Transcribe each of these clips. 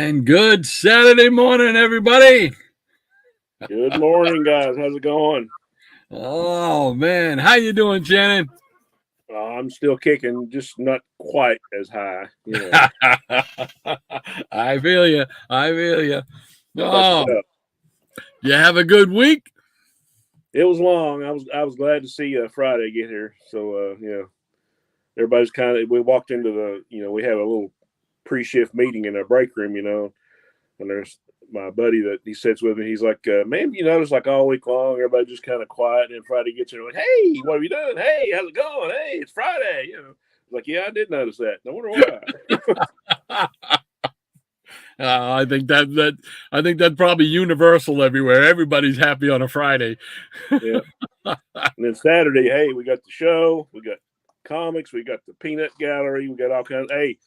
And good Saturday morning, everybody. Good morning, guys. How's it going? Oh man, how you doing, Shannon? I'm still kicking, just not quite as high. You know, I feel you. I feel you. about Oh, yourself. you have a good week? It was long. I was glad to see Friday get here. So everybody's kind of. We walked into we have a little pre-shift meeting in our break room. And there's my buddy that he sits with me. He's like, man, you notice like all week long, everybody just kind of quiet. And Friday gets here like, hey, what are you doing? Hey, how's it going? Hey, it's Friday. Like, yeah, I did notice that. I wonder why. I think that's probably universal everywhere. Everybody's happy on a Friday. Yeah. And then Saturday, hey, we got the show, we got comics, we got the peanut gallery, we got all kinds. Hey,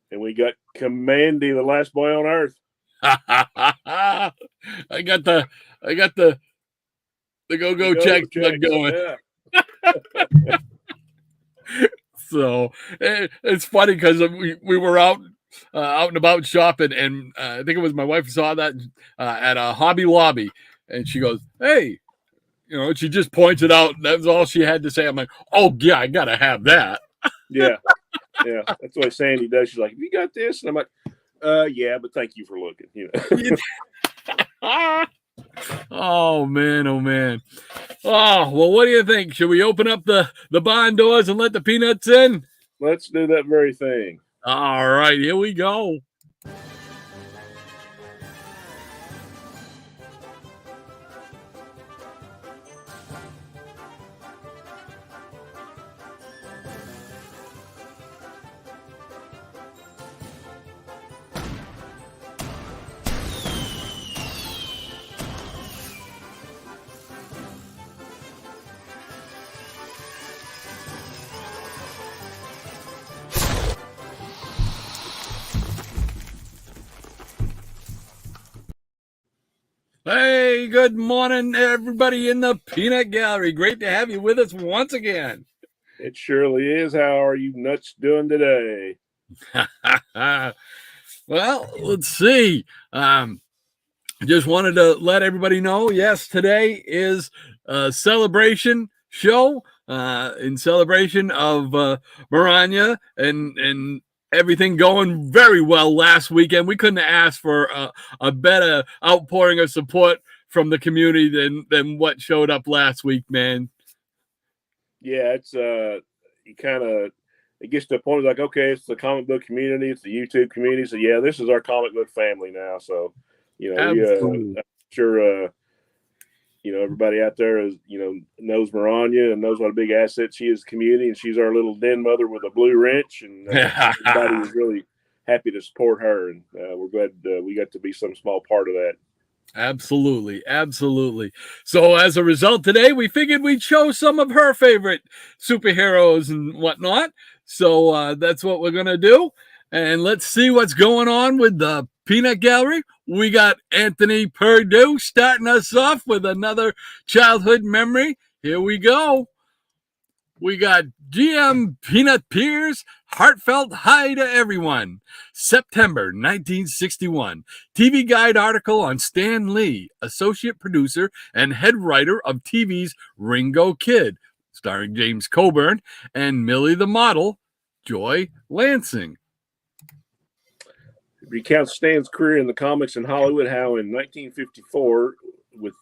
and we got Commandy, the last boy on earth. I got the go check going. Yeah. So it's funny because we were out and about shopping, and I think it was my wife saw that at a Hobby Lobby, and she goes, "Hey," she just points it out. That was all she had to say. I'm like, "Oh yeah, I gotta have that." Yeah. That's what Sandy does. She's like, "You got this?" And I'm like, yeah, but thank you for looking." Oh man. Oh well, what do you think? Should we open up the barn doors and let the peanuts in? Let's do that very thing. All right, here we go. Hey, good morning, everybody in the Peanut Gallery. Great to have you with us once again. It surely is. How are you nuts doing today? Well, let's see. Just wanted to let everybody know, yes, today is a celebration show in celebration of Maranya and everything going very well last weekend. We couldn't ask for a better outpouring of support from the community than what showed up last week, man. Yeah, it's you kind of it gets to a point like, okay, it's the comic book community, it's the YouTube community, so yeah, this is our comic book family now. So I'm sure everybody out there is knows Maranya and knows what a big asset she is to the community, and she's our little den mother with a blue wrench, and everybody is really happy to support her, and we're glad we got to be some small part of that. Absolutely. So as a result, today we figured we'd show some of her favorite superheroes and whatnot. So that's what we're gonna do. And let's see what's going on with the Peanut Gallery. We got Anthony Perdue starting us off with another childhood memory. Here we go. We got GM Peanut Pierce, heartfelt hi to everyone. September 1961. TV Guide article on Stan Lee, associate producer and head writer of TV's Ringo Kid, starring James Coburn and Millie the model, Joy Lansing. It recounts Stan's career in the comics in Hollywood, how in 1954, with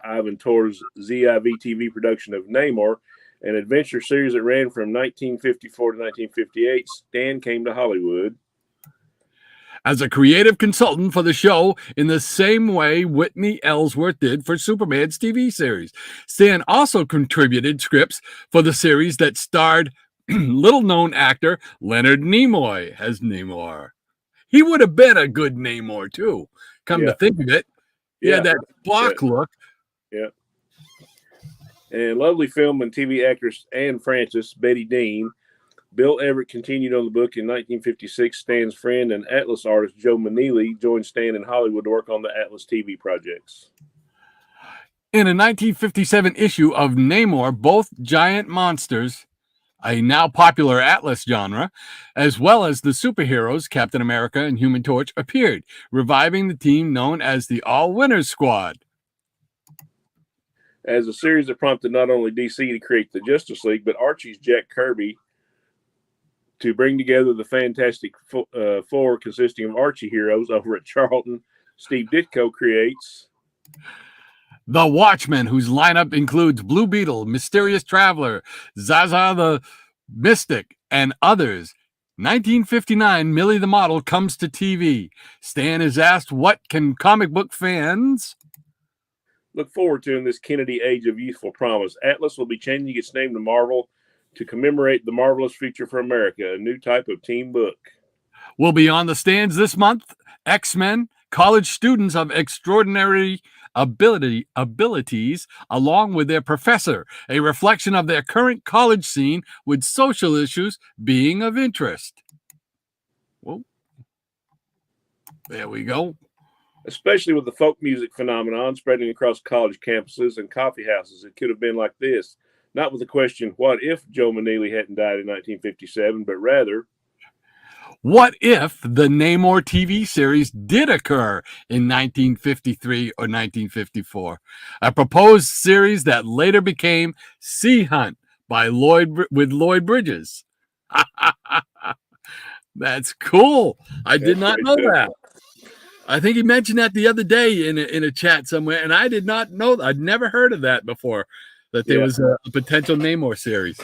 Ivan Tor's ZIV TV production of Namor, an adventure series that ran from 1954 to 1958, Stan came to Hollywood as a creative consultant for the show in the same way Whitney Ellsworth did for Superman's TV series. Stan also contributed scripts for the series that starred little-known actor Leonard Nimoy as Namor. He would have been a good Namor, too, to think of it. Yeah, that Spock look. Yeah. And lovely film and TV actress Anne Francis, Betty Dean. Bill Everett continued on the book in 1956. Stan's friend and Atlas artist Joe Maneely joined Stan in Hollywood to work on the Atlas TV projects. In a 1957 issue of Namor, both giant monsters, a now popular Atlas genre, as well as the superheroes Captain America and Human Torch appeared, reviving the team known as the All-Winners Squad. As a series that prompted not only DC to create the Justice League, but Archie's Jack Kirby to bring together the Fantastic Four consisting of Archie heroes over at Charlton. Steve Ditko creates The Watchmen, whose lineup includes Blue Beetle, Mysterious Traveler, Zaza the Mystic, and others. 1959, Millie the Model comes to TV. Stan is asked, what can comic book fans look forward to in this Kennedy age of youthful promise? Atlas will be changing its name to Marvel to commemorate the marvelous future for America, a new type of team book. Will be on the stands this month. X-Men, college students of extraordinary abilities, along with their professor, a reflection of their current college scene with social issues being of interest. Whoa. There we go. Especially with the folk music phenomenon spreading across college campuses and coffee houses, it could have been like this. Not with the question, what if Joe Maneely hadn't died in 1957, but rather, what if the Namor TV series did occur in 1953 or 1954? A proposed series that later became Sea Hunt by Lloyd Bridges. That's cool. I did not know that. I think he mentioned that the other day in a chat somewhere, and I did not know. I'd never heard of that before, that there was a potential Namor series.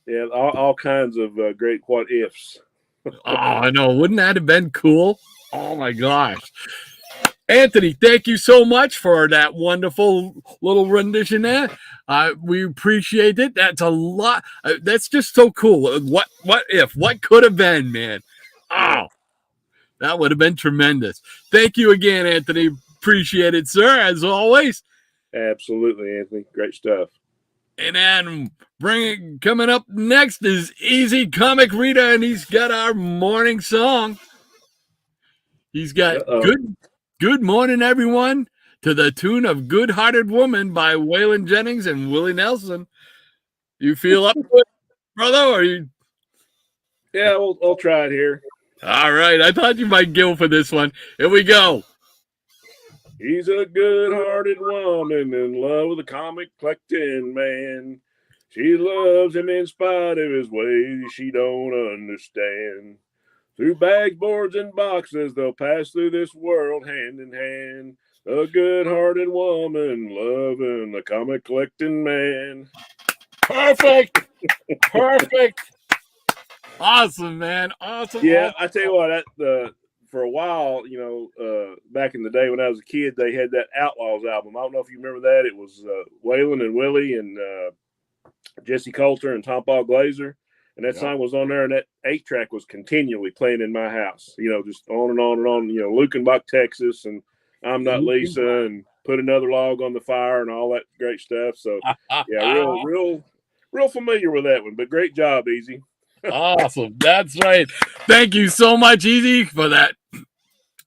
Yeah, all kinds of great what ifs. Oh, I know. Wouldn't that have been cool? Oh, my gosh. Anthony, thank you so much for that wonderful little rendition there. We appreciate it. That's a lot. That's just so cool. What if? What could have been, man? Oh, that would have been tremendous. Thank you again, Anthony. Appreciate it, sir, as always. Absolutely, Anthony. Great stuff. And then coming up next is Easy Comic Reader, and he's got our morning song. He's got Good Morning, Everyone, to the tune of Good Hearted Woman by Waylon Jennings and Willie Nelson. You feel up to it, brother? Or you? Yeah, we'll try it here. All right. I thought you might go for this one. Here we go. He's a good-hearted woman in love with a comic collecting man. She loves him in spite of his ways she don't understand. Through bags, boards, and boxes, they'll pass through this world hand in hand. A good-hearted woman loving a comic collecting man. Perfect. Perfect. Awesome, man. Awesome. Yeah, awesome. I tell you what, for a while, back in the day when I was a kid, they had that Outlaws album. I don't know if you remember that. It was Waylon and Willie and Jesse Coulter and Tom Paul Glazer. And that song was on there, and that 8-track was continually playing in my house, just on and on and on. Lukenbach, Texas, and I'm Not Lisa, and Put Another Log on the Fire, and all that great stuff. So, yeah, real familiar with that one. But great job, Easy. Awesome. That's right. Thank you so much, Easy, for that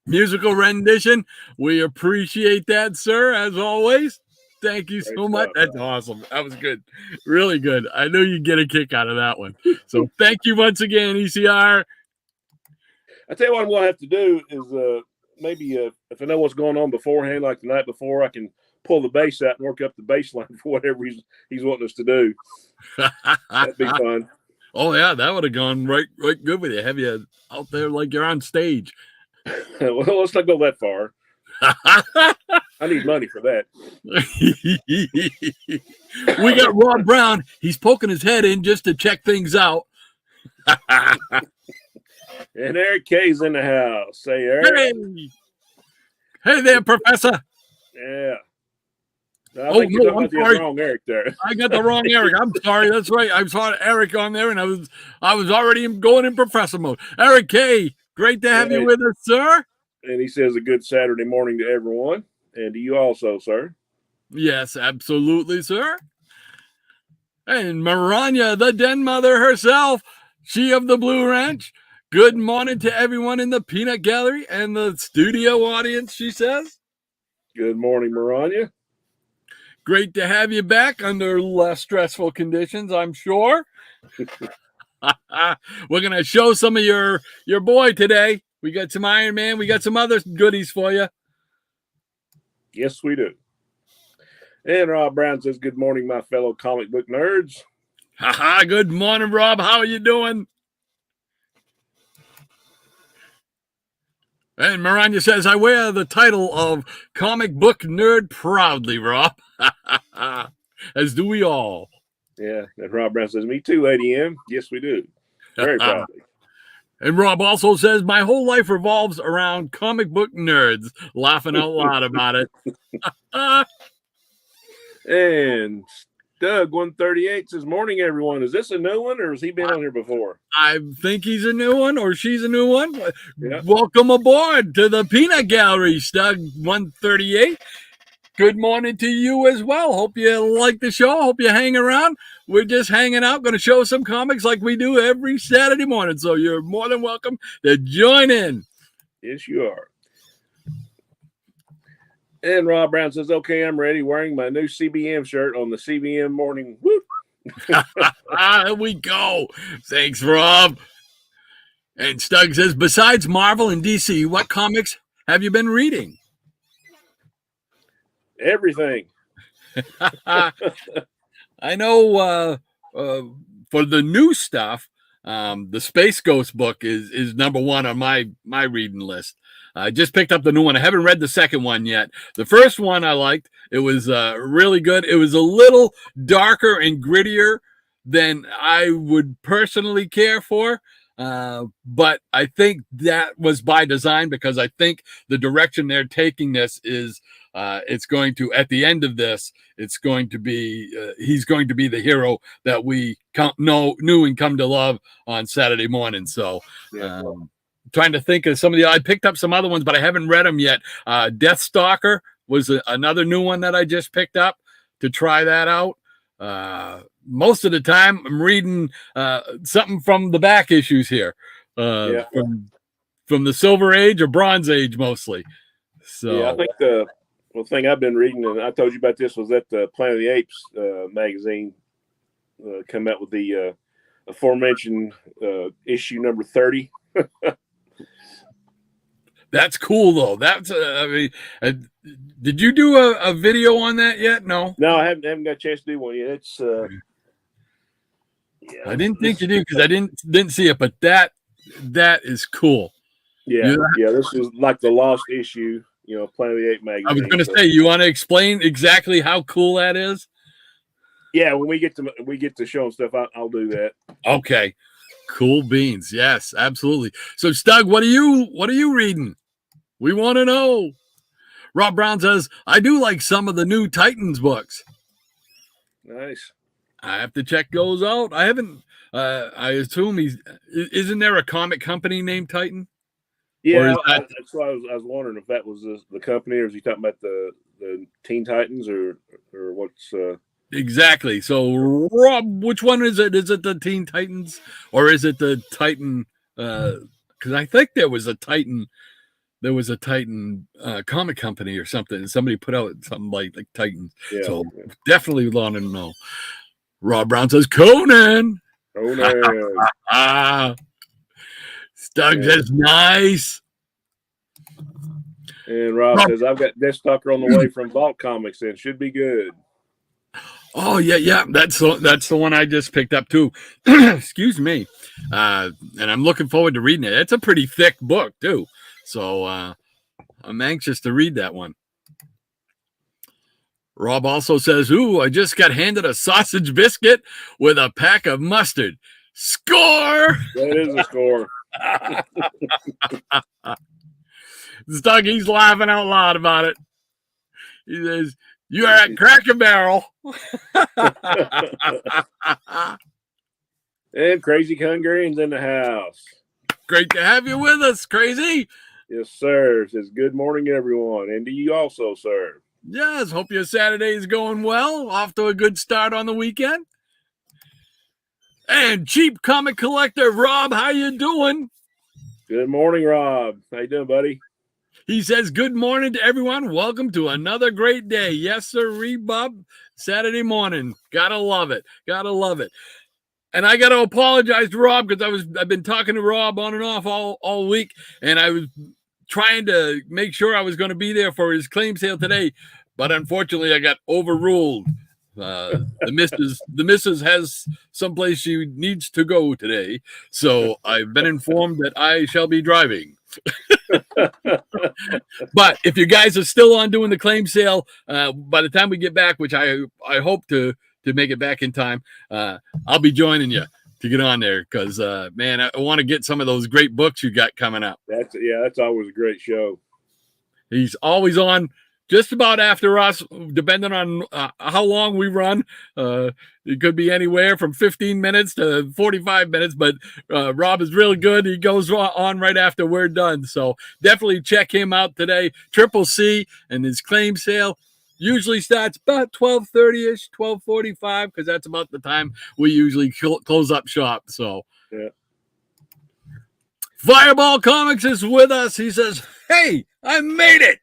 musical rendition. We appreciate that, sir, as always. Thank you so much. That's awesome. That was good. Really good. I knew you'd get a kick out of that one. So thank you once again, ECR. I tell you what I'm going to have to do is maybe if I know what's going on beforehand, like the night before, I can pull the bass out and work up the bass line for whatever he's wanting us to do. That'd be fun. Oh, yeah, that would have gone right good with you. Have you out there like you're on stage? Well, let's not go that far. I need money for that. We got Rob Brown. He's poking his head in just to check things out. And Eric K's in the house. Say, Eric. Hey there, Professor. Yeah. I think you're talking about the wrong Eric there. I got the wrong Eric. I'm sorry. That's right. I saw Eric on there, and I was already going in professor mode. Eric K, great to have you with us, sir. And he says a good Saturday morning to everyone, and to you also, sir. Yes, absolutely, sir. And Maranya, the den mother herself, she of the Blue Ranch. Good morning to everyone in the Peanut Gallery and the studio audience, she says. Good morning, Maranya. Great to have you back under less stressful conditions, I'm sure. We're going to show some of your boy today. We got some Iron Man. We got some other goodies for you. Yes, we do. And Rob Brown says, good morning, my fellow comic book nerds. Good morning, Rob. How are you doing? And Maranya says, I wear the title of comic book nerd proudly, Rob. As do we all. Yeah, and Rob Brown says, me too, Lady M. Yes, we do. Very proudly. And Rob also says, my whole life revolves around comic book nerds. Laughing out loud about it. And Doug 138 says, morning, everyone. Is this a new one, or has he been on here before? I think he's a new one, or she's a new one. Yeah. Welcome aboard to the Peanut Gallery, Doug 138. Good morning to you as well. Hope you like the show. Hope you hang around. We're just hanging out, going to show some comics like we do every Saturday morning. So you're more than welcome to join in. Yes, you are. And Rob Brown says, okay, I'm ready, wearing my new CBM shirt on the CBM morning. Whoop. Here we go. Thanks, Rob. And Stug says, besides Marvel and DC, what comics have you been reading? Everything. I know for the new stuff, the Space Ghost book is number one on my reading list. I just picked up the new one. I haven't read the second one yet. The first one I liked. It was really good. It was a little darker and grittier than I would personally care for. But I think that was by design, because I think the direction they're taking this is it's going to, at the end of this, it's going to be he's going to be the hero that we knew and come to love on Saturday morning. So trying to think of some of I picked up some other ones, but I haven't read them yet. Deathstalker was another new one that I just picked up to try that out. Most of the time I'm reading something from the back issues here, from the Silver Age or Bronze Age mostly. So yeah, I think the thing I've been reading, and I told you about this, was that the Planet of the Apes magazine come out with the aforementioned issue number 30. That's cool, though. That's I mean, did you do a video on that yet? No, I haven't got a chance to do one yet. It's I didn't think you did, because I didn't see it, but that is cool. Yeah, this is like the lost issue, Planet of the Apes magazine. I was going to say, you want to explain exactly how cool that is? Yeah, when we get to showing stuff, I'll do that. Okay, cool beans. Yes, absolutely. So, Stug, what are you reading? We want to know. Rob Brown says, I do like some of the new Titans books. Nice. I have to check those out. I haven't. I assume isn't there a comic company named Titan? Yeah, that's why I was wondering if that was the company, or is he talking about the Teen Titans, or what's? Exactly. So, Rob, which one is it? Is it the Teen Titans, or is it the Titan? Because I think there was a Titan. There was a Titan comic company or something, and somebody put out something like Titans. Yeah, so definitely want to know. Rob Brown says Conan. Stug says nice. And Rob says, I've got Deathstalker on the way from Vault Comics, and should be good. Oh yeah. That's the one I just picked up too. Excuse me. And I'm looking forward to reading it. It's a pretty thick book too. So I'm anxious to read that one. Rob also says, ooh, I just got handed a sausage biscuit with a pack of mustard. Score! That is a score. Stug, he's laughing out loud about it. He says, you are at Cracker Barrel. And Crazy Hungarian's in the house. Great to have you with us, Crazy. Yes, sir. Says good morning, everyone. And to you also, sir. Yes, hope your Saturday is going well. Off to a good start on the weekend. And Cheap Comic Collector Rob, how you doing? Good morning, Rob. How you doing, buddy? He says, good morning to everyone. Welcome to another great day. Yes, sir, Bob. Saturday morning. Gotta love it. Gotta love it. And I got to apologize to Rob because I've been talking to Rob on and off all week, and I was trying to make sure I was going to be there for his claim sale today, but unfortunately I got overruled. The missus has someplace she needs to go today, so I've been informed that I shall be driving. But if you guys are still on doing the claim sale, by the time we get back, which I hope to make it back in time, I'll be joining you to get on there because, man, I want to get some of those great books you got coming up. That's always a great show. He's always on just about after us, depending on how long we run. It could be anywhere from 15 minutes to 45 minutes, but Rob is really good. He goes on right after we're done. So definitely check him out today. Triple C and his claim sale usually starts about 12:30-ish, 12:45, because that's about the time we usually close up shop. So yeah. Fireball Comics is with us. He says, hey, I made it.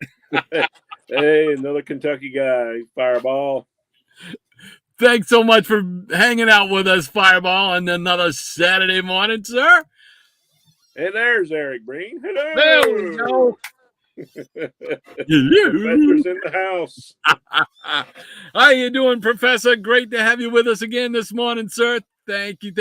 Hey, another Kentucky guy, Fireball. Thanks so much for hanging out with us, Fireball, on another Saturday morning, sir. And there's Eric Breen. Hello. There we go. Professor's in the house. How you doing, Professor? Great to have you with us again this morning, sir. Thank you.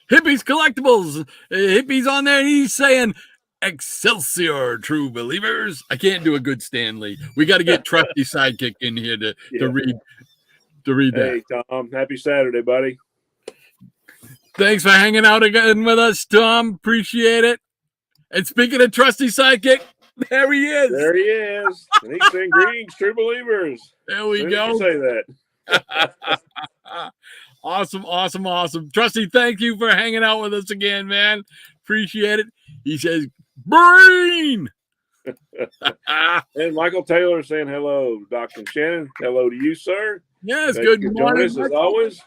Hippie's Collectibles. Hippie's on there, and he's saying, Excelsior, true believers. I can't do a good Stanley. We got to get Trusty Sidekick in here to read that. Hey, Tom. Happy Saturday, buddy. Thanks for hanging out again with us, Tom. Appreciate it. And speaking of Trusty Sidekick, there he is. There he is. And he's saying greetings, true believers. There we go. Say that. Awesome. Trusty, thank you for hanging out with us again, man. Appreciate it. He says, Breen! And Michael Taylor saying hello, Dr. Shannon. Hello to you, sir. Yes, good morning. Join us as always.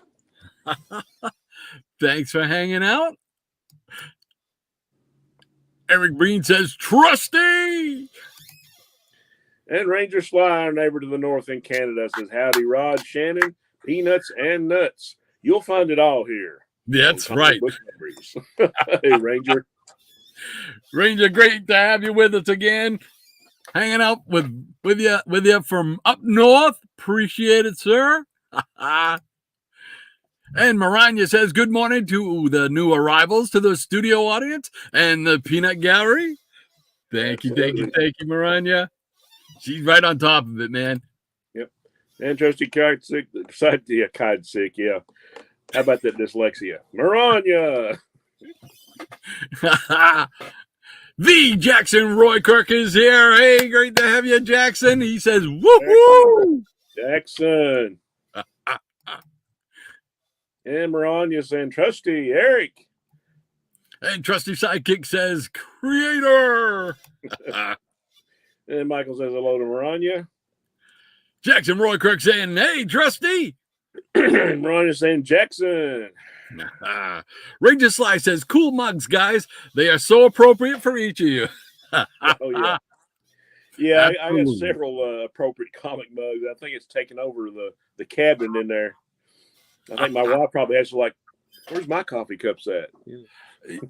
Thanks for hanging out. Eric Breen says, Trusty! And Ranger Sly, our neighbor to the north in Canada, says, howdy, Rod, Shannon, peanuts, and nuts. You'll find it all here. That's right. Hey, Ranger. Ranger, great to have you with us again. Hanging out with you from up north. Appreciate it, sir. And Maranya says, good morning to the new arrivals, to the studio audience and the peanut gallery. Thank you, Maranya. She's right on top of it, man. Yep. And Trusty Kite sick, yeah. How about that dyslexia? Maranya. The Jackson Roykirk is here. Hey, great to have you, Jackson. He says, woohoo! Jackson. And Maranya saying, Trusty, Eric. And Trusty Sidekick says, Creator. And Michael says hello to Maranya. Jackson Roykirk saying, hey, Trusty. Maranya saying, Jackson. Ranger Sly says, cool mugs, guys. They are so appropriate for each of you. Oh, yeah. Yeah, I got several appropriate comic mugs. I think it's taken over the cabinet in there. I think my wife probably has like, where's my coffee cups at? See,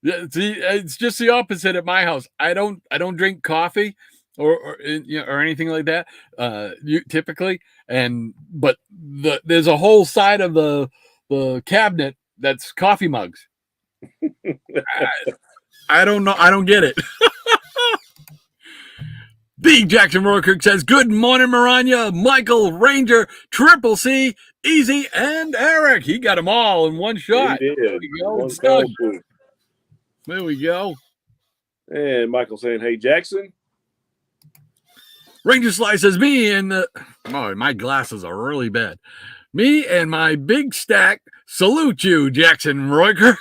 it's just the opposite at my house. I don't drink coffee or anything like that. Typically, but there's a whole side of the cabinet that's coffee mugs. I don't know. I don't get it. The Jackson Roykirk says, good morning, Maranya, Michael, Ranger, Triple C, Easy, and Eric. He got them all in one shot. He did. There we go. There we go. And Michael saying, hey, Jackson. Ranger Sly says, me and my glasses are really bad. Me and my big stack salute you, Jackson Roykirk.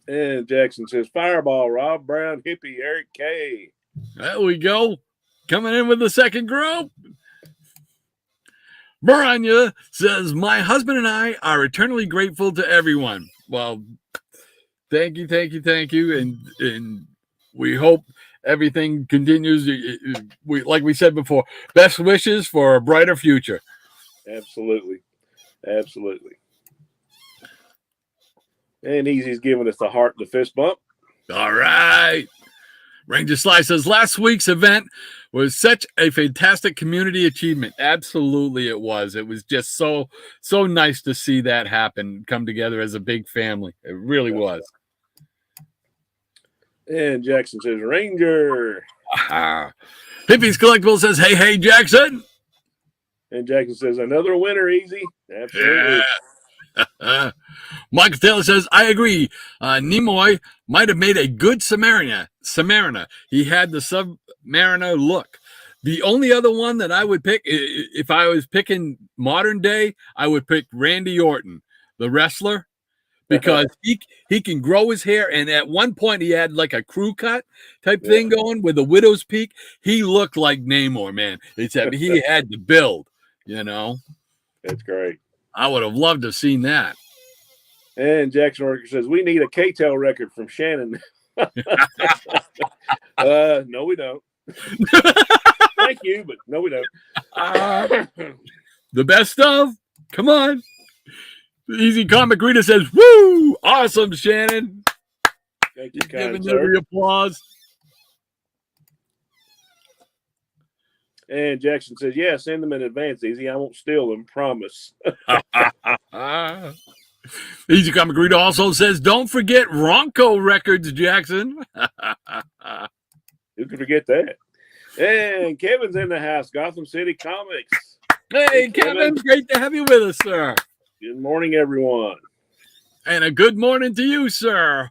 And Jackson says, Fireball, Rob Brown, Hippie, Eric K. There we go. Coming in with the second group. Maranya says, my husband and I are eternally grateful to everyone. Well, thank you. And we hope everything continues. Like we said before, best wishes for a brighter future. Absolutely. And Easy's giving us the heart and the fist bump. All right. Ranger Sly says, last week's event was such a fantastic community achievement. Absolutely it was. It was just so nice to see that happen, come together as a big family. It really was. And Jackson says, Ranger. Hippies Collectible says, hey, Jackson. And Jackson says, another winner, Easy. Absolutely. Yeah. Michael Taylor says, I agree. Nimoy might have made a good Submariner. He had the Submariner look. The only other one that I would pick, if I was picking modern day, I would pick Randy Orton, the wrestler, because he can grow his hair. And at one point, he had like a crew cut type thing going with a widow's peak. He looked like Namor, man. Except he had the build, you know. That's great. I would have loved to have seen that. And Jackson Orker says, we need a K-Tail record from Shannon. No, we don't. Thank you, but no, we don't. The best of? Come on. Easy Comic Reader says, woo! Awesome, Shannon. Thank you, giving you the applause. And Jackson says, yeah, send them in advance, Easy. I won't steal them, promise. Easy Comic Reader also says, don't forget Ronco Records, Jackson. Who could forget that? And Kevin's in the house, Gotham City Comics. Hey, Kevin, great to have you with us, sir. Good morning, everyone. And a good morning to you, sir.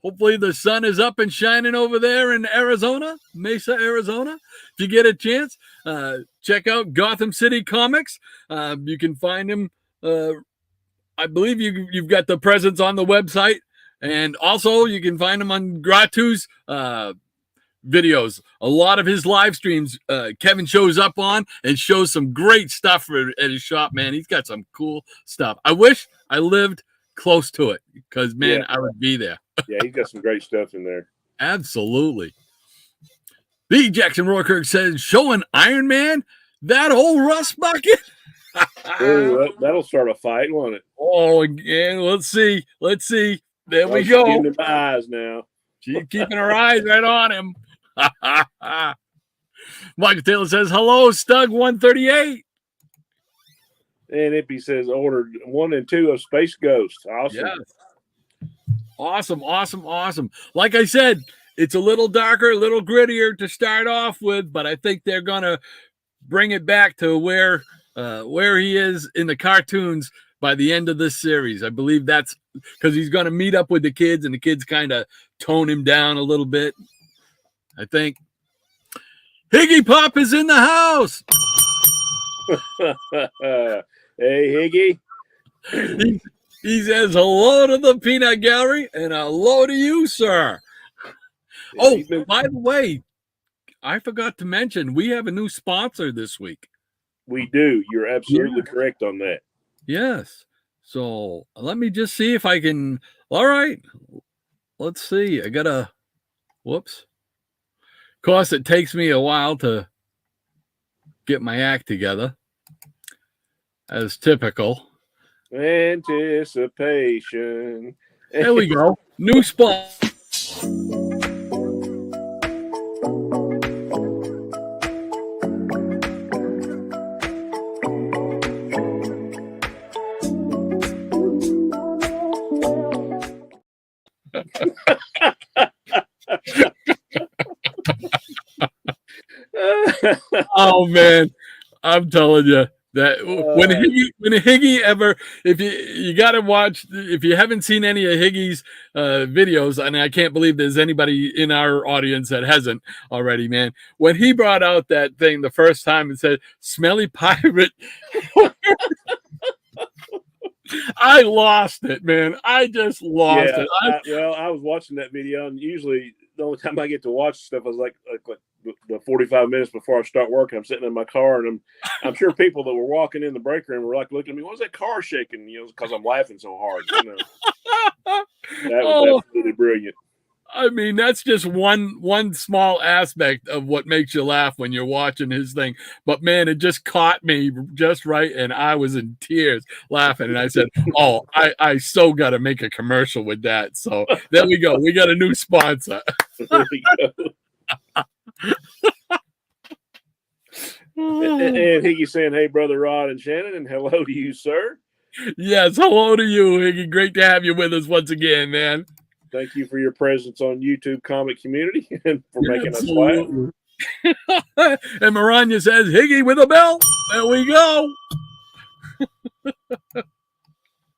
Hopefully the sun is up and shining over there in Arizona, Mesa, Arizona. If you get a chance, check out Gotham City Comics. You can find them. I believe you've got the presence on the website. And also you can find them on Gratu's videos. A lot of his live streams, Kevin shows up on and shows some great stuff at his shop, man. He's got some cool stuff. I wish I lived close to it because, man, I would be there. Yeah, he's got some great stuff in there. Absolutely. The Jackson Rourke says, showing Iron Man that old rust bucket. That'll start a fight, won't it? Oh, again, let's see. There we go. Getting in my eyes now. She's keeping her eyes right on him. Michael Taylor says, hello, Stug 138. And Ippy says, ordered 1 and 2 of Space Ghost. Awesome. Yes. Awesome. Like I said, it's a little darker, a little grittier to start off with, but I think they're going to bring it back to where he is in the cartoons by the end of this series. I believe that's because he's going to meet up with the kids, and the kids kind of tone him down a little bit, I think. Higgy Pop is in the house. Hey, Higgy. He says hello to the Peanut Gallery and hello to you, sir. Yeah, by the way, I forgot to mention, we have a new sponsor this week. We do. You're absolutely correct on that. Yes. So let me just see if I can. All right. Let's see. I got to. Whoops. Of course, it takes me a while to get my act together, as typical. Anticipation. There we go. New spot. Oh man, I'm telling you that when Higgy ever, if you got to watch, if you haven't seen any of Higgy's videos, and I can't believe there's anybody in our audience that hasn't already, man. When he brought out that thing the first time and said "Smelly Pirate," I lost it, man. I just lost it. I was watching that video, and usually the only time I get to watch stuff is like the 45 minutes before I start working, I'm sitting in my car, and I'm sure people that were walking in the break room were like looking at me, "What's that car shaking?" Because I'm laughing so hard. That was absolutely brilliant. I mean, that's just one small aspect of what makes you laugh when you're watching his thing. But man, it just caught me just right, and I was in tears laughing. And I said, "Oh, I so got to make a commercial with that." So there we go. We got a new sponsor. There we go. And Higgy saying, "Hey, brother Rod and Shannon, and hello to you, sir." Yes, hello to you, Higgy. Great to have you with us once again, man. Thank you for your presence on YouTube comic community and for making us laugh. And Maranya says, "Higgy with a bell." There we go.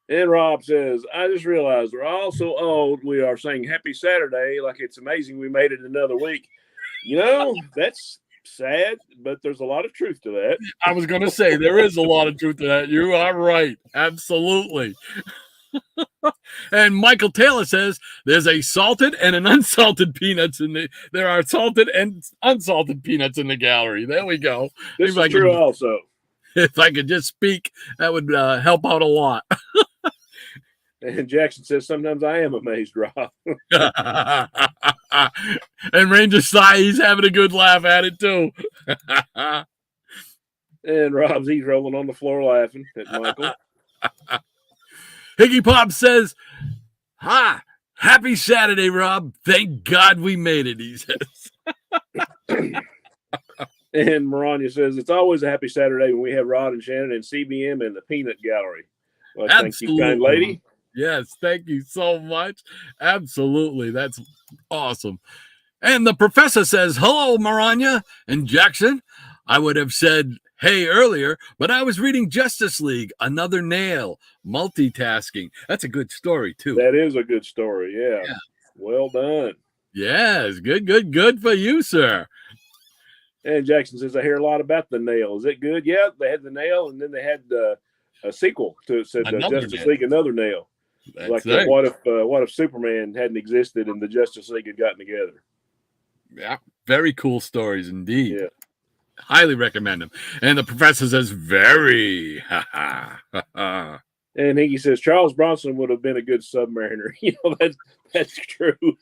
And Rob says, "I just realized we're all so old. We are saying Happy Saturday like it's amazing we made it another week." That's sad, but there's a lot of truth to that. I was going to say, there is a lot of truth to that. You are right. Absolutely. And Michael Taylor says there's a salted and an unsalted peanuts there are salted and unsalted peanuts in the gallery. There we go. This is true also. If I could just speak, that would help out a lot. And Jackson says, "Sometimes I am amazed, Rob." And Ranger Sai, he's having a good laugh at it too. And he's rolling on the floor laughing at Michael. Higgy Pop says, "Hi, happy Saturday, Rob. Thank God we made it," he says. And Maranya says, "It's always a happy Saturday when we have Rod and Shannon and CBM in the Peanut Gallery." Well, thank you, kind lady. Yes, thank you so much. Absolutely. That's awesome. And the professor says, "Hello, Maranya and Jackson. I would have said hey earlier, but I was reading Justice League, Another Nail, multitasking." That's a good story, too. That is a good story, yeah. Well done. Yes, good for you, sir. And Jackson says, "I hear a lot about the nail. Is it good?" Yeah, they had the nail, and then they had a sequel to it, said Justice League, Another Nail. That's like, what if Superman hadn't existed and the Justice League had gotten together? Yeah, very cool stories indeed. Yeah. Highly recommend them. And the professor says, "Very." And Higgy says, "Charles Bronson would have been a good Submariner." That's true.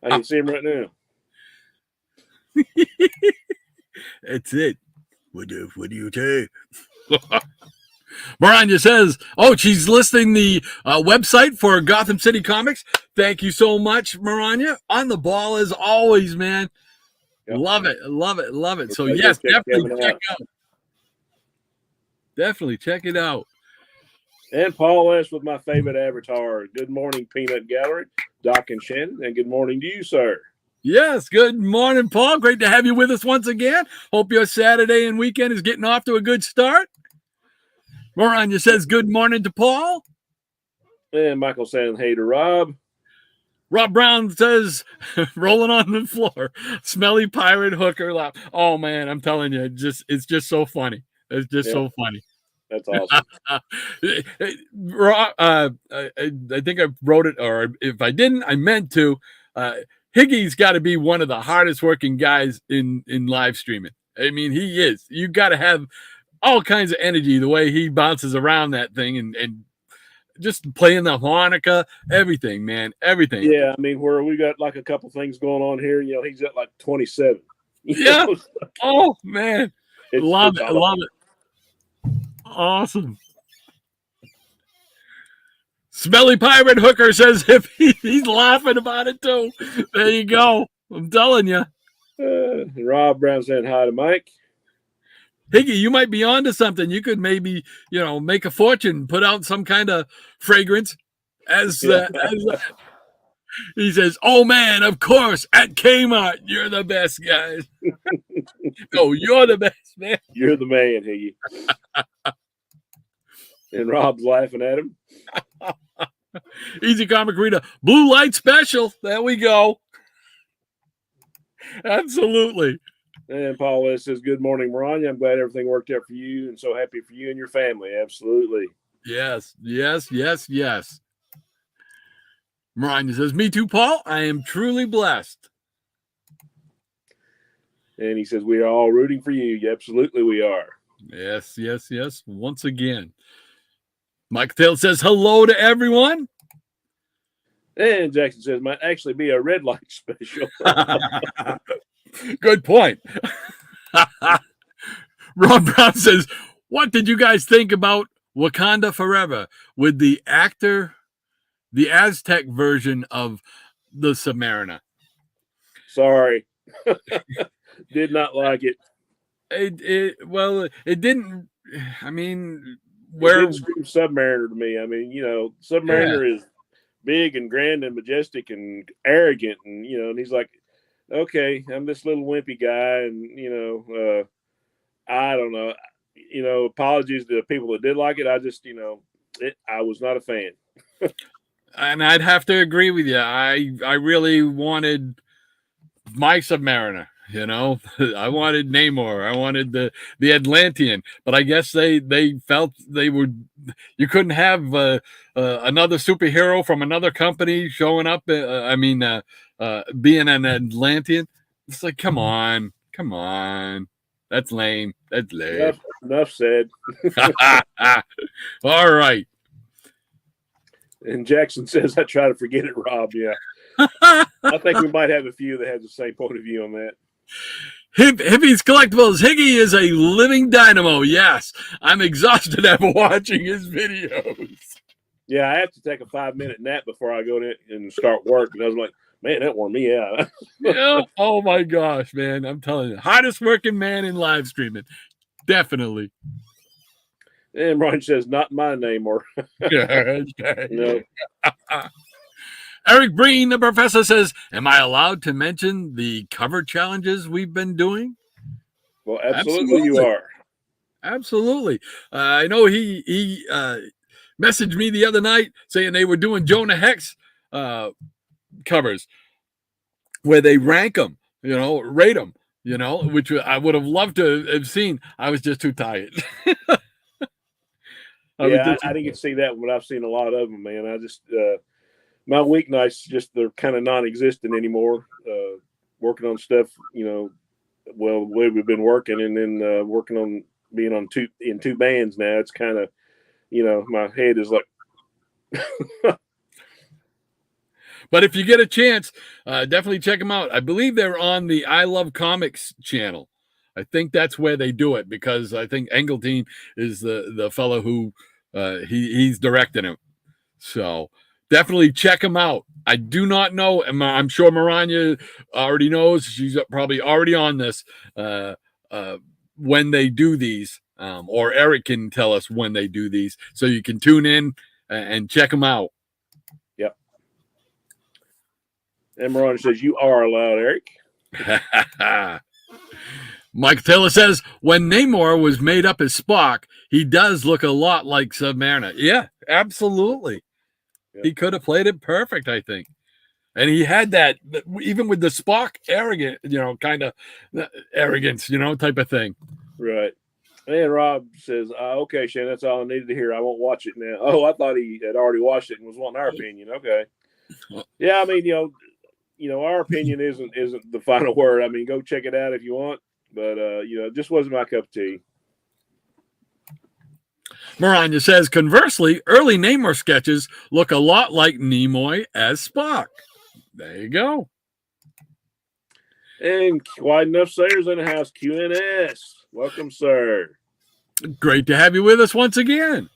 I can see him right now. That's it. What do you say? Maranya says, "Oh, she's listing the website for Gotham City Comics." Thank you so much, Maranya. On the ball as always, man. Yep. Love it. So yes, definitely check out. Definitely check it out. And Paul S. with my favorite avatar. Good morning, Peanut Gallery, Doc and Shannon, and good morning to you, sir. Yes, good morning, Paul. Great to have you with us once again. Hope your Saturday and weekend is getting off to a good start. Maranya says good morning to Paul. And Michael saying hey to Rob. Rob Brown says, rolling on the floor, smelly pirate hooker laugh. Oh, man, I'm telling you, it's just so funny. It's just so funny. That's awesome. I think I wrote it, or if I didn't, I meant to. Higgy's got to be one of the hardest working guys in live streaming. I mean, he is. You got to have all kinds of energy the way he bounces around that thing and just playing the harmonica, everything, man, everything. Yeah, I mean, where we got like a couple things going on here, he's at like 27. Yeah. Oh, man. Love it. Awesome. Smelly Pirate Hooker says if he's laughing about it too. There you go. I'm telling you. Rob Brown saying hi to Mike. Higgy, you might be onto something. You could maybe, make a fortune, put out some kind of fragrance as he says, "Oh man, of course, at Kmart, you're the best, guys." No, you're the best, man. You're the man, Higgy. And Rob's laughing at him. Easy Comic Reader, Blue Light Special. There we go. Absolutely. And Paul S. says, "Good morning, Maranya. I'm glad everything worked out for you and so happy for you and your family." Absolutely. Yes. Maranya says, "Me too, Paul. I am truly blessed." And he says, we are all rooting for you. Yeah, absolutely, we are. Yes, yes, yes. Once again. Mike Taylor says hello to everyone. And Jackson says, might actually be a red light special. Good point. Rob Brown says, what did you guys think about Wakanda Forever with the actor, the Aztec version of the Submariner? Sorry. Did not like it. It didn't. I mean, where it didn't scream Submariner to me. I mean, Submariner is big and grand and majestic and arrogant, and and he's like, okay, I'm this little wimpy guy, and I don't know. Apologies to the people that did like it. I just, I was not a fan. And I'd have to agree with you. I really wanted my Submariner. I wanted Namor. I wanted the Atlantean, but I guess they felt you couldn't have another superhero from another company showing up. Being an Atlantean. It's like, come on. That's lame. Enough said. All right. And Jackson says, I try to forget it, Rob. Yeah. I think we might have a few that have the same point of view on that. Hippie's Collectibles. Higgy is a living dynamo. Yes. I'm exhausted after watching his videos. Yeah, I have to take a 5-minute nap before I go in and start work. And I was like, man, that wore me out. Yeah. Oh, my gosh, man. I'm telling you. Hardest working man in live streaming. Definitely. And Ryan says, not my name. Or no. Eric Breen, the professor, says, am I allowed to mention the cover challenges we've been doing? Well, absolutely. You are. Absolutely. I know he messaged me the other night saying they were doing Jonah Hex covers where they rank them, rate them, which I would have loved to have seen. I was just too tired. I didn't get to see that one, but I've seen a lot of them, man. I just my weeknights they're kind of non-existent anymore. Working on stuff, the way we've been working, and then working on being in two bands now. It's kind of, my head is like. But if you get a chance, definitely check them out. I believe they're on the I Love Comics channel. I think that's where they do it, because I think Engeltine is the fellow who he's directing it. So definitely check them out. I do not know. I'm sure Maranya already knows. She's probably already on this when they do these, or Eric can tell us when they do these, so you can tune in and check them out. Yep. And Maranya says, you are allowed, Eric. Mike Taylor says, when Namor was made up as Spock, he does look a lot like Submariner. Yeah, absolutely. Yep. He could have played it perfect, I think. And he had that, even with the Spock arrogant, kind of arrogance, type of thing. Right. And Rob says, okay, Shane, that's all I needed to hear. I won't watch it now. Oh, I thought he had already watched it and was wanting our opinion. Okay. Yeah, I mean, our opinion isn't the final word. I mean, go check it out if you want. But, it just wasn't my cup of tea. Maranya says, conversely, early Namor sketches look a lot like Nimoy as Spock. There you go. And quite enough Sayers in the house, QNS. Welcome, sir. Great to have you with us once again.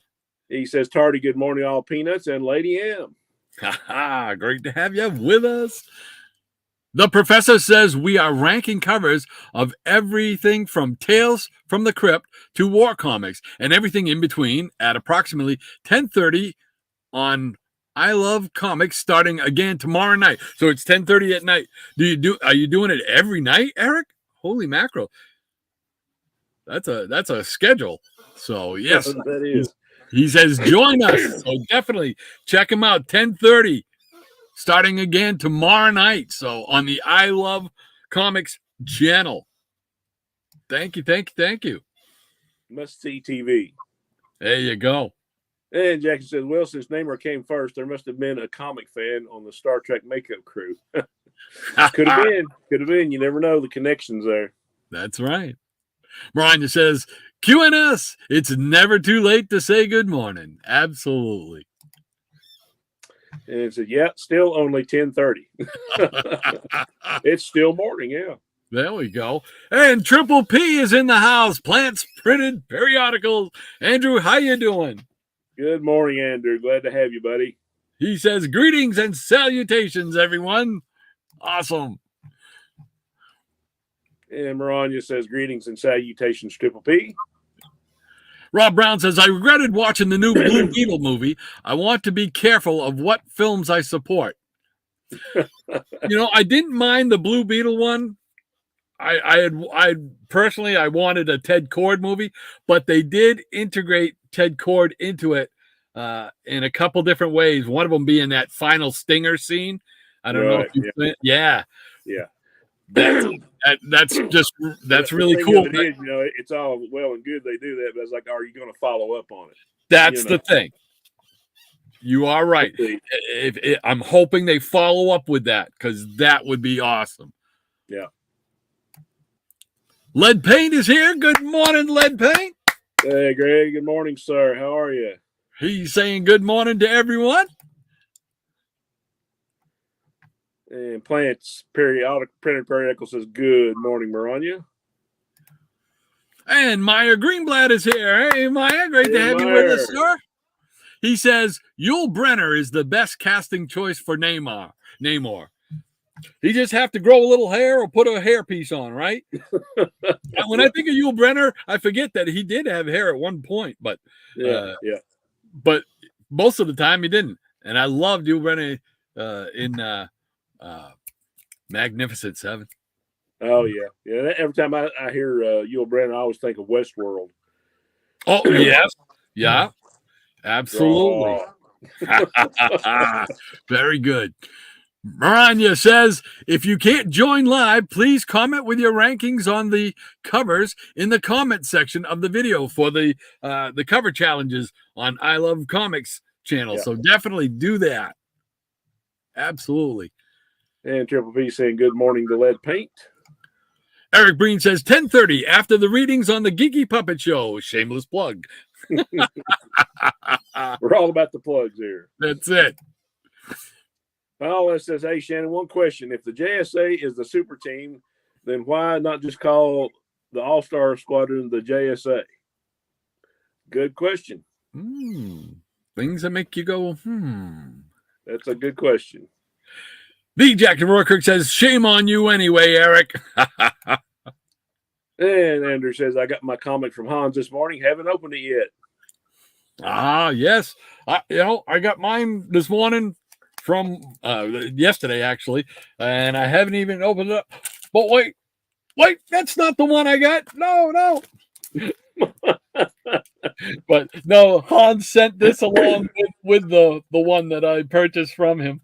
He says, Tardy, good morning, all peanuts, and Lady M. Great to have you with us. The professor says we are ranking covers of everything from Tales from the Crypt to war comics and everything in between at approximately 10:30 on I Love Comics, starting again tomorrow night. So it's 10:30 at night. Are you doing it every night, Eric? Holy mackerel. That's a schedule. So yes, that is. He says join us. So definitely check him out. 10:30. Starting again tomorrow night. So on the I Love Comics channel. Thank you. Must see TV. There you go. And Jackson says, well, since Namor came first, there must have been a comic fan on the Star Trek makeup crew. Could have been. You never know the connections there. That's right. Maranya says, QNS, it's never too late to say good morning. Absolutely. And it said, yeah, still only 10:30. It's still morning, yeah. There we go. And Triple P is in the house. Plants Printed Periodicals. Andrew, how you doing? Good morning, Andrew. Glad to have you, buddy. He says, greetings and salutations, everyone. Awesome. And Maranya says, greetings and salutations, Triple P. Rob Brown says, I regretted watching the new Blue Beetle movie. I want to be careful of what films I support. I didn't mind the Blue Beetle one. I personally wanted a Ted Kord movie, but they did integrate Ted Kord into it in a couple different ways. One of them being that final stinger scene. I don't know if you, yeah. That's really cool. It's all well and good they do that, but it's like, are you going to follow up on it? That's the thing. You are right. I'm hoping they follow up with that because that would be awesome. Yeah. Lead Paint is here. Good morning, Lead Paint. Hey, Greg. Good morning, sir. How are you? He's saying good morning to everyone. And Plants Printed Periodical says, good morning, Maranya. And Meyer Greenblatt is here. Hey, Meyer, great to have you with us, sir. He says, Yul Brynner is the best casting choice for Namor. He just have to grow a little hair or put a hairpiece on, right? When I think of Yul Brynner, I forget that he did have hair at one point, but but most of the time he didn't. And I loved Yul Brynner in Magnificent Seven. Oh yeah. Every time I hear Yul Brynner, I always think of Westworld. Oh yes, yeah, absolutely. Very good. Maranya says, if you can't join live, please comment with your rankings on the covers in the comment section of the video for the cover challenges on I Love Comics channel. Yeah. So definitely do that. Absolutely. And Triple P saying good morning to Lead Paint. Eric Breen says 10:30 after the readings on the Geeky Puppet Show. Shameless plug. We're all about the plugs here. That's it. Paula says, hey, Shannon, one question. If the JSA is the super team, then why not just call the All-Star Squadron the JSA? Good question. Things that make you go, That's a good question. The Jack Roykirk says, shame on you anyway, Eric. And Andrew says, I got my comic from Hans this morning. Haven't opened it yet. Yes. I got mine this morning from yesterday, actually, and I haven't even opened it up. But wait, that's not the one I got. No. But no, Hans sent this along with the one that I purchased from him.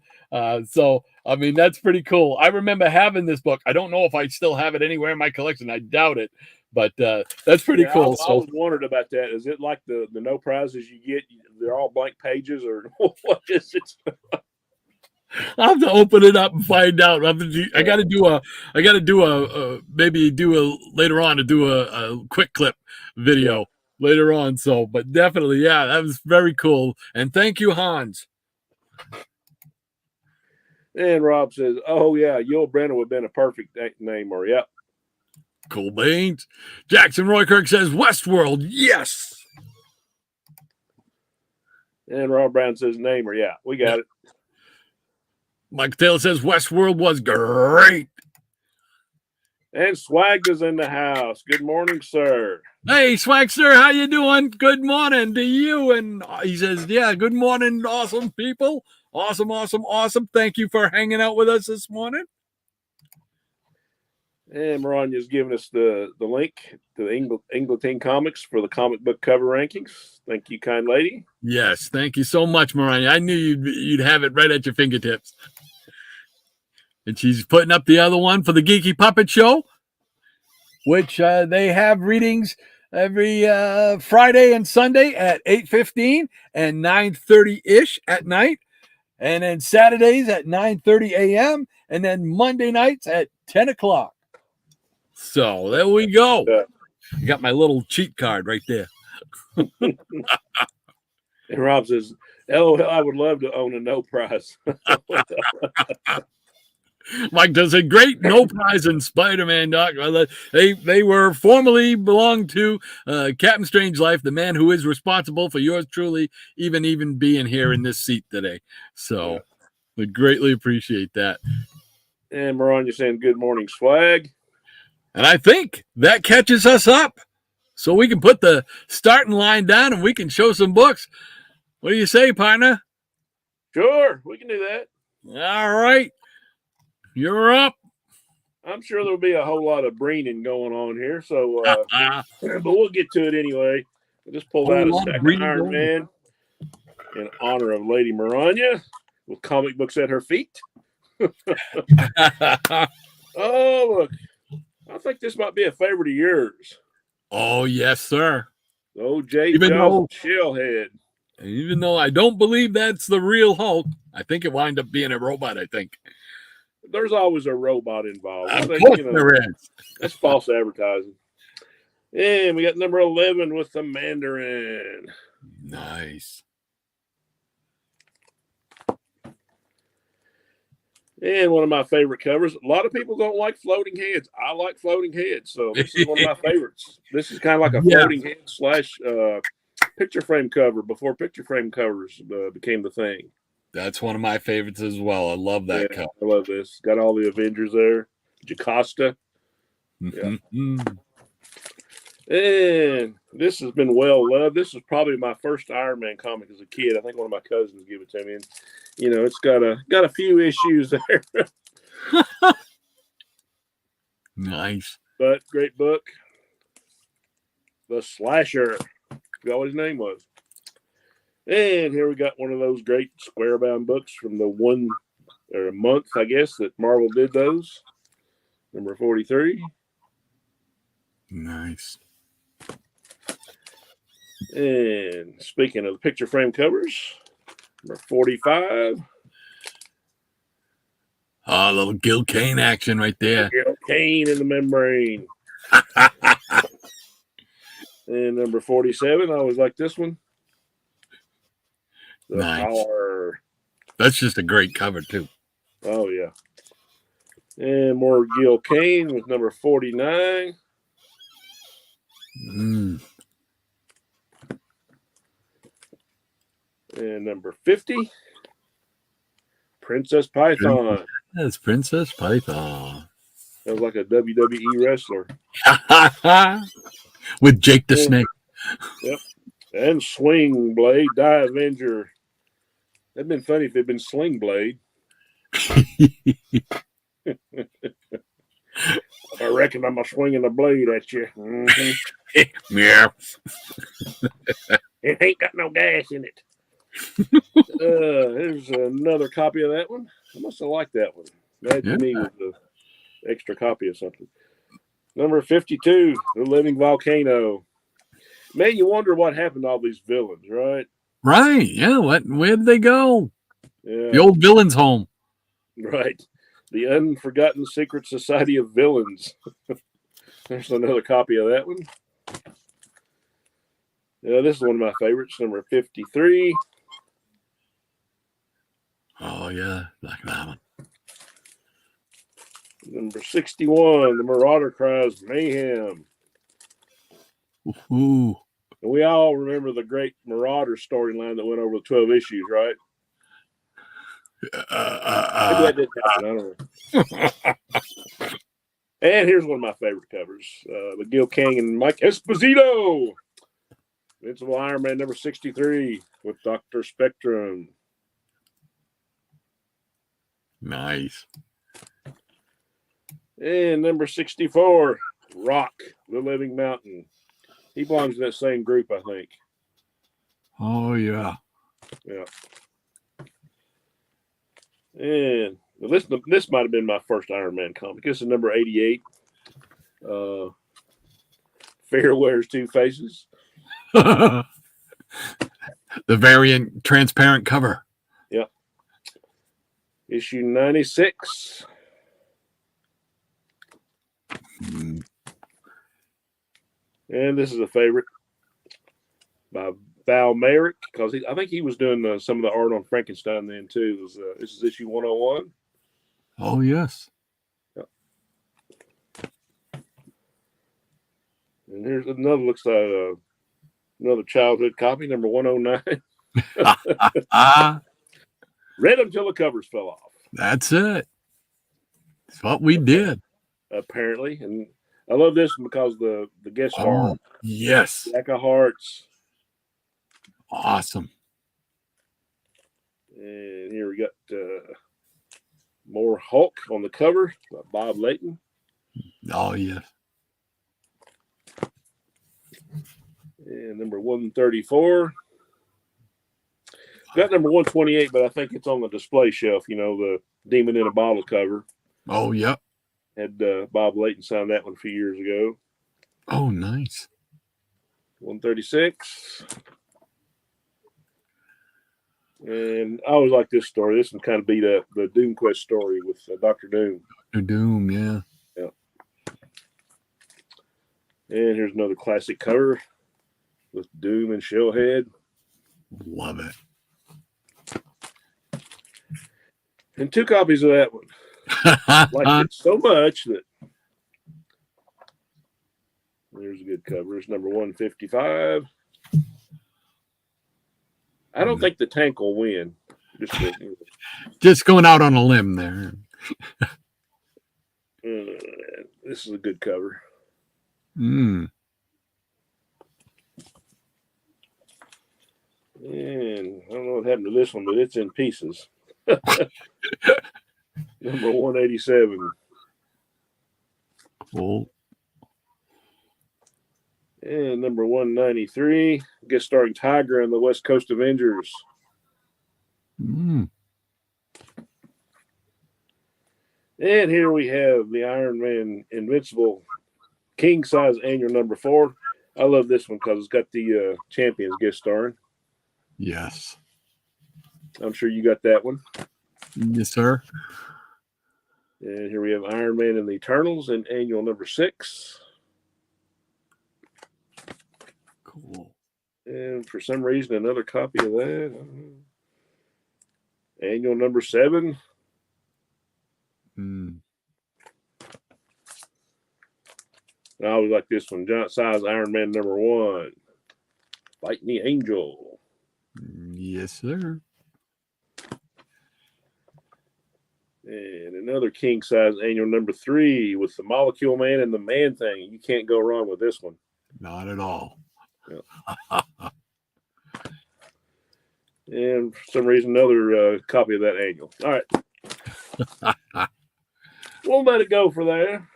So, I mean, that's pretty cool. I remember having this book. I don't know if I still have it anywhere in my collection. I doubt it, but that's pretty cool. I was wondering about that. Is it like the no prizes you get? They're all blank pages, or what is it? I'll have to open it up and find out. I got to do later on to do a quick clip video later on. So, but definitely, yeah, that was very cool. And thank you, Hans. And Rob says, oh yeah, Yul Brynner would have been a perfect name, or yeah. Cool beans. Jackson Roykirk says Westworld, yes. And Rob Brown says Namer, yeah, we got it. Mike Taylor says Westworld was great. And Swag's in the house. Good morning, sir. Hey, Swag, sir, how you doing? Good morning to you. And he says, yeah, good morning, awesome people. Awesome. Thank you for hanging out with us this morning. And Maranya's giving us the link to the Engleton Comics for the comic book cover rankings. Thank you, kind lady. Yes, thank you so much, Maranya. I knew you'd have it right at your fingertips. And she's putting up the other one for the Geeky Puppet Show, which they have readings every Friday and Sunday at 8:15 and 9:30-ish at night. And then Saturdays at 9:30 a.m. and then Monday nights at 10 o'clock. So there we go. Yeah. I got my little cheat card right there. And Rob says, "LOL, I would love to own a no prize." Mike does a great no prize in Spider-Man, Doc. They were formerly belonged to Captain Strangelove, the man who is responsible for yours truly even being here in this seat today. So we greatly appreciate that. And Maranya saying, "Good morning, swag." And I think that catches us up. So we can put the starting line down and we can show some books. What do you say, partner? Sure, we can do that. All right. You're up. I'm sure there'll be a whole lot of breening going on here, so but we'll get to it anyway. I'll just pulled out a stack of Iron Man in honor of Lady Maranya with comic books at her feet. Oh, look. I think this might be a favorite of yours. Oh, yes, sir. Oh, J. Johnson Shellhead. Even though I don't believe that's the real Hulk, I think it wound up being a robot, I think. There's always a robot involved. Of course there is. That's false advertising. And we got number 11 with the Mandarin. Nice. And one of my favorite covers. A lot of people don't like floating heads. I like floating heads, so this is one of my favorites. This is kind of like a floating head slash picture frame cover before picture frame covers became the thing. That's one of my favorites as well. I love that cover. I love this. Got all the Avengers there. Jocasta. Mm-hmm. Yeah. And this has been well loved. This is probably my first Iron Man comic as a kid. I think one of my cousins gave it to me. And, you know, it's got a few issues there. Nice. But great book. The Slasher. Forgot what his name was. And here we got one of those great square bound books from the one or a month, I guess, that Marvel did those. Number 43. Nice. And speaking of the picture frame covers, number 45. Oh, a little Gil Kane action right there. Gil Kane in the membrane. And number 47, I always like this one. The Power. That's just a great cover, too. Oh, yeah. And more Gil Kane with number 49. And number 50, Princess Python. That's Princess Python. That was like a WWE wrestler. With Jake the Snake. Yep. And Swing Blade, Die Avenger. That'd been funny if it'd been Sling Blade. I reckon I'm swinging a blade at you. Mm-hmm. Yeah. It ain't got no gas in it. Here's another copy of that one. I must have liked that one. That to me was an extra copy of something. Number 52, The Living Volcano. Man, you wonder what happened to all these villains, right? Right. Yeah. Where did they go? Yeah. The old villain's home. Right. The Unforgotten Secret Society of Villains. There's another copy of that one. Yeah, this is one of my favorites, number 53. Oh, yeah. Like that one. Number 61, The Marauder Cries Mayhem. Ooh. And we all remember the great Marauder storyline that went over the 12 issues, right? Maybe that didn't happen. I don't know. And here's one of my favorite covers. The Gil Kane and Mike Esposito. Invincible Iron Man number 63 with Dr. Spectrum. Nice. And number 64, Rock, the Living Mountain. He belongs in that same group, I think. Oh, yeah. Yeah. And this might have been my first Iron Man comic. This is number 88. Fear Wears Two Faces. The variant transparent cover. Yep. Issue 96. And this is a favorite by Val Merrick, because I think he was doing some of the art on Frankenstein then too. This is issue 101. Oh, yes. Yep. And here's another, looks like another childhood copy, number 109. Read until the covers fell off. That's it. It's what we did. Apparently. And I love this one because the guest star. Yes. Jack of Hearts. Awesome. And here we got more Hulk on the cover by Bob Layton. Oh, yes. And number 134. Got number 128, but I think it's on the display shelf, the Demon in a Bottle cover. Oh, yep. Had Bob Layton sign that one a few years ago. Oh, nice. 136. And I always like this story. This one kind of beat up the Doom Quest story with Dr. Doom. Dr. Doom, yeah. Yeah. And here's another classic cover with Doom and Shellhead. Love it. And 2 copies of that one. Like it so much that there's a good cover. It's number 155. I don't think the tank will win. Just going out on a limb there. This is a good cover. Mm. And I don't know what happened to this one, but it's in pieces. Number 187. Cool. And number 193, guest starring Tiger and the West Coast Avengers. Mm. And here we have the Iron Man Invincible King Size Annual number 4. I love this one because it's got the Champions guest starring. Yes. I'm sure you got that one. Yes, sir. And here we have Iron Man and the Eternals in Annual number 6. Cool. And for some reason, another copy of that. Annual number 7. Mm. I always like this one. Giant size Iron Man number 1. Fighting the Angel. Yes, sir. And another king size annual number 3 with the Molecule Man and the Man Thing. You can't go wrong with this one. Not at all. Yep. And for some reason, another copy of that annual. All right. We'll let it go for there.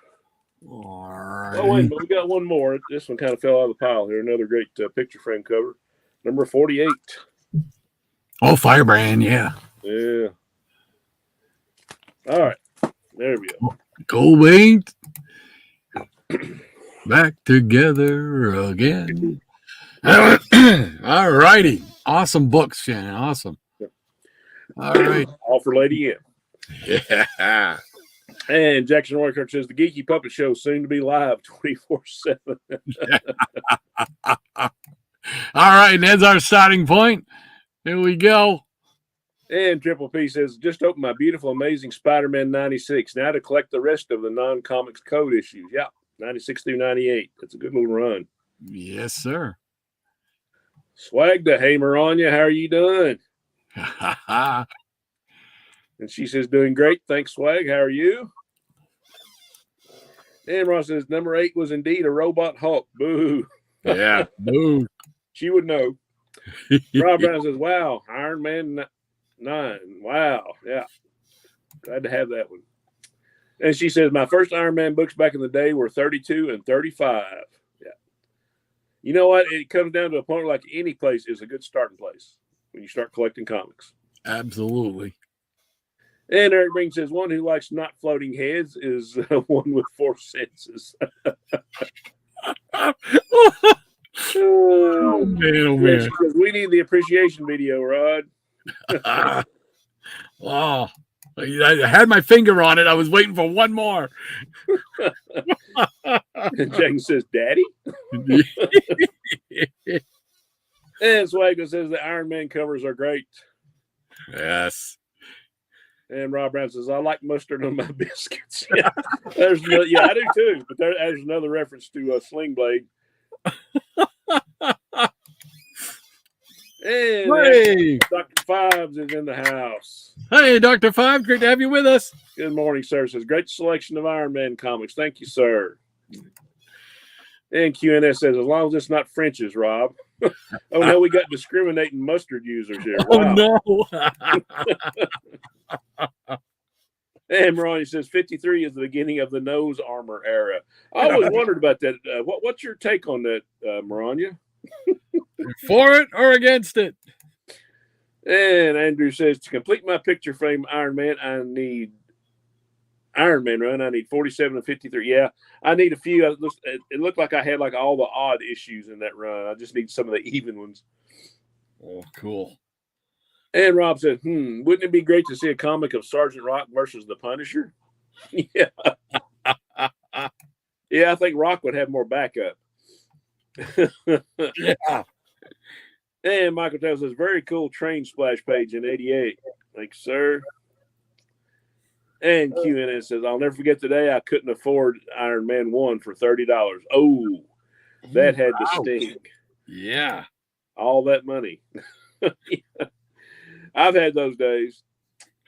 All right. Oh, wait a minute. We got one more. This one kind of fell out of the pile here. Another great picture frame cover. Number 48. Oh, Firebrand, yeah. Yeah. All right. There we go. Cold Wait. Back together again. All righty. Awesome books, Shannon. Awesome. All right. All for Lady M. Yeah. And Jackson Roykirk says the Geeky Puppet Show soon to be live 24/7. All right. That's our starting point. Here we go. And Triple P says, just opened my beautiful, amazing Spider-Man 96. Now to collect the rest of the non-comics code issues. Yeah, 96 through 98. That's a good little run. Yes, sir. Swagda, hey, Maranya, how are you doing? And she says, doing great. Thanks, Swag. How are you? And Ross says, number 8 was indeed a robot Hulk. Boo. Yeah, boo. She would know. Rob Brown says, wow, Iron Man 9. Wow. Yeah. Glad to have that one. And she says, my first Iron Man books back in the day were 32 and 35. Yeah. You know what? It comes down to a point like any place is a good starting place when you start collecting comics. Absolutely. And Eric Breen says, one who likes not floating heads is one with 4 senses. Oh, man, oh, man. Says, we need the appreciation video, Rod. Oh, I had my finger on it. I was waiting for one more. And Jackson says, Daddy? And Swagger says the Iron Man covers are great. Yes. And Rob Brown says, I like mustard on my biscuits. Yeah, I do too. But there's another reference to Sling Blade. And hey. Dr. Fives is in the house. Hey, Dr. Five, great to have you with us. Good morning, sir. Says, great selection of Iron Man comics. Thank you, sir. And QNS says, as long as it's not French's, Rob. Oh, no, we got discriminating mustard users here. Wow. Oh, no. And Maranya says 53 is the beginning of the nose armor era. I always wondered about that. What's your take on that, Maranya? For it or against it? And Andrew says, to complete my picture frame Iron Man, I need Iron Man run. I need 47 and 53. Yeah, I need a few. It looked like I had like all the odd issues in that run. I just need some of the even ones. Oh, cool. And Rob said, wouldn't it be great to see a comic of Sergeant Rock versus the Punisher? Yeah. Yeah, I think Rock would have more backup. Yeah. And Michael tells us, very cool train splash page in 88. Thanks, sir. And QNS says, I'll never forget the day I couldn't afford Iron Man 1 for $30. Oh, that had to sting. Yeah. All that money. I've had those days.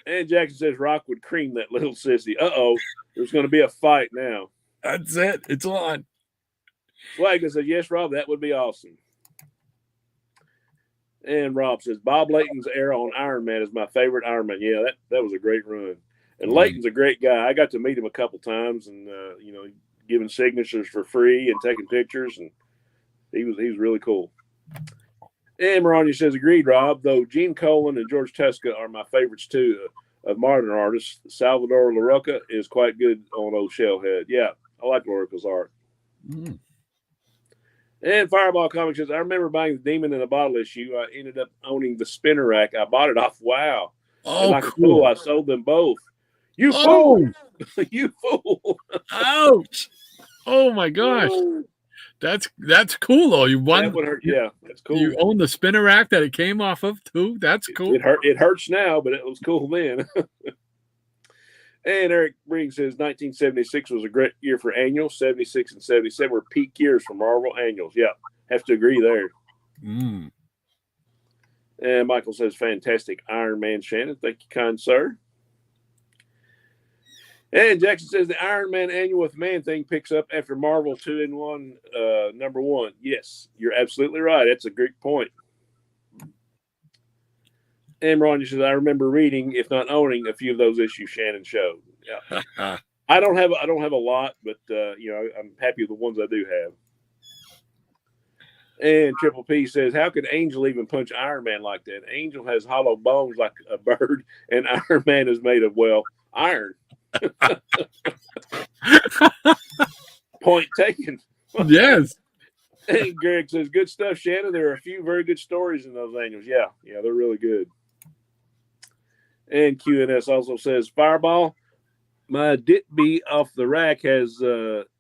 And Jackson says Rock would cream that little sissy. Uh-oh, there's going to be a fight now. That's it. It's on. Flagler says, yes, Rob, that would be awesome. And Rob says, Bob Layton's era on Iron Man is my favorite Iron Man. Yeah, that was a great run. And Layton's a great guy. I got to meet him a couple times and, giving signatures for free and taking pictures. And he was really cool. And Maranya says, agreed, Rob, though Gene Colan and George Tuska are my favorites, too, of modern artists. Salvador Larroca is quite good on old Shellhead. Yeah, I like Larroca's art. Mm. And Fireball Comics says, I remember buying the Demon in a Bottle issue. I ended up owning the spinner rack. I bought it off Wow. Oh, and like cool. I sold them both. You fool! You fool! Ouch! Oh, my gosh. That's cool though. You won. That would hurt. Yeah, that's cool. You own the spinner rack that it came off of too. That's cool. It hurts now, but it was cool then. And Eric Briggs says 1976 was a great year for annuals. 76 and 77 were peak years for Marvel annuals. Yeah, have to agree there. Mm. And Michael says fantastic Iron Man, Shannon. Thank you, kind sir. And Jackson says the Iron Man annual with Man Thing picks up after Marvel 2-in-1 number 1. Yes, you're absolutely right. That's a great point. And Ron says, I remember reading, if not owning, a few of those issues Shannon showed. Yeah. I don't have a lot, but I'm happy with the ones I do have. And Triple P says, how could Angel even punch Iron Man like that? Angel has hollow bones like a bird, and Iron Man is made of, iron. Point taken. Yes. And Greg says, good stuff, Shannon. There are a few very good stories in those annuals. Yeah, they're really good. And QNS also says, Fireball, my Ditby off the rack has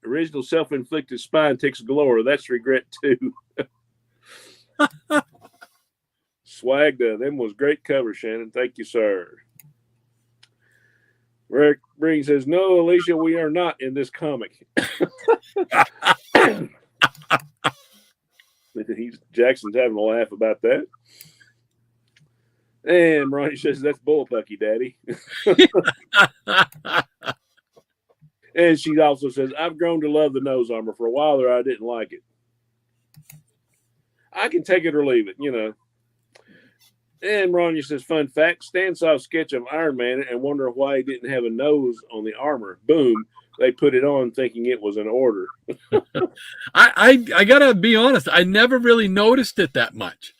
original self-inflicted spine ticks galore. That's regret too. Swagda, them was great cover, Shannon. Thank you, sir. Rick Briggs says, no, Alicia, we are not in this comic. Jackson's having a laugh about that. And Ronnie says, that's bullpucky, Daddy. And she also says, I've grown to love the nose armor. For a while there, I didn't like it. I can take it or leave it, And Ronnie says, fun fact, Stan saw a sketch of Iron Man and wondered why he didn't have a nose on the armor. Boom. They put it on thinking it was an order. I gotta be honest, I never really noticed it that much.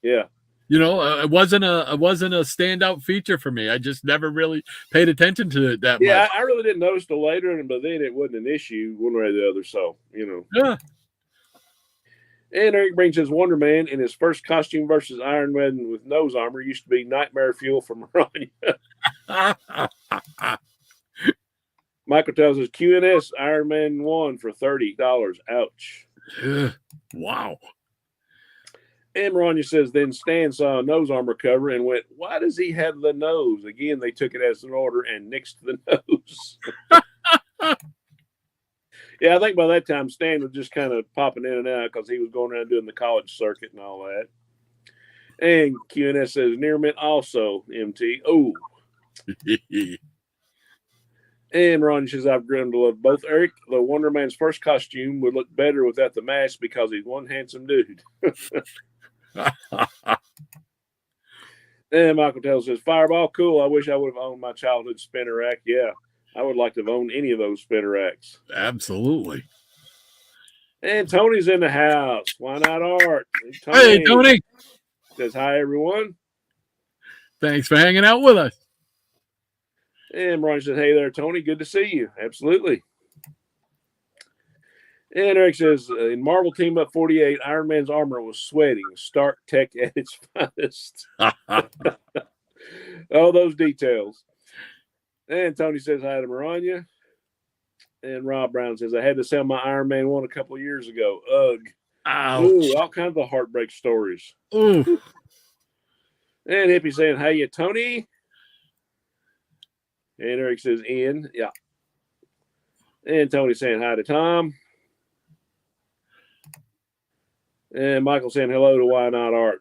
Yeah. It wasn't a standout feature for me. I just never really paid attention to it that much. Yeah, I really didn't notice till later, but then it wasn't an issue one way or the other. So, Yeah. And Eric Brings says Wonder Man in his first costume versus Iron Man with nose armor used to be nightmare fuel for Maranya. Michael tells us QNS Iron Man 1 for $30. Ouch. Wow. And Maranya says, then Stan saw a nose armor cover and went, why does he have the nose? Again, they took it as an order and nixed the nose. Yeah, I think by that time, Stan was just kind of popping in and out because he was going around doing the college circuit and all that. And QNS says, near mint also, MT. Oh. And Ron says, I've grown to love both. Eric, the Wonder Man's first costume would look better without the mask because he's one handsome dude. And Michael Taylor says, Fireball, cool. I wish I would have owned my childhood spinner rack. Yeah, I would like to have owned any of those spinner racks. Absolutely. And Tony's in the house. Why not Art? Hey, Tony. Says, hi, everyone. Thanks for hanging out with us. And Ron says, hey there, Tony. Good to see you. Absolutely. And Eric says, in Marvel Team Up 48, Iron Man's armor was sweating. Stark tech at its finest. All those details. And Tony says hi to Maranya. And Rob Brown says, I had to sell my Iron Man 1 a couple of years ago. Ugh. Ouch. Ooh, all kinds of heartbreak stories. Ooh. And Hippie saying, hey, you, Tony. And Eric says, Ian. Yeah. And Tony saying hi to Tom. And Michael saying hello to Why Not Art.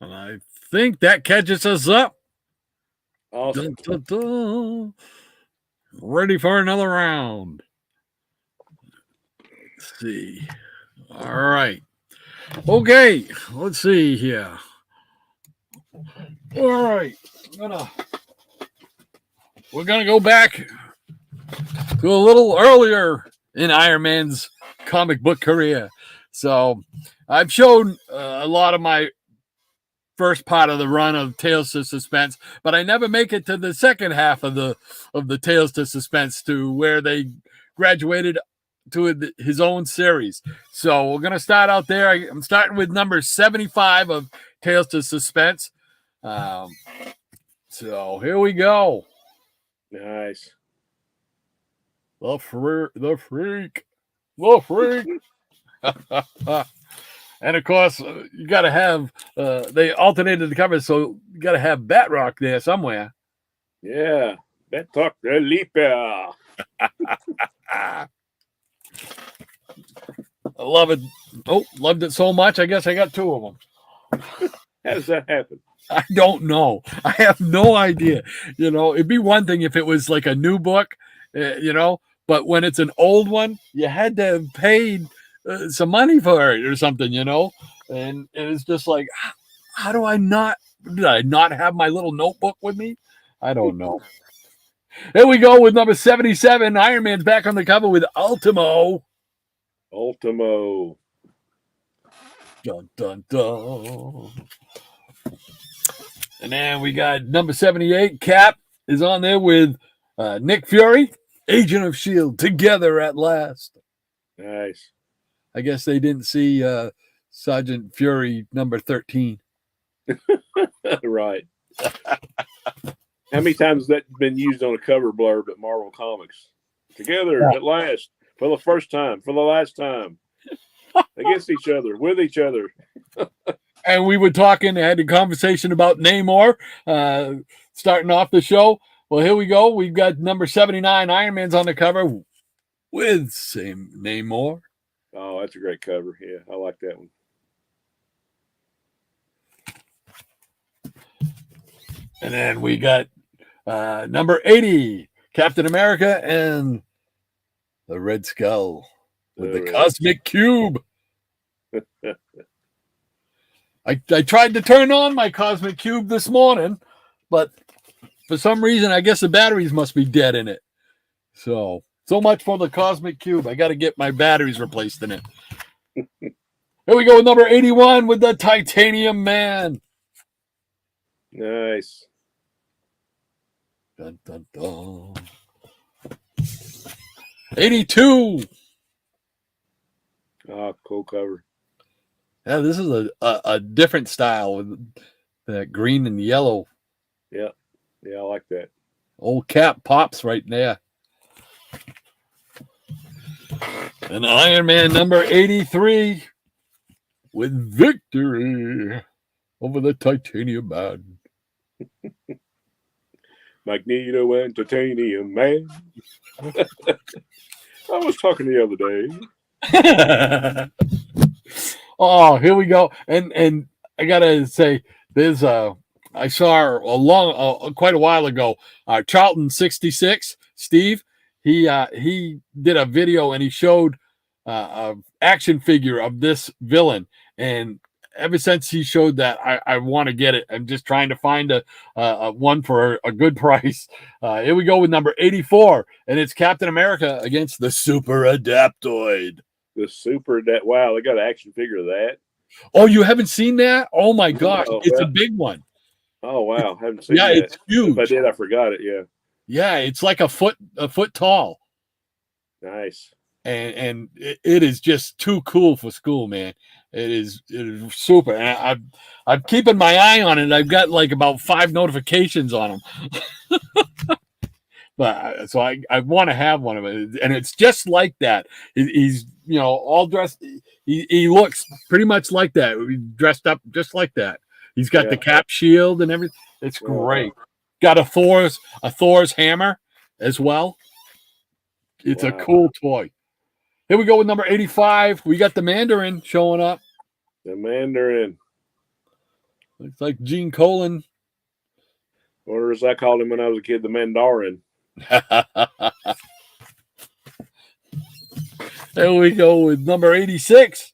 And I think that catches us up. Awesome. Dun, dun, dun. Ready for another round. Let's see. All right. Okay. Let's see here. All right. We're gonna go back to a little earlier in Iron Man's comic book career. So I've shown a lot of my first part of the run of Tales to Suspense, but I never make it to the second half of the Tales to Suspense, to where they graduated to his own series. So we're gonna start out there. I'm starting with number 75 of Tales to Suspense. So here we go. Nice. The freak. And of course, you got to have, they alternated the covers, so you got to have Batrock there somewhere. Yeah. Batrock the Leaper. I love it. Oh, loved it so much. I guess I got two of them. How does that happen? I don't know. I have no idea. You know, it'd be one thing if it was like a new book, but when it's an old one, you had to have paid some money for it or something, and it's just like, how do I did I not have my little notebook with me? I don't know. Here we go with number 77. Iron Man's back on the cover with Ultimo. Dun, dun, dun. And then we got number 78. Cap is on there with Nick Fury, Agent of S.H.I.E.L.D., together at last. Nice. I guess they didn't see Sergeant Fury number 13. Right. How many times has that been used on a cover blurb at Marvel Comics? Together at last, for the first time, for the last time, against each other, with each other. And we were talking, had a conversation about Namor starting off the show. Well, here we go. We've got number 79, Iron Man's on the cover with same Namor. Oh, that's a great cover. Yeah, I like that one. And then we got number 80, Captain America and the Red Skull with the Cosmic Cube. I tried to turn on my Cosmic Cube this morning, but for some reason, I guess the batteries must be dead in it. So much for the Cosmic Cube. I got to get my batteries replaced in it. Here we go with number 81 with the Titanium Man. Nice. Dun, dun, dun. 82. Oh, cool cover. Yeah, this is a different style with that green and yellow. Yeah, I like that. Old Cap pops right there. And Iron Man number 83 with victory over the Titanium Man. Magneto and Titanium Man. I was talking the other day. Oh, here we go. And I gotta say, there's I saw quite a while ago, Charlton 66, Steve. He did a video and he showed a action figure of this villain, and ever since he showed that, I want to get it. I'm just trying to find a one for a good price. Here we go with number 84, and it's Captain America against the Super Adaptoid. The Super that wow, they got an action figure of that. Oh, you haven't seen that? Oh my gosh, it's a big one. Oh wow, haven't seen that. Yeah, it's huge. If I did, I forgot it. Yeah. Yeah, it's like a foot tall. Nice. And it is just too cool for school, man. It is super. And I'm keeping my eye on it. I've got like about 5 notifications on them. But so I want to have one of it, and it's just like that. He's all dressed. He looks pretty much like that. He's dressed up just like that. He's got the cap shield and everything. It's great. Got a Thor's hammer as well. It's a cool toy. Here we go with number 85. We got the Mandarin showing up. The Mandarin. Looks like Gene Colan. Or as I called him when I was a kid, the Mandarin. There we go with number 86.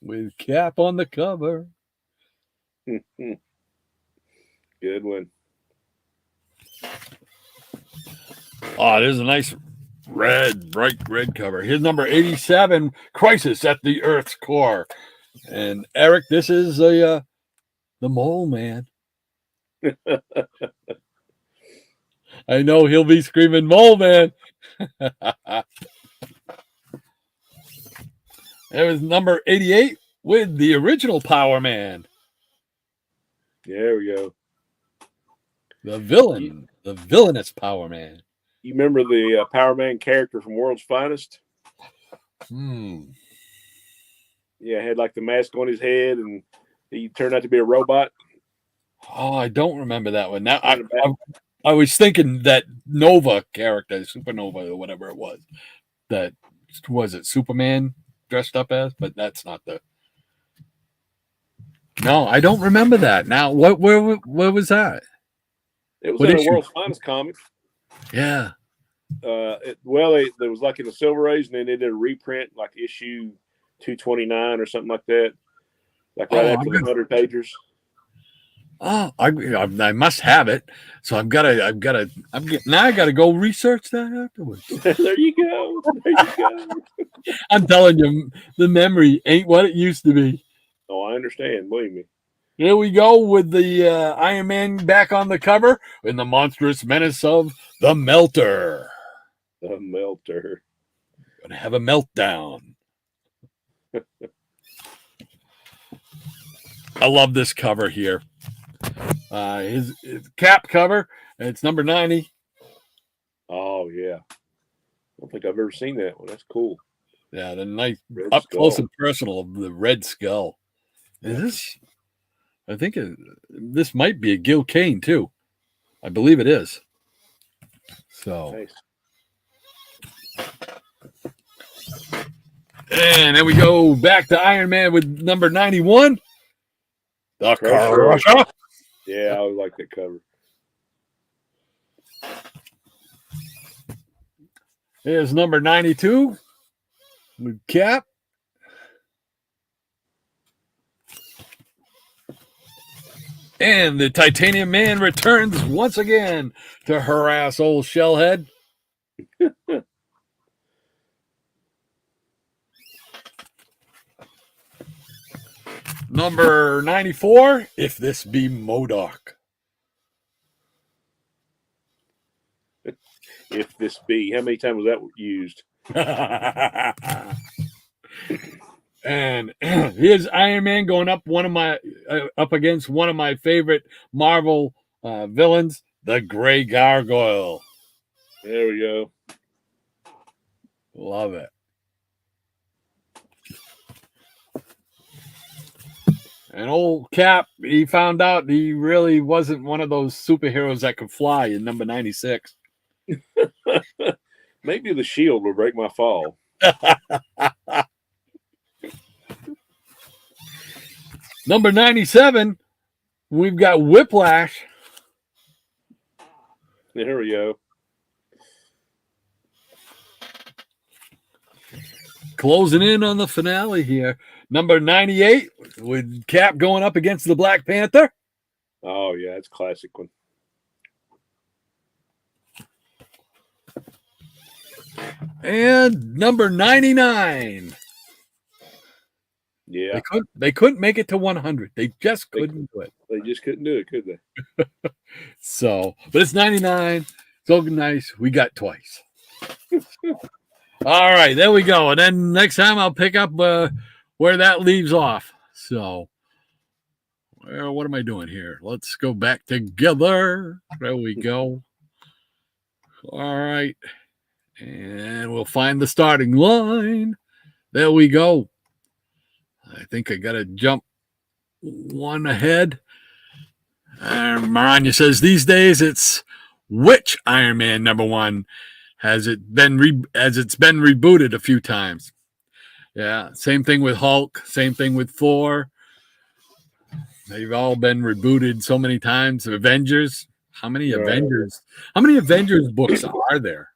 With Cap on the cover. Good one. Oh, there's a nice bright red cover. Here's number 87, Crisis at the Earth's Core. And Eric, this is the Mole Man. I know he'll be screaming Mole Man. There was number 88 with the original Power Man. There we go. The villain, the villainous Power Man. You remember the Power Man character from World's Finest? Yeah, had like the mask on his head, and he turned out to be a robot. Oh, I don't remember that one. Now I was thinking that Nova character, Supernova or whatever it was. That was it Superman dressed up as, but that's not the. No, I don't remember that. Now, where was that? It was in a World's Finest comic. Yeah. There was like in the Silver Age, and then they did a reprint, like issue 229 or something like that, like right after the 100 pagers. Oh, I must have it. So I gotta go research that afterwards. There you go. I'm telling you, the memory ain't what it used to be. Oh, I understand. Believe me. Here we go with the Iron Man back on the cover in the monstrous menace of the Melter. The Melter. Gonna have a meltdown. I love this cover here. His Cap cover, and it's number 90. Oh, yeah. I don't think I've ever seen that one. That's cool. Yeah, the nice Red up Skull. close and personal of the Red Skull. Is this? I think this might be a Gil Kane too. I believe it is. So, nice. And then we go back to Iron Man with number 91. The Crusher. Yeah, I would like that cover. Here's number 92 with Cap. And the Titanium Man returns once again to harass old Shellhead. Number 94, If This Be MODOK. If this be. How many times was that used? And here's Iron Man going up against one of my favorite Marvel villains, the gray gargoyle. There we go. Love it. And old Cap, he found out he really wasn't one of those superheroes that could fly in number 96. Maybe the shield will break my fall. Number 97, we've got Whiplash. There we go. Closing in on the finale here. Number 98, with Cap going up against the Black Panther. Oh, yeah, it's a classic one. And number 99. Yeah. They couldn't make it to 100. They just couldn't do it. They just couldn't do it, could they? So, but it's 99. So nice. We got twice. All right, there we go. And then next time I'll pick up where that leaves off. So, well, what am I doing here? Let's go back together. There we go. All right. And we'll find the starting line. There we go. I think I got to jump one ahead. Maranya says these days it's which Iron Man number one has it's been rebooted a few times. Yeah, same thing with Hulk, same thing with Thor. They've all been rebooted so many times. Avengers, how many Avengers books are there?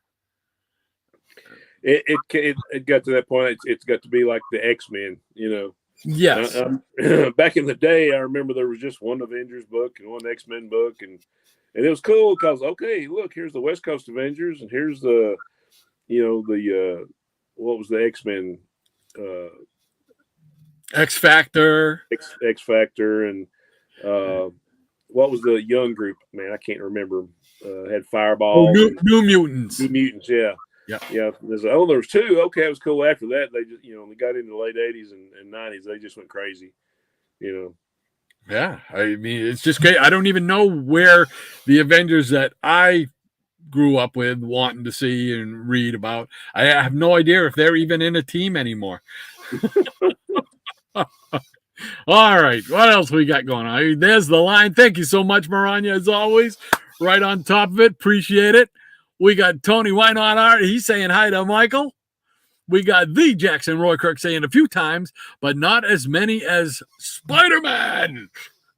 It got to that point. It's got to be like the X-Men, you know. Yes. Back in the day, I remember there was just one Avengers book and one X-Men book, and it was cool because okay, look, here's the West Coast Avengers, and here's the, you know, the what was the X-Men, X Factor, X Factor, and what was the young group? Man, I can't remember. Had Fireball, New Mutants. New Mutants, yeah. Yeah. There was two. Okay, it was cool. After that, they just, you know, they got into the late 80s and 90s. They just went crazy, you know. Yeah, I mean, it's just great. I don't even know where the Avengers that I grew up with wanting to see and read about. I have no idea if they're even in a team anymore. All right, what else we got going on? There's the line. Thank you so much, Maranya, as always. Right on top of it. Appreciate it. We got Tony Why Not Art. He's saying hi to Michael. We got the Jackson Roy Kirk saying a few times, but not as many as Spider-Man.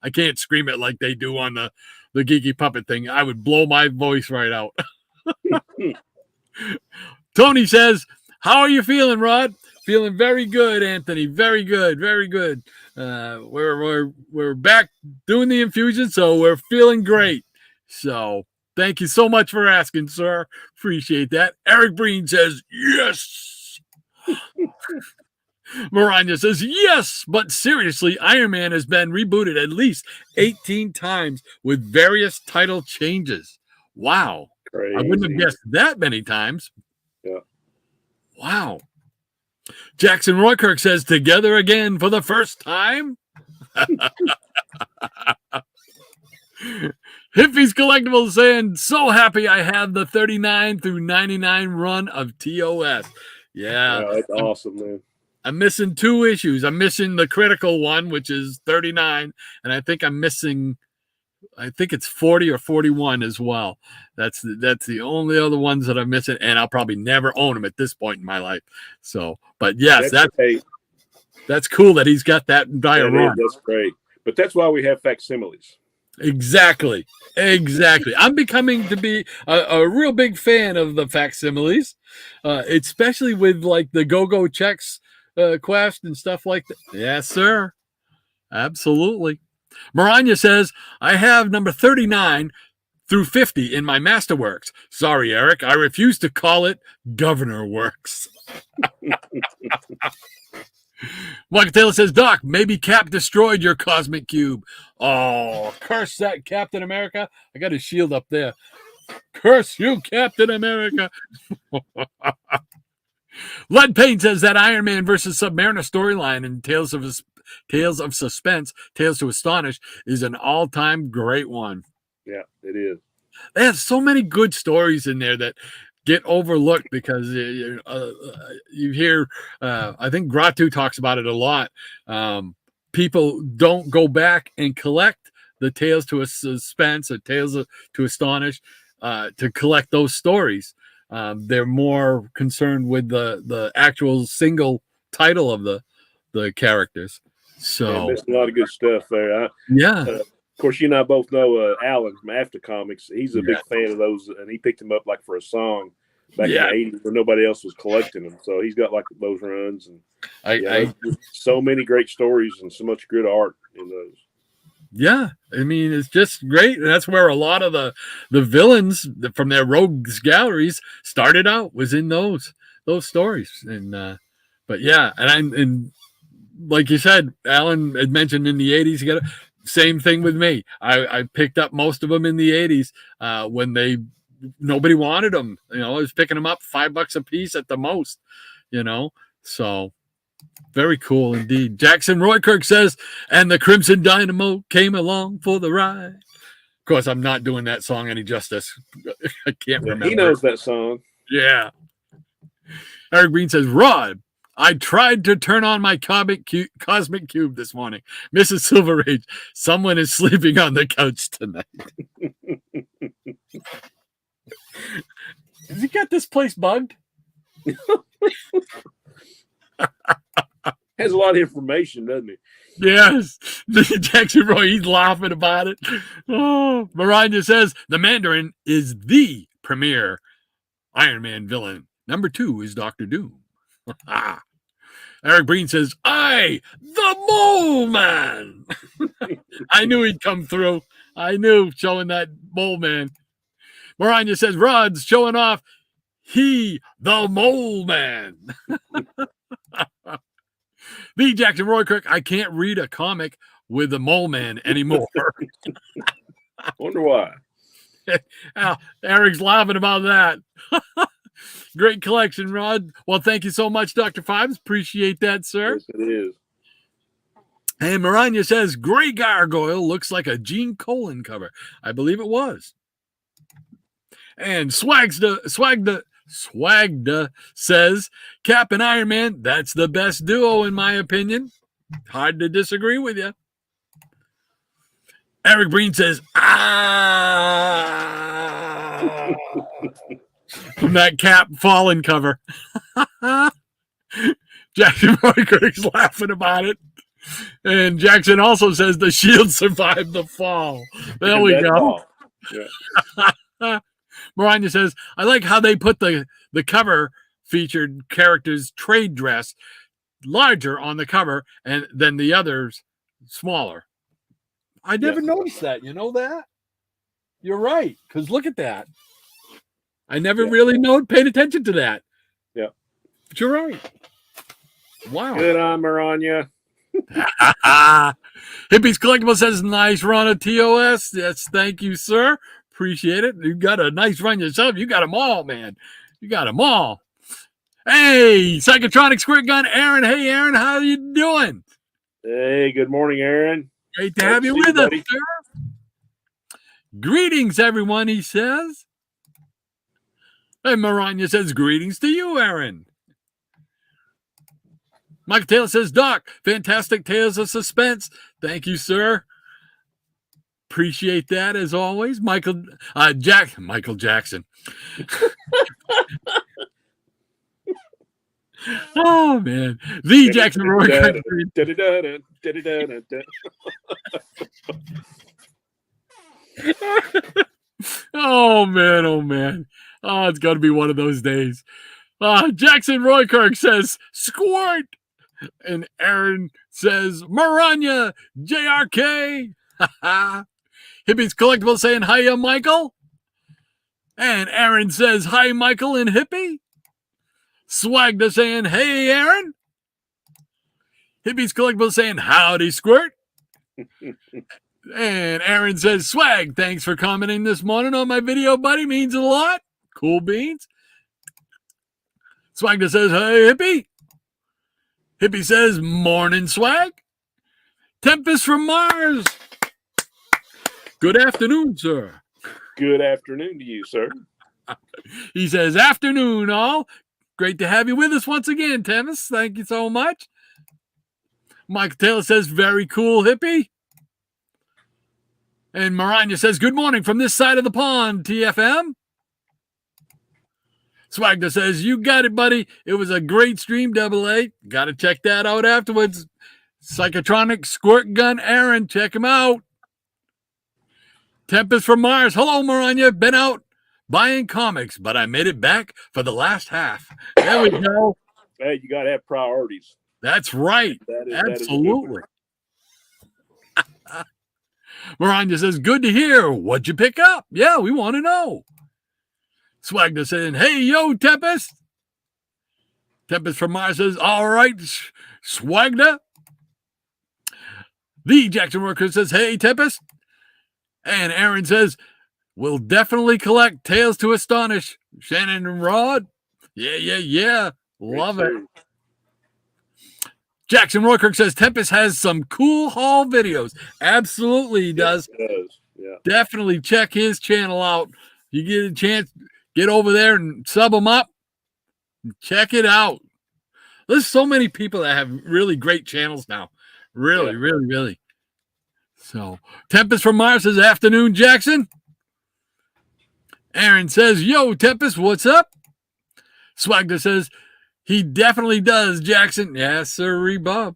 I can't scream it like they do on the Geeky Puppet thing. I would blow my voice right out. Tony says, how are you feeling, Rod? Feeling very good, Anthony. Very good. Very good. We're back doing the infusion, so we're feeling great. So thank you so much for asking, sir. Appreciate that. Eric Breen says, yes. Maranya says, yes, but seriously, Iron Man has been rebooted at least 18 times with various title changes. Wow. Crazy. I wouldn't have guessed that many times. Yeah. Wow. Jackson Roykirk says, together again for the first time. Hippies Collectibles saying, so happy I have the 39 through 99 run of TOS. Yeah. That's awesome, man. I'm missing 2 issues. I'm missing the critical one, which is 39, and I think it's 40 or 41 as well. That's the only other ones that I'm missing, and I'll probably never own them at this point in my life. So, but yes, that's cool that he's got that entire run. That's great. But that's why we have facsimiles. Exactly. I'm becoming to be a real big fan of the facsimiles, especially with like the Go-Go Checks quest and stuff like that. Yes, sir. Absolutely. Maranya says, I have number 39 through 50 in my Masterworks. Sorry, Eric. I refuse to call it Governor Works. Michael Taylor says, Doc, maybe Cap destroyed your cosmic cube. Oh, curse that Captain America. I got his shield up there. Curse you, Captain America. Lead Paint says that Iron Man versus Submariner storyline in Tales of Suspense, Tales to Astonish is an all-time great one. Yeah, it is. They have so many good stories in there that get overlooked because you hear, I think Gratu talks about it a lot. People don't go back and collect the Tales to a Suspense or Tales to Astonish to collect those stories. They're more concerned with the actual single title of the characters. So there's a lot of good stuff there. Yeah. Of course, you and I both know Alan from After Comics. He's a big fan of those, and he picked them up like for a song back in the 80s when nobody else was collecting them. So he's got like those runs, and so many great stories and so much good art in those. Yeah, I mean, it's just great. And that's where a lot of the villains from their rogues galleries started out, was in those stories. And but yeah, and like you said, Alan had mentioned in the 80s, you got same thing with me. I picked up most of them in the 80s when nobody wanted them. I was picking them up $5 a piece at the most, so very cool indeed. Jackson Roykirk says, and the Crimson Dynamo came along for the ride. Of course, I'm not doing that song any justice. I can't remember. He knows that song. Yeah. Eric Green says, Rod, I tried to turn on my cosmic cube this morning. Mrs. Silver Age, someone is sleeping on the couch tonight. Has he got this place bugged? Has a lot of information, doesn't he? Yes. Jackson Roy, he's laughing about it. Oh, Maranya says, the Mandarin is the premier Iron Man villain. Number 2 is Dr. Doom. Eric Breen says, the Mole Man. I knew he'd come through. I knew, showing that Mole Man. Maranya says, Rod's showing off. The Mole Man. The Jackson Roykirk, I can't read a comic with the Mole Man anymore. Wonder why. Eric's laughing about that. Great collection, Rod. Well, thank you so much, Dr. Fives. Appreciate that, sir. Yes, it is. And Maranya says, Gray Gargoyle looks like a Gene Colan cover. I believe it was. And Swagda says, Cap and Iron Man, that's the best duo in my opinion. Hard to disagree with you. Eric Breen says, from that Cap Fallen cover. Jackson Roykirk's laughing about it. And Jackson also says the Shield survived the fall. There we go. Yeah. Maranya says, I like how they put the cover featured characters' trade dress larger on the cover and than the others smaller. I never noticed that. You know that? You're right. Because look at that. I never really paid attention to that. Yeah. But you're right. Wow. Good on, Maranya. Hippies Collectible says, nice run of TOS. Yes, thank you, sir. Appreciate it. You got a nice run yourself. You got them all, man. You got them all. Hey, Psychotronic Squirt Gun, Aaron. Hey, Aaron, how are you doing? Hey, good morning, Aaron. Great to have you with us, sir. Greetings, everyone, he says. And Maranya says, greetings to you, Aaron. Michael Taylor says, Doc, fantastic tales of suspense. Thank you, sir. Appreciate that as always. Michael Jackson. Oh man. The Jackson Roy. Oh man. Oh, it's gonna be one of those days. Jackson Roykirk says, squirt. And Aaron says, Maranya, JRK. Hippie's Collectible saying, hiya, Michael. And Aaron says, hi, Michael and Hippie. Swagda saying, hey, Aaron. Hippie's Collectible saying, howdy, Squirt. And Aaron says, Swag, thanks for commenting this morning on my video, buddy. Means a lot. Cool beans. Swagda says, hey, Hippie. Hippie says, morning, Swag. Tempest from Mars. Good afternoon, sir. Good afternoon to you, sir. He says, afternoon, all. Great to have you with us once again, Tempest. Thank you so much. Mike Taylor says, very cool, hippie. And Maranya says, good morning from this side of the pond, TFM. Swagner says, you got it, buddy. It was a great stream, AA. Got to check that out afterwards. Psychotronic Squirt Gun Aaron, check him out. Tempest from Mars. Hello, Maranya. Been out buying comics, but I made it back for the last half. There we go. Hey, you got to have priorities. That's right. Absolutely. Maranya says, good to hear. What'd you pick up? Yeah, we want to know. Swagner saying, hey, yo, Tempest. Tempest from Mars says, all right, Swagner. The Jackson Worker says, hey, Tempest. And Aaron says, we'll definitely collect Tales to Astonish. Shannon and Rod. Yeah. Love it. Jackson Roykirk says, Tempest has some cool haul videos. Absolutely he does. It does. Yeah. Definitely check his channel out. You get a chance, get over there and sub him up. Check it out. There's so many people that have really great channels now. Really. So, Tempest from Mars says, afternoon, Jackson. Aaron says, yo, Tempest, what's up? Swagner says, he definitely does, Jackson. Yes, sir, Bob.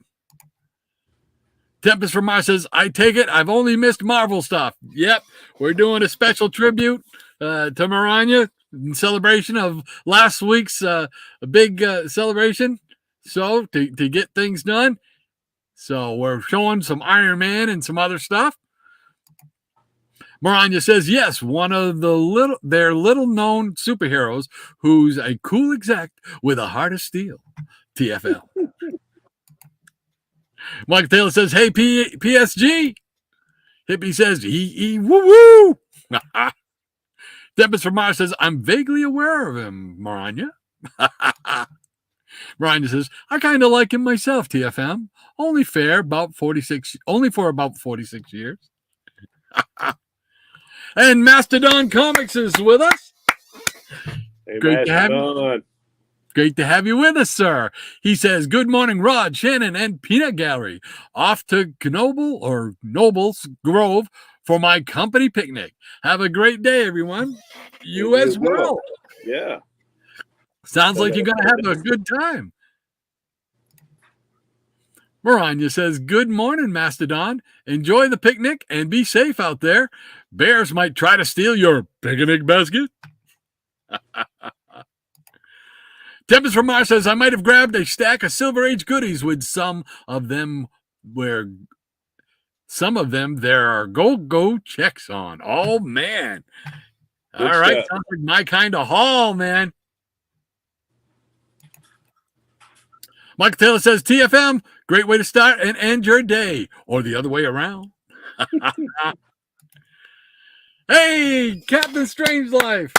Tempest from Mars says, I take it, I've only missed Marvel stuff. Yep, we're doing a special tribute to Maranya in celebration of last week's big celebration. So, to get things done. So, we're showing some Iron Man and some other stuff. Maranya says, yes, one of their little-known superheroes who's a cool exec with a heart of steel. TFL. Mike Taylor says, hey, PSG. Hippie says, woo-woo. Tempest from Mars says, I'm vaguely aware of him, Maranya. Maranya says, I kind of like him myself, TFM. Only for about 46 years. And Mastodon Comics is with us. Hey, Great to have you with us, sir. He says, good morning, Rod, Shannon, and Peanut Gallery. Off to Nobles Grove for my company picnic. Have a great day, everyone. You as well. Yeah. Sounds like you're going to have a good time. Maranya says, good morning, Mastodon. Enjoy the picnic and be safe out there. Bears might try to steal your picnic basket. Tempest from Mars says, I might have grabbed a stack of Silver Age goodies with some of them there are go checks on. Oh, man. All right. Sounds like my kind of haul, man. Mike Taylor says, TFM, great way to start and end your day, or the other way around. Hey, Captain Strangelife.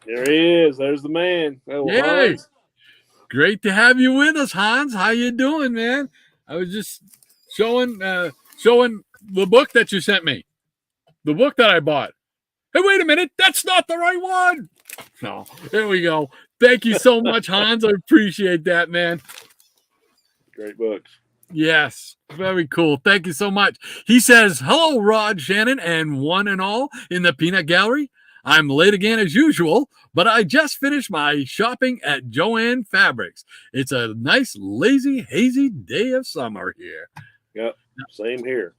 There he is. There's the man. Yay. Great to have you with us, Hans. How you doing, man? I was just showing the book that you sent me. The book that I bought. Hey, wait a minute. That's not the right one. No, there we go. Thank you so much, Hans. I appreciate that, man. Great books. Yes, very cool. Thank you so much. He says, hello, Rod, Shannon, and one and all in the Peanut Gallery. I'm late again as usual, but I just finished my shopping at Joann Fabrics. It's a nice, lazy, hazy day of summer here. Yep, same here.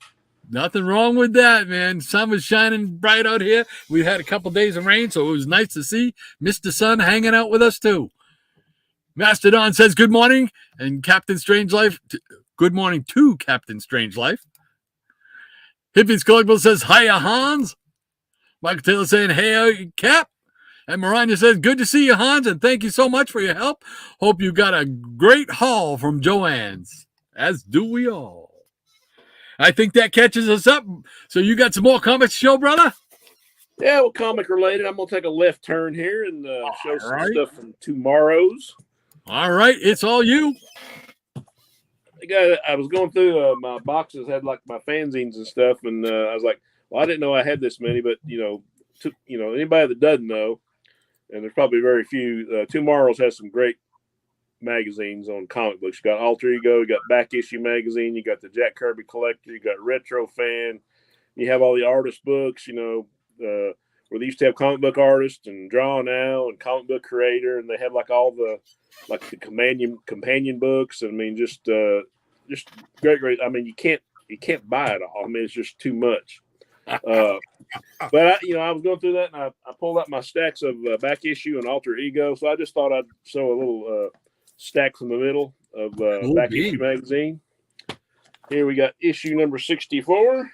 Nothing wrong with that, man. Sun was shining bright out here. We had a couple days of rain, so it was nice to see Mr. Sun hanging out with us, too. Mastodon says good morning, and Captain Strangelife, good morning to Captain Strangelife. Hippie's Collectible says, hiya, Hans. Michael Taylor saying, hey, Cap. And Maranya says, good to see you, Hans, and thank you so much for your help. Hope you got a great haul from Joann's, as do we all. I think that catches us up. So you got some more comics to show, brother? Yeah, well, comic related. I'm going to take a left turn here and show some stuff from tomorrow's. All right, it's all you. I was going through my boxes, had like my fanzines and stuff, and I was like, Well, I didn't know I had this many, but anybody that doesn't know, and there's probably very few. Tomorrow's has some great magazines on comic books. You got Alter Ego, you got Back Issue Magazine, you got the Jack Kirby Collector, you got Retro Fan, you have all the artist books, where they used to have comic book artists and Draw Now and Comic Book Creator, and they have like all the companion books. I mean, just great. I mean, you can't buy it all. I mean, it's just too much. But I was going through that, and I pulled out my stacks of Back Issue and Alter Ego. So I just thought I'd show a little stack from the middle of Back Issue Magazine. Here we got issue number 64,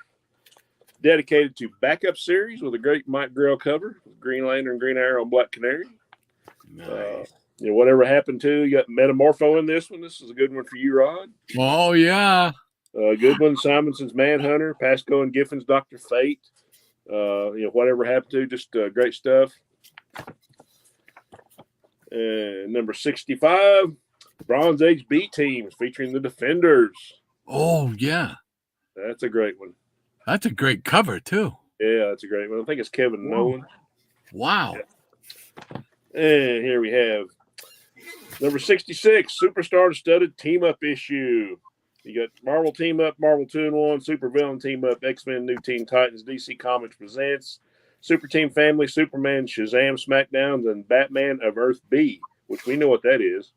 dedicated to Backup Series with a great Mike Grell cover, Green Lantern, Green Arrow, and Black Canary. Nice. Whatever happened to, you got Metamorpho in this one. This is a good one for you, Rod. Oh, yeah. Good one, Simonson's Manhunter, Pasco and Giffen's Dr. Fate. Whatever happened to, just great stuff. And number 65, Bronze Age B Teams featuring the Defenders. Oh, yeah. That's a great one. That's a great cover, too. Yeah, that's a great one. I think it's Kevin Nolan. Wow. Yeah. And here we have number 66, Superstar Studded Team Up issue. You got Marvel Team Up, Marvel 2-in-1, Super Villain Team Up, X-Men New Teen Titans, DC Comics Presents, Super Team Family, Superman, Shazam, SmackDowns, and Batman of Earth B, which we know what that is.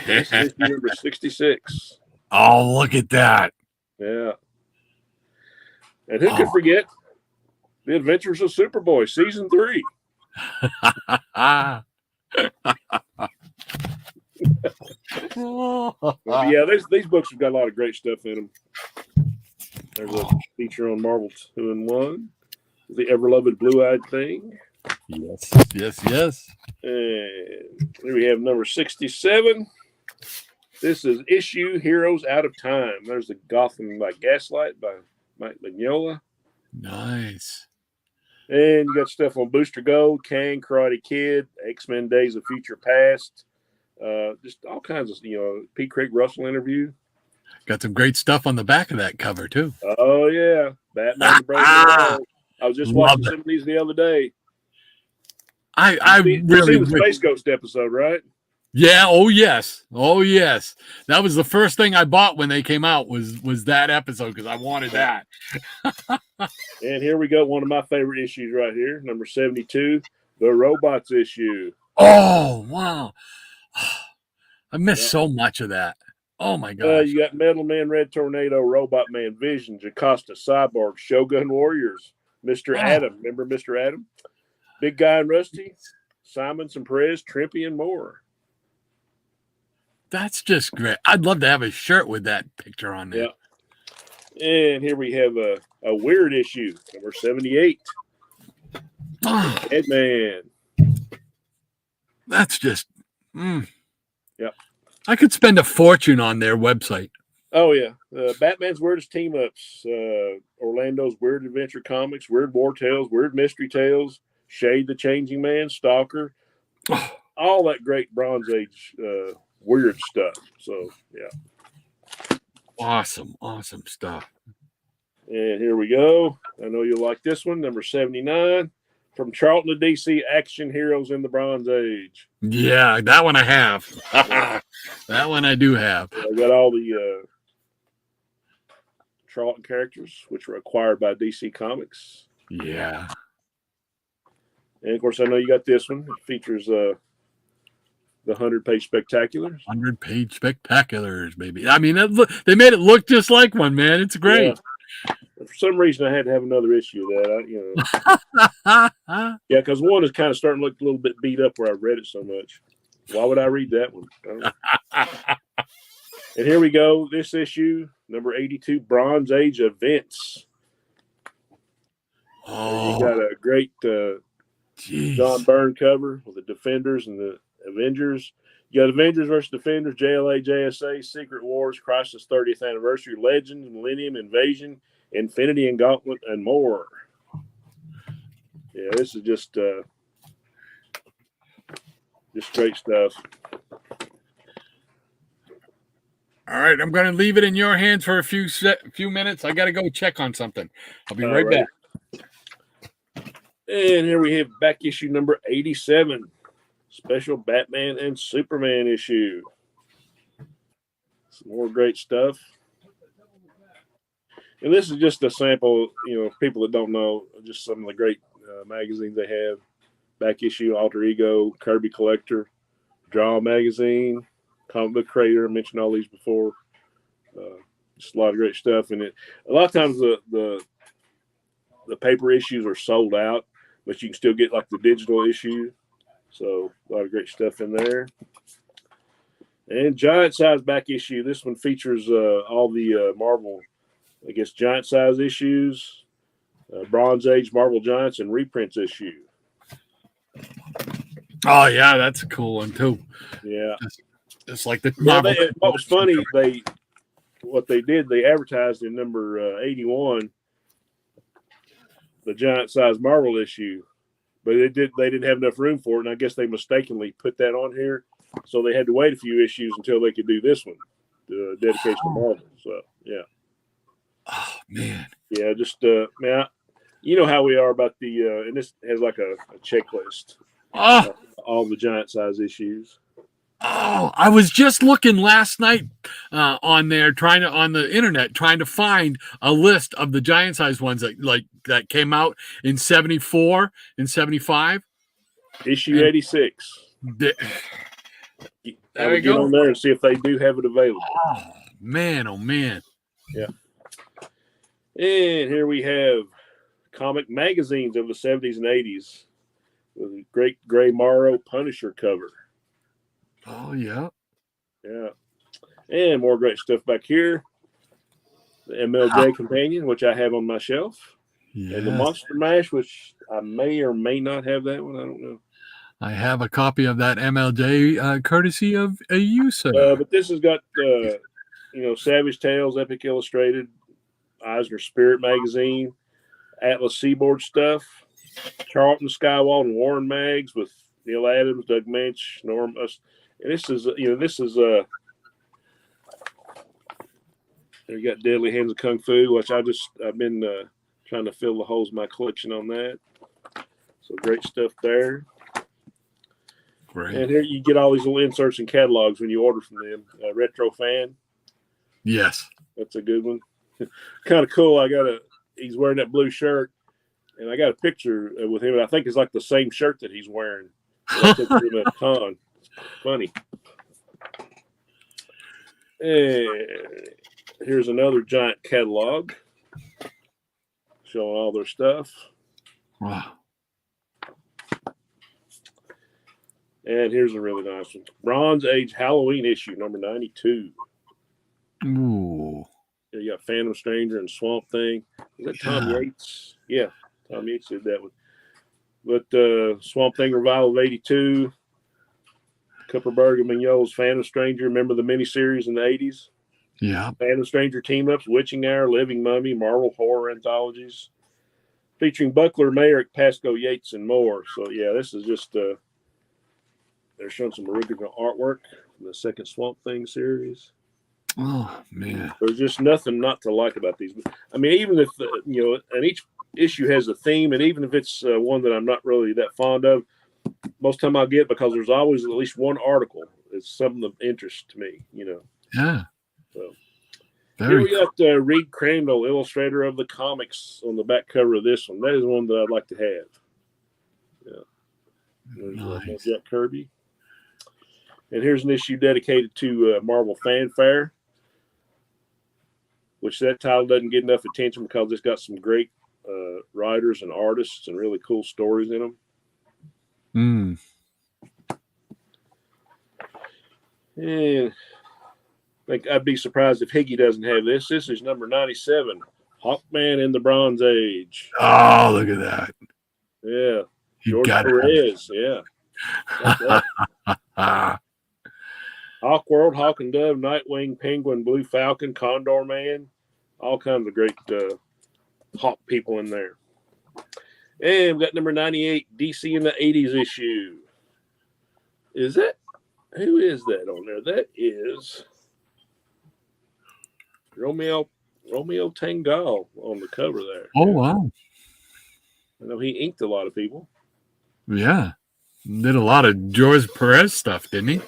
This is number 66. Oh, look at that. Yeah. And who could forget The Adventures of Superboy, Season 3. Yeah, these books have got a lot of great stuff in them. There's a feature on Marvel 2-in-1, the ever-loved Blue-Eyed Thing. Yes. And here we have number 67. This is issue Heroes Out of Time. There's the Gotham by Gaslight by Mike Mignola. Nice. And you got stuff on Booster Gold, Kang, Karate Kid, X-Men Days of Future Past. Just all kinds of, Pete Craig Russell interview. Got some great stuff on the back of that cover, too. Oh, yeah. Batman the Brave World. I was just watching some of these the other day. I really the Space Ghost episode, right? Yeah. Oh, yes. That was the first thing I bought when they came out was that episode because I wanted that. And here we go. One of my favorite issues right here, number 72, the Robots issue. Oh, wow. I missed so much of that. Oh, my God. You got Metal Man, Red Tornado, Robot Man, Vision, Jocasta, Cyborg, Shogun Warriors, Mr. Adam. Remember Mr. Adam? Big Guy and Rusty, Simonson, Perez, Trimpy, and more. That's just great. I'd love to have a shirt with that picture on there. Yeah. And here we have a weird issue, number 78. Headman. That's just... Yep. I could spend a fortune on their website. Oh, yeah. Batman's Weirdest Team-Ups, Orlando's Weird Adventure Comics, Weird War Tales, Weird Mystery Tales, Shade the Changing Man, Stalker. All that great Bronze Age weird stuff. So, yeah. Awesome stuff. And here we go. I know you'll like this one, number 79. From Charlton to DC, Action Heroes in the Bronze Age. Yeah, that one I have. That one I do have. I got all the Charlton characters, which were acquired by DC Comics. Yeah. And, of course, I know you got this one. It features the 100-page spectaculars. 100-page spectaculars, baby. I mean, they made it look just like one, man. It's great. Yeah. For some reason, I had to have another issue of that. Yeah, because one is kind of starting to look a little bit beat up where I read it so much. Why would I read that one? And here we go. This issue, number 82, Bronze Age Events. You got a great John Byrne cover with the Defenders and the Avengers. You got Avengers versus Defenders, JLA, JSA, Secret Wars, Crisis 30th Anniversary, Legends, Millennium Invasion, Infinity and Gauntlet, and more. Yeah, this is just great stuff. All right, I'm going to leave it in your hands for a few minutes. I got to go check on something. I'll be right back. And here we have back issue number 87, special Batman and Superman issue. Some more great stuff. And this is just a sample, people that don't know, just some of the great magazines they have. Back issue, Alter Ego, Kirby Collector, Draw Magazine, Comic Book Creator. I mentioned all these before. Just a lot of great stuff in it. A lot of times the paper issues are sold out, but you can still get like the digital issue. So a lot of great stuff in there. And giant size back issue. This one features all the Marvel, I guess, giant size issues, Bronze Age Marvel Giants, and reprints issue. Oh yeah, that's a cool one too. Yeah, it's like the Marvel. What was funny, they advertised in number 81 the giant size Marvel issue, but they didn't have enough room for it, and I guess they mistakenly put that on here, so they had to wait a few issues until they could do this one, the dedication to Marvel. So yeah. Oh man. Yeah, just man, you know how we are about the and this has like a checklist. All the giant size issues. Oh, I was just looking last night on there, on the internet, trying to find a list of the giant size ones that came out in 74 and 75. Issue 86. I would get on there and see if they do have it available. Oh man. Yeah. And here we have comic magazines of the 70s and 80s with a great Gray Morrow Punisher cover. Oh, yeah. Yeah. And more great stuff back here. The MLJ Companion, which I have on my shelf. Yes. And the Monster Mash, which I may or may not have that one. I don't know. I have a copy of that MLJ courtesy of you, sir. But this has got, Savage Tales, Epic Illustrated, Eisner Spirit Magazine, Atlas Seaboard stuff, Charlton Skywald and Warren Mags with Neil Adams, Doug Mensch, Norm. And this is you got Deadly Hands of Kung Fu, which I've been trying to fill the holes in my collection on that. So great stuff there. Great. And here you get all these little inserts and catalogs when you order from them. Retro Fan. Yes. That's a good one. Kind of cool. He's wearing that blue shirt, and I got a picture with him. And I think it's like the same shirt that he's wearing. I took him at a con. Funny. And here's another giant catalog showing all their stuff. Wow. And here's a really nice one. Bronze Age Halloween issue, number 92. Ooh. You got Phantom Stranger and Swamp Thing. Is that Tom Yates? Yeah, Tom Yates did that one. But Swamp Thing Revival of 82. Kupperberg and Mignol's Phantom Stranger. Remember the miniseries in the 80s? Yeah. Phantom Stranger team-ups, Witching Hour, Living Mummy, Marvel Horror Anthologies. Featuring Buckler, Mayrick, Pasco, Yates, and more. So, yeah, this is just... they're showing some original artwork from the second Swamp Thing series. Oh, man. There's just nothing not to like about these. I mean, even if, and each issue has a theme, and even if it's one that I'm not really that fond of, most time I'll get because there's always at least one article. It's something of interest to me, Yeah. So here we got Reed Crandall, illustrator of the comics, on the back cover of this one. That is one that I'd like to have. Yeah. There's Jack Kirby. And here's an issue dedicated to Marvel Fanfare, which that title doesn't get enough attention because it's got some great writers and artists and really cool stories in them. Mm. And I think I'd be surprised if Higgy doesn't have this. This is number 97, Hawkman in the Bronze Age. Oh, look at that. Yeah. George Perez. Yeah. Hawkworld, Hawk and Dove, Nightwing, Penguin, Blue Falcon, Condor Man. All kinds of great Hawk people in there. And we've got number 98, DC in the 80s issue. Is that? Who is that on there? That is Romeo Tangal on the cover there. Oh, wow. I know he inked a lot of people. Yeah. Did a lot of George Perez stuff, didn't he?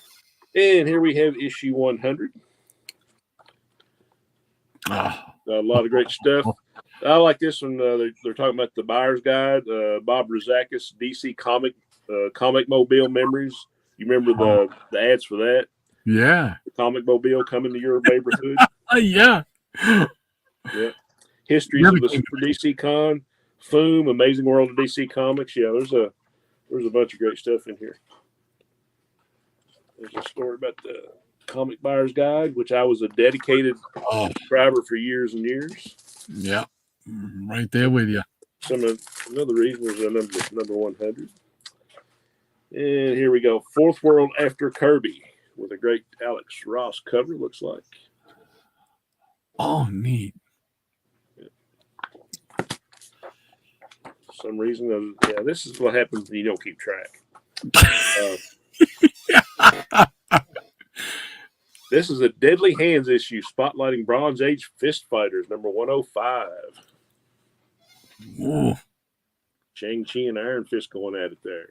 And here we have issue 100. Oh. A lot of great stuff. I like this one. They're talking about the buyer's guide. Bob Rozakis, DC Comic Mobile Memories. You remember the ads for that? Yeah. The Comic Mobile coming to your neighborhood. Yeah. Yeah. Histories of the Super DC Con, Foom, Amazing World of DC Comics. Yeah, there's a bunch of great stuff in here. There's a story about the Comic Buyer's Guide, which I was a dedicated subscriber for years and years. Yeah, right there with you. Another reason was number 100. And here we go. Fourth World After Kirby with a great Alex Ross cover, looks like. Oh, neat. For some reason, this is what happens when you don't keep track. This is a Deadly Hands issue spotlighting Bronze Age fist fighters, number 105. Ooh. Shang-Chi and Iron Fist going at it there.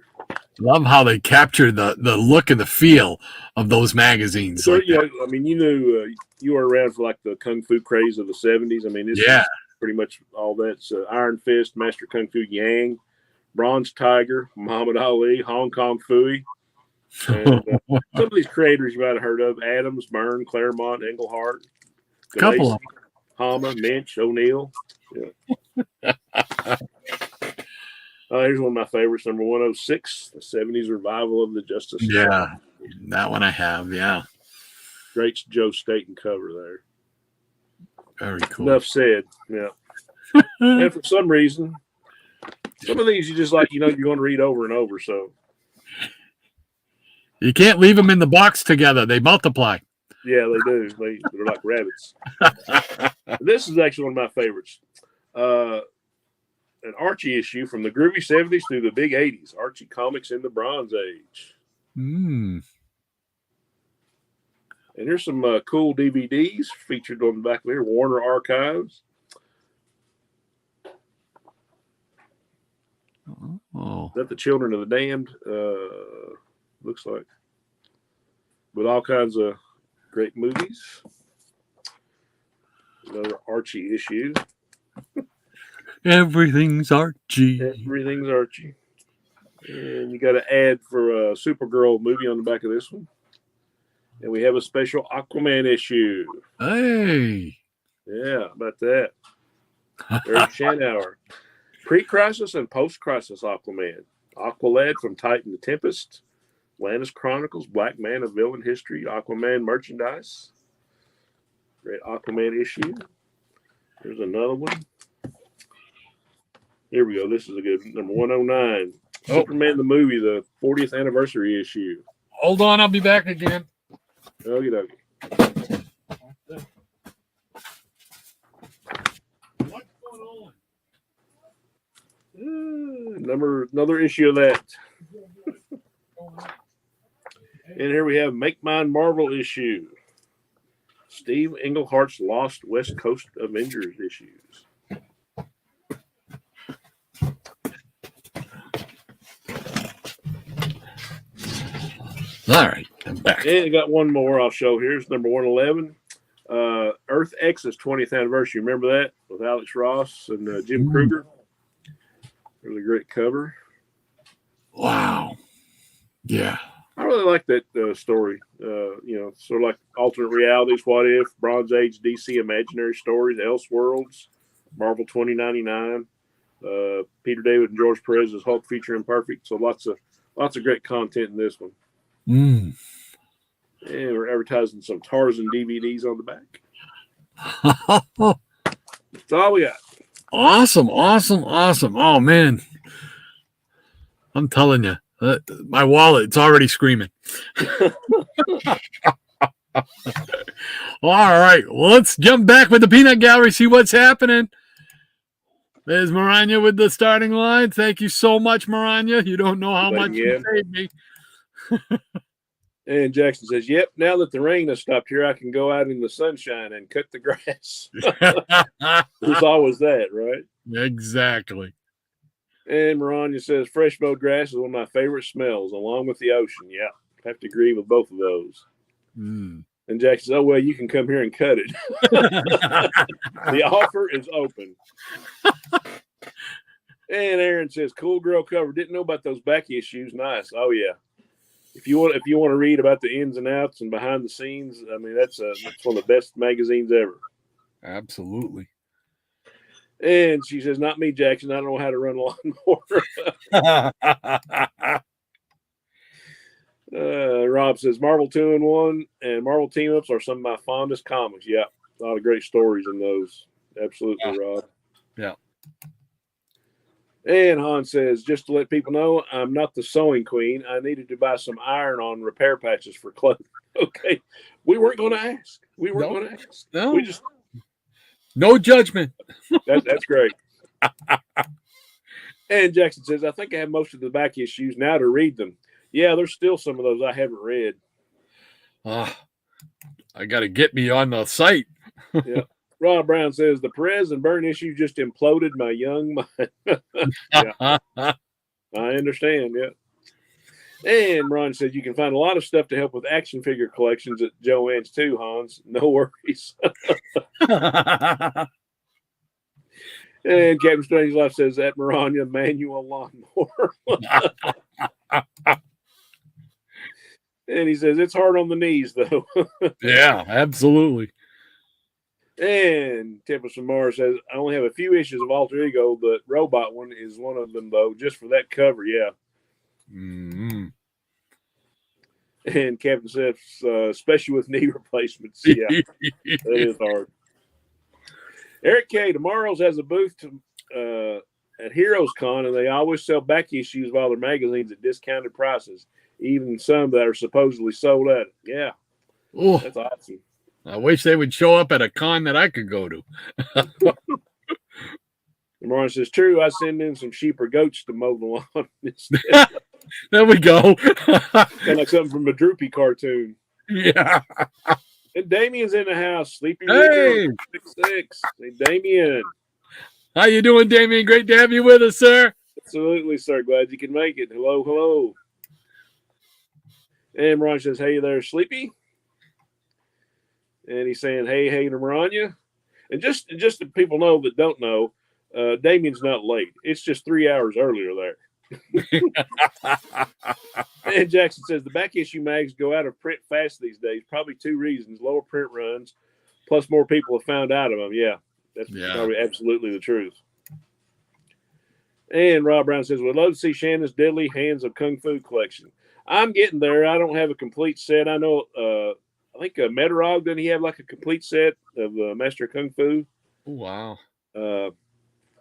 Love how they captured the look and the feel of those magazines. So, I mean, you were around for like the Kung Fu craze of the 70s. I mean, this is pretty much all that. So Iron Fist, Master Kung Fu Yang, Bronze Tiger, Muhammad Ali, Hong Kong Fooey. And some of these creators you might have heard of: Adams, Byrne, Claremont, Englehart, a couple of Hama, Minch, O'Neill. Yeah. Here's one of my favorites, number 106, the 70s revival of the Justice Society. Yeah, that one I have. Yeah, great Joe Staten cover there. Very cool. Enough said. Yeah. And for some reason, some of these you just like, you're going to read over and over. So you can't leave them in the box together. They multiply. Yeah, they do. They're like rabbits. This is actually one of my favorites. An Archie issue from the groovy 70s through the big 80s. Archie comics in the Bronze Age. Mm. And here's some cool DVDs featured on the back there. Warner Archives. Oh. Is that the Children of the Damned? Looks like. With all kinds of great movies. Another Archie issue. Everything's Archie. Everything's Archie. And you got an ad for a Supergirl movie on the back of this one. And we have a special Aquaman issue. Hey. Yeah, about that. Eric Shanauer. Pre-crisis and post-crisis Aquaman. Aqualad from Titan to Tempest. Atlantis Chronicles, Black Man of Villain History, Aquaman merchandise. Great Aquaman issue. There's another one. Here we go. This is a good number 109. Superman the movie, the 40th anniversary issue. Hold on, I'll be back again. Okie dokie. What's going on? Another issue of that. And here we have Make Mine Marvel issue. Steve Englehart's Lost West Coast Avengers issues. All right, I'm back. And I got one more I'll show here. It's number 111. Earth X's 20th anniversary. Remember that? With Alex Ross and Jim Kruger. Really great cover. Wow. Yeah. I really like that story. Sort of like alternate realities, what if, Bronze Age DC imaginary stories, Elseworlds, Marvel 2099, Peter David and George Perez's Hulk feature Imperfect. So lots of great content in this one. Mm. And we're advertising some Tarzan DVDs on the back. That's all we got. Awesome. Oh, man. I'm telling you, my wallet, it's already screaming. All right, well, let's jump back with the peanut gallery, see what's happening. There's Maranya with the starting line. Thank you so much, Maranya. You don't know how much you saved me. And Jackson says, yep, now that the rain has stopped here, I can go out in the sunshine and cut the grass. There's always that, right? Exactly. And Maranya says, fresh mowed grass is one of my favorite smells, along with the ocean. Yeah, have to agree with both of those. Mm. And Jack says, oh, well, you can come here and cut it. The offer is open. And Aaron says, cool girl cover. Didn't know about those back issues. Nice. Oh, yeah. If you want to read about the ins and outs and behind the scenes, I mean, that's one of the best magazines ever. Absolutely. And she says, not me, Jackson. I don't know how to run a lawnmower. Rob says, Marvel 2-in-1 and Marvel team-ups are some of my fondest comics. Yeah, a lot of great stories in those. Absolutely, Rob. Yeah. And Han says, just to let people know, I'm not the sewing queen. I needed to buy some iron-on repair patches for clothing. Okay. We weren't going to ask. No. We just... No judgment. That's great. And Jackson says, I think I have most of the back issues now to read them. Yeah, there's still some of those I haven't read. I got to get me on the site. Yeah. Rob Brown says, the Perez and Byrne issue just imploded my young mind. Yeah. I understand, yeah. And Ron says, you can find a lot of stuff to help with action figure collections at Joanne's too, Hans. No worries. And Captain Strangelove says, at Maranya, manual lawnmower. And he says, it's hard on the knees, though. Yeah, absolutely. And Tempest from Mars says, I only have a few issues of Alter Ego, but Robot one is one of them, though, just for that cover, yeah. Mm-hmm. And Captain says, especially with knee replacements, yeah, that is hard. Eric K. Tomorrow's has a booth at Heroes Con, and they always sell back issues of all their magazines at discounted prices, even some that are supposedly sold out. Yeah, that's awesome. I wish they would show up at a con that I could go to. Martin says, true, I send in some sheep or goats to mow the lawn instead. There we go. Kind of like something from a Droopy cartoon. Yeah. And Damien's in the house. Sleepy. Hey. 6'6". Hey, Damien. How you doing, Damien? Great to have you with us, sir. Absolutely, sir. Glad you can make it. Hello. And Maranya says, hey there, Sleepy. And he's saying, hey to Maranya. And just so people know that don't know, Damien's not late. It's just 3 hours earlier there. And Jackson says the back issue mags go out of print fast these days. Probably two reasons: lower print runs, plus more people have found out of them. Yeah, that's probably absolutely the truth. And Rob Brown says, we'd love to see Shannon's Deadly Hands of Kung Fu collection. I'm getting there. I don't have a complete set. I know, I think Metarog, doesn't he have like a complete set of Master Kung Fu? Wow.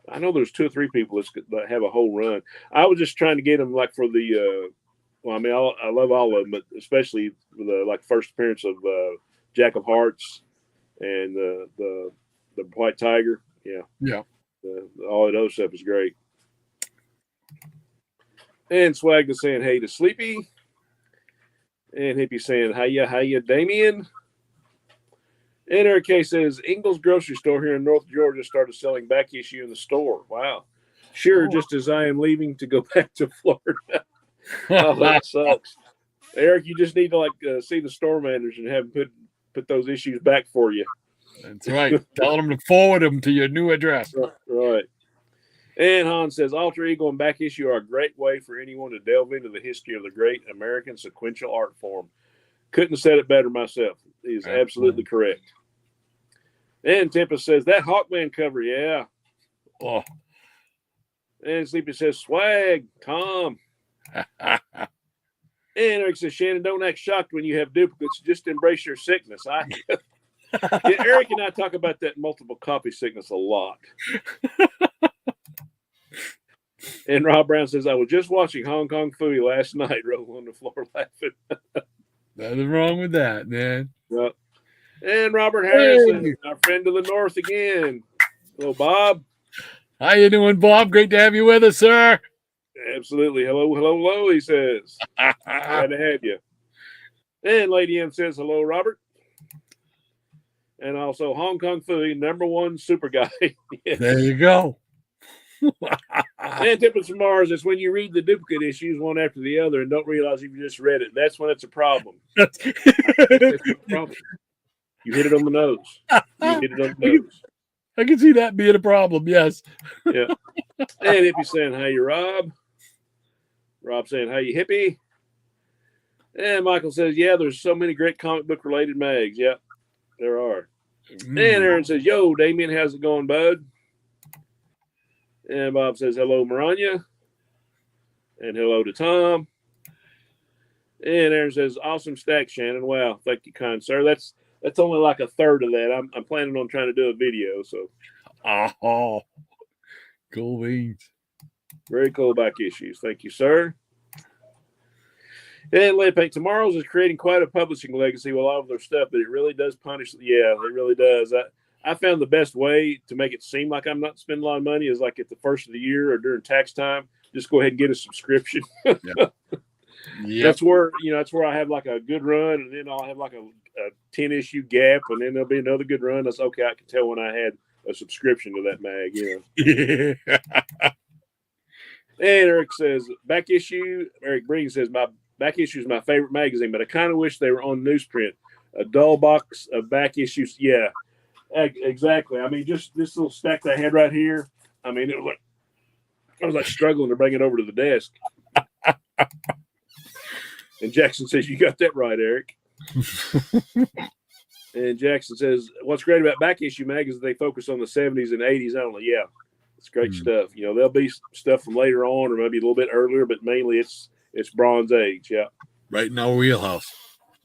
I know there's 2 or 3 people that have a whole run. I was just trying to get them like for the, I love all of them, but especially for the like first appearance of Jack of Hearts and the White Tiger. Yeah. All that other stuff is great. And Swag is saying, hey to Sleepy. And Hippie saying, hiya, Damien. And Eric K says, Ingles Grocery Store here in North Georgia started selling back issue in the store. Wow. Sure, just as I am leaving to go back to Florida. Oh, that sucks. Eric, you just need to see the store manager and have him put those issues back for you. That's right. Tell them to forward them to your new address. Right. And Han says, Alter Ego and back issue are a great way for anyone to delve into the history of the great American sequential art form. Couldn't have said it better myself. He's absolutely correct. And Tempest says, that Hawkman cover, yeah. Oh. And Sleepy says, swag, Tom. And Eric says, Shannon, don't act shocked when you have duplicates. Just embrace your sickness. Eric and I talk about that multiple copy sickness a lot. And Rob Brown says, I was just watching Hong Kong Phooey last night, rolling on the floor laughing. Nothing wrong with that, man. Well, and Robert Harrison, our friend to the north again. Hello, Bob. How you doing, Bob? Great to have you with us, sir. Absolutely. Hello, he says. Glad to have you. And Lady M says, hello, Robert. And also Hong Kong Phooey, #1 super guy. Yes. There you go. And Tippets from Mars is when you read the duplicate issues one after the other and don't realize you've just read it. That's when it's a problem. That's a problem. You hit it on the nose. You hit it on the nose. I can see that being a problem, yes. Yeah. And Hippie saying, hey, Rob. Rob saying, hey, Hippie. And Michael says, yeah, there's so many great comic book related mags. Yep, there are. And Aaron says, yo, Damien, how's it going, bud? And Bob says, hello, Maranya. And hello to Tom. And Aaron says, awesome stack, Shannon. Wow, thank you, kind sir. That's only like a third of that. I'm planning on trying to do a video. So, oh, cool beans. Very cool back issues. Thank you, sir. And Lead Paint Tomorrow's is creating quite a publishing legacy with all of their stuff, but it really does punish. Yeah, it really does. I found the best way to make it seem like I'm not spending a lot of money is like at the first of the year or during tax time, just go ahead and get a subscription. Yep. That's where I have like a good run, and then I'll have like a 10-issue gap, and then there'll be another good run. That's okay. I can tell when I had a subscription to that mag, And Eric says, back issue. Eric Breen says, my back issue is my favorite magazine, but I kind of wish they were on newsprint. A dull box of back issues. Yeah, exactly. I mean, just this little stack that I had right here. I mean, I was like struggling to bring it over to the desk. And Jackson says, you got that right, Eric. And Jackson says, what's great about back issue mag is they focus on the 70s and 80s only. Yeah, it's great stuff. There'll be stuff from later on or maybe a little bit earlier, but mainly it's Bronze Age. Yeah. Right in our wheelhouse.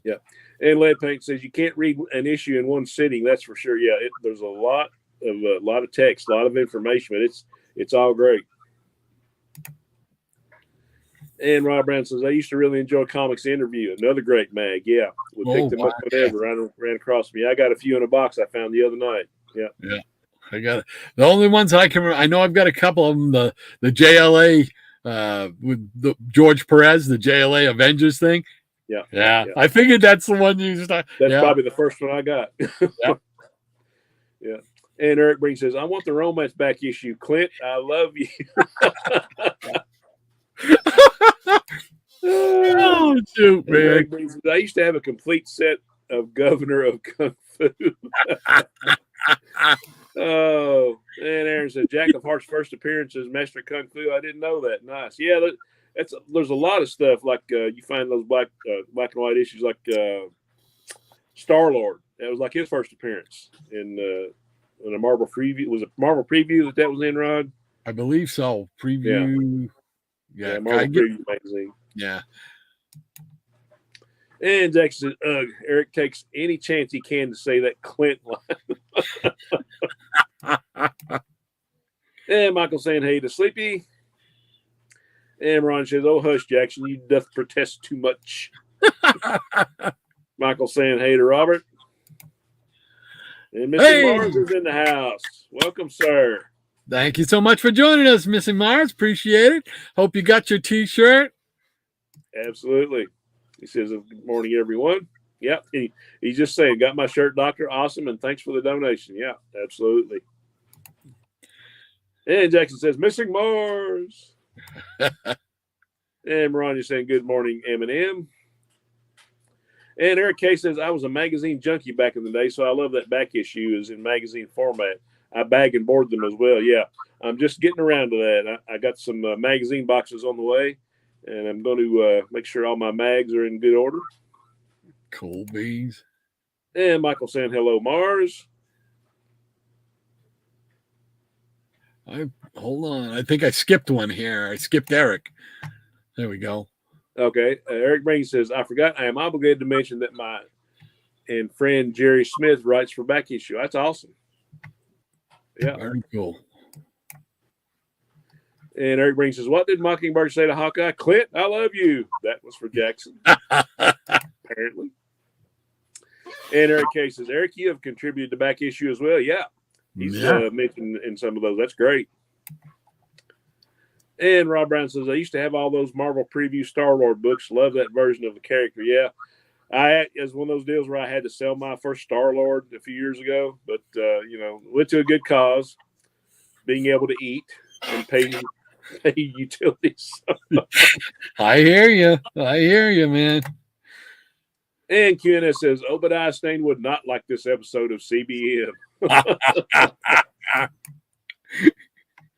Yeah. And Lead Paint says you can't read an issue in one sitting. That's for sure. Yeah. There's a lot of text, a lot of information, but it's all great. And Rob Brown says, I used to really enjoy Comics Interview. Another great mag. Yeah. We picked them up whatever. Ran across me. I got a few in a box I found the other night. Yeah. Yeah. I got it. The only ones I can remember, I know I've got a couple of them, the JLA with the George Perez, the JLA Avengers thing. Yeah. I figured that's the one you just. That's probably the first one I got. Yeah. And Eric Breen says, I want the romance back issue. Clint, I love you. Oh, shoot, man. Eric Breen says, I used to have a complete set of Governor of Kung Fu. Oh, and Aaron said, Jack of Heart's first appearance as Master Kung Fu. I didn't know that. Nice. Yeah, there's a lot of stuff like you find those black and white issues like Star-Lord. That was like his first appearance in a Marvel preview. Was it Marvel preview that was in, Rod? I believe so. Preview. Yeah, Marvel preview magazine. Yeah. And Jackson says, Eric takes any chance he can to say that Clint line. And Michael saying, hey to Sleepy. And Ron says, oh, hush, Jackson, you doth protest too much. Michael saying, hey to Robert. And Mr. Mars is in the house. Welcome, sir. Thank you so much for joining us, Mr. Mars. Appreciate it. Hope you got your T-shirt. Absolutely. He says, good morning, everyone. Yeah, he's just saying, got my shirt, doctor. Awesome, and thanks for the donation. Yeah, absolutely. And Jackson says, missing Mars. And Maranya saying, good morning, Eminem. And Eric K says, I was a magazine junkie back in the day, so I love that back issue is in magazine format. I bag and board them as well. Yeah, I'm just getting around to that. I got some magazine boxes on the way, and I'm going to make sure all my mags are in good order. Cool beans. And Michael saying, hello, Mars. Hold on. I think I skipped one here. I skipped Eric. There we go. Okay. Eric Brain says, I forgot I am obligated to mention that my friend Jerry Smith writes for Back Issue. That's awesome. Yeah. Very cool. And Eric Brain says, what did Mockingbird say to Hawkeye? Clint, I love you. That was for Jackson. Apparently. And Eric K says, Eric, you have contributed to Back Issue as well. Yeah. He's mentioned in some of those. That's great. And Rob Brown says, I used to have all those Marvel preview Star-Lord books. Love that version of the character. Yeah. It was one of those deals where I had to sell my first Star-Lord a few years ago. But, went to a good cause, being able to eat and pay pay utilities. I hear you, man. And QNS says Obadiah Stane would not like this episode of CBM.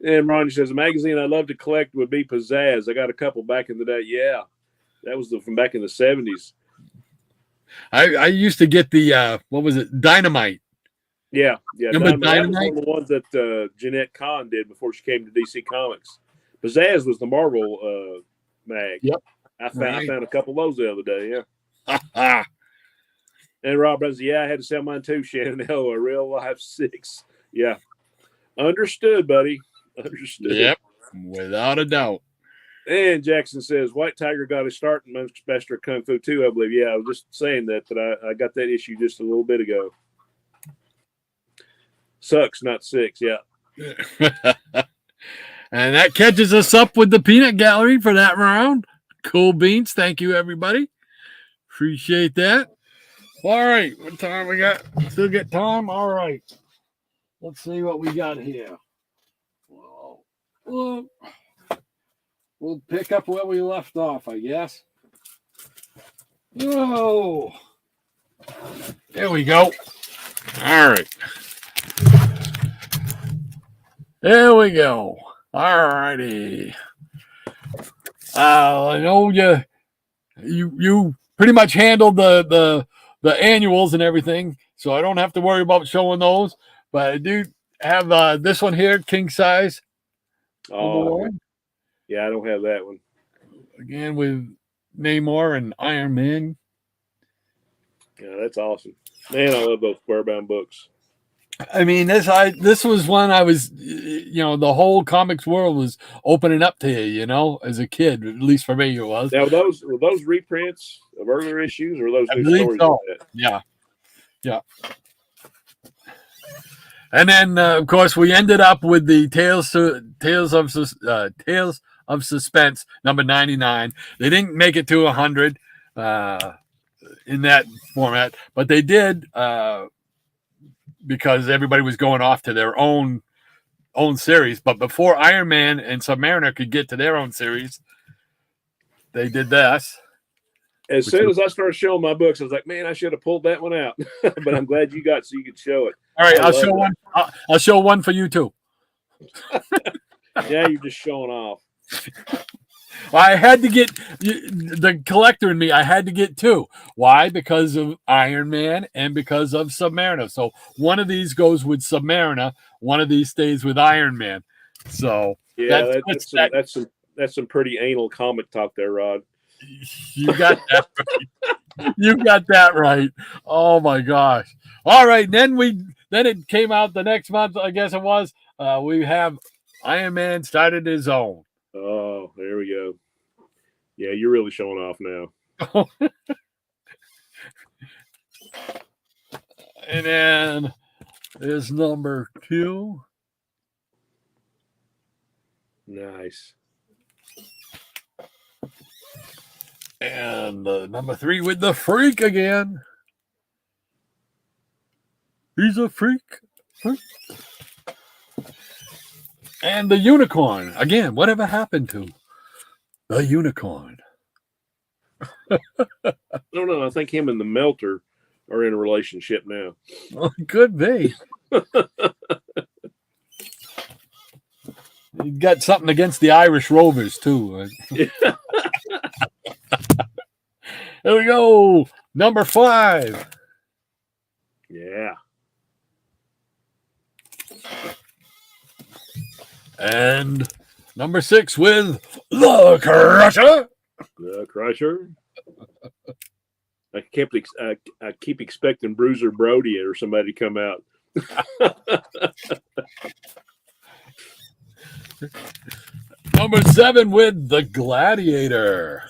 And Ronnie says, a magazine I'd love to collect would be Pizzazz. I got a couple back in the day. Yeah, that was from back in the 70s. I used to get the, what was it, Dynamite. Yeah. Dynamite? That was one of the ones that Jeanette Kahn did before she came to DC Comics. Pizzazz was the Marvel mag. Yep. I found a couple of those the other day, yeah. And Rob says, yeah, I had to sell mine too, Shannon. Oh, a real life 6. Yeah. Understood, buddy. Understood. Yep, without a doubt. And Jackson says White Tiger got his start in Master Kung Fu 2, I believe. Yeah, I was just saying that I got that issue just a little bit ago. Sucks, not 6. Yeah. And that catches us up with the Peanut Gallery for that round. Cool beans. Thank you, everybody. Appreciate that. All right, what time we got? Still get time? All right. Let's see what we got here. Well, we'll pick up where we left off, I guess. Whoa. There we go. All right. There we go. All righty. I know you pretty much handled the annuals and everything, so I don't have to worry about showing those. But I do have this one here, king size. Oh, yeah, I don't have that one. Again with Namor and Iron Man. Yeah, that's awesome. Man, I love those square-bound books. I mean, this was one I was, the whole comics world was opening up to you, as a kid. At least for me, it was. Now, were those reprints of earlier issues, or were those new stories? So. Yeah. And then, of course, we ended up with the Tales of Suspense number 99. They didn't make it to 100 in that format, but they did because everybody was going off to their own series. But before Iron Man and Submariner could get to their own series, they did this. As soon as I started showing my books, I was like, man, I should have pulled that one out. But I'm glad you got so you could show it. All right, I'll show one. I'll show one for you too. Yeah, you're just showing off. I had to get the collector in me. I had to get 2. Why? Because of Iron Man and because of Submariner. So one of these goes with Submariner. One of these stays with Iron Man. So yeah, that's some pretty anal comic talk there, Rod. You got that right. You got that right. Oh my gosh. All right. Then it came out the next month, I guess it was. We have Iron Man started his own. Oh, there we go. Yeah, you're really showing off now. And then there's number 2. Nice. And number 3 with the Freak again. He's a freak. And the Unicorn. Again, whatever happened to the Unicorn? I don't know. I think him and the Melter are in a relationship now. Well, could be. You got something against the Irish Rovers, too. Here we go. Number 5. Yeah. And number 6 with the Crusher. The Crusher. I keep expecting Bruiser Brody or somebody to come out. Number 7 with the Gladiator.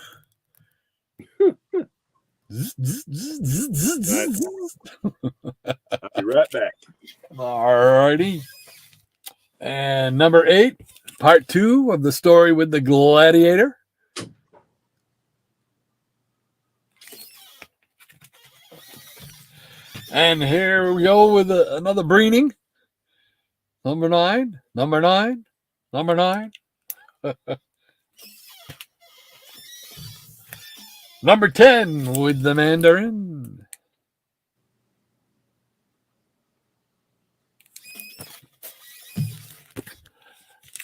I'll be right back. Alrighty. And number 8, part 2 of the story with the Gladiator. And here we go with another Breening. Number 9. Number 10 with the Mandarin.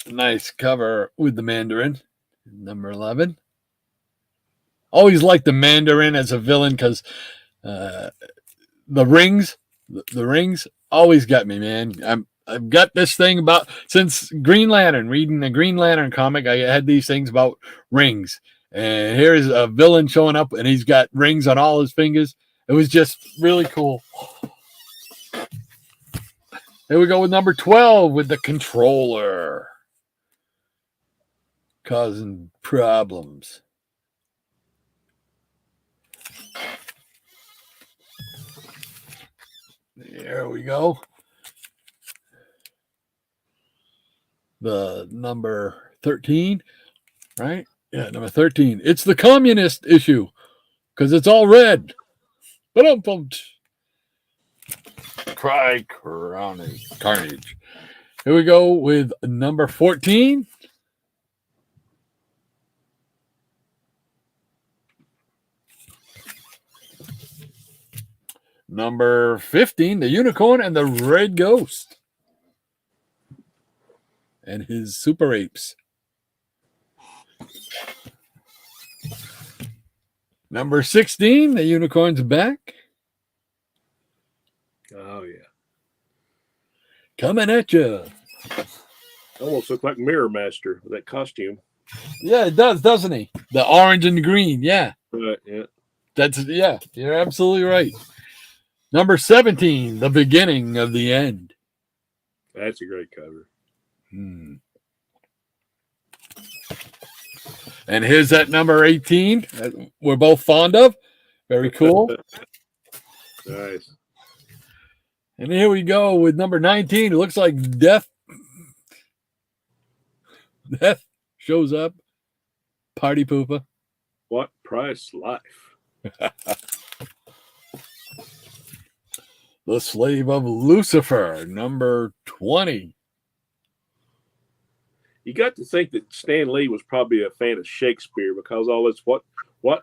Nice cover with the Mandarin. Number 11. Always liked the Mandarin as a villain because the rings always got me, man. I've got this thing about since Green Lantern, reading the Green Lantern comic, I had these things about rings. And here's a villain showing up and he's got rings on all his fingers. It was just really cool. Here we go with number 12 with the Controller. Causing problems. There we go. The number 13, right? Yeah, number 13. It's the communist issue because it's all red. Cry carnage. Here we go with number 14. Number 15, the Unicorn and the Red Ghost. And his super apes. Number 16, the Unicorn's back. Oh, yeah. Coming at you. Almost look like Mirror Master with that costume. Yeah, it does, doesn't he? The orange and the green, yeah. Right, yeah. Yeah, you're absolutely right. Number 17, the beginning of the end. That's a great cover. And here's that number 18 that we're both fond of. Very cool. Nice. And here we go with number 19. It looks like Death shows up. Party pooper. What price life? The Slave of Lucifer, number 20. You got to think that Stan Lee was probably a fan of Shakespeare because all this what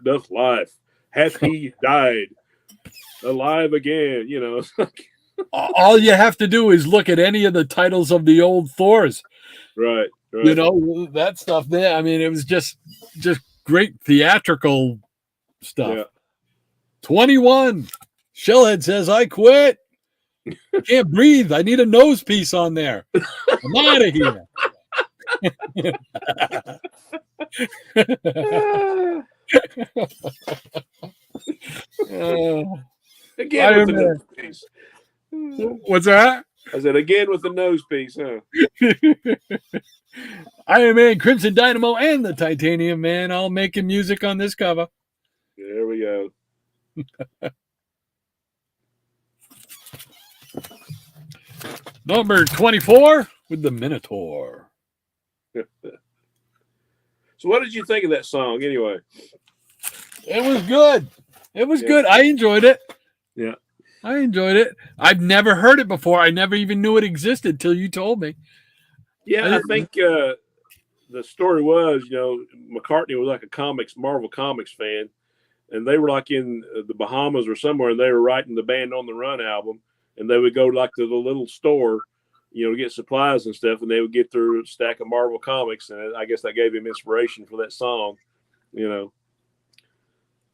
doth life? Hath he died? Alive again, you know. All you have to do is look at any of the titles of the old Thors. Right. You know, that stuff there. I mean, it was just great theatrical stuff. Yeah. 21. Shellhead says, I quit. I can't breathe. I need a nose piece on there. I'm out of here. Again with the nose piece. What's that? I said again with the nose piece, huh? Iron Man, Crimson Dynamo, and the Titanium Man all making music on this cover. There we go. Number 24 with the Minotaur. So what did you think of that song anyway? It was good. It was good. I enjoyed it. Yeah. I enjoyed it. I've never heard it before. I never even knew it existed till you told me. Yeah, I think the story was, you know, McCartney was like a Marvel Comics fan, and they were like in the Bahamas or somewhere, and they were writing the Band on the Run album, and they would go like to the little store, you know, to get supplies and stuff, and they would get their stack of Marvel Comics, and I guess that gave him inspiration for that song, you know.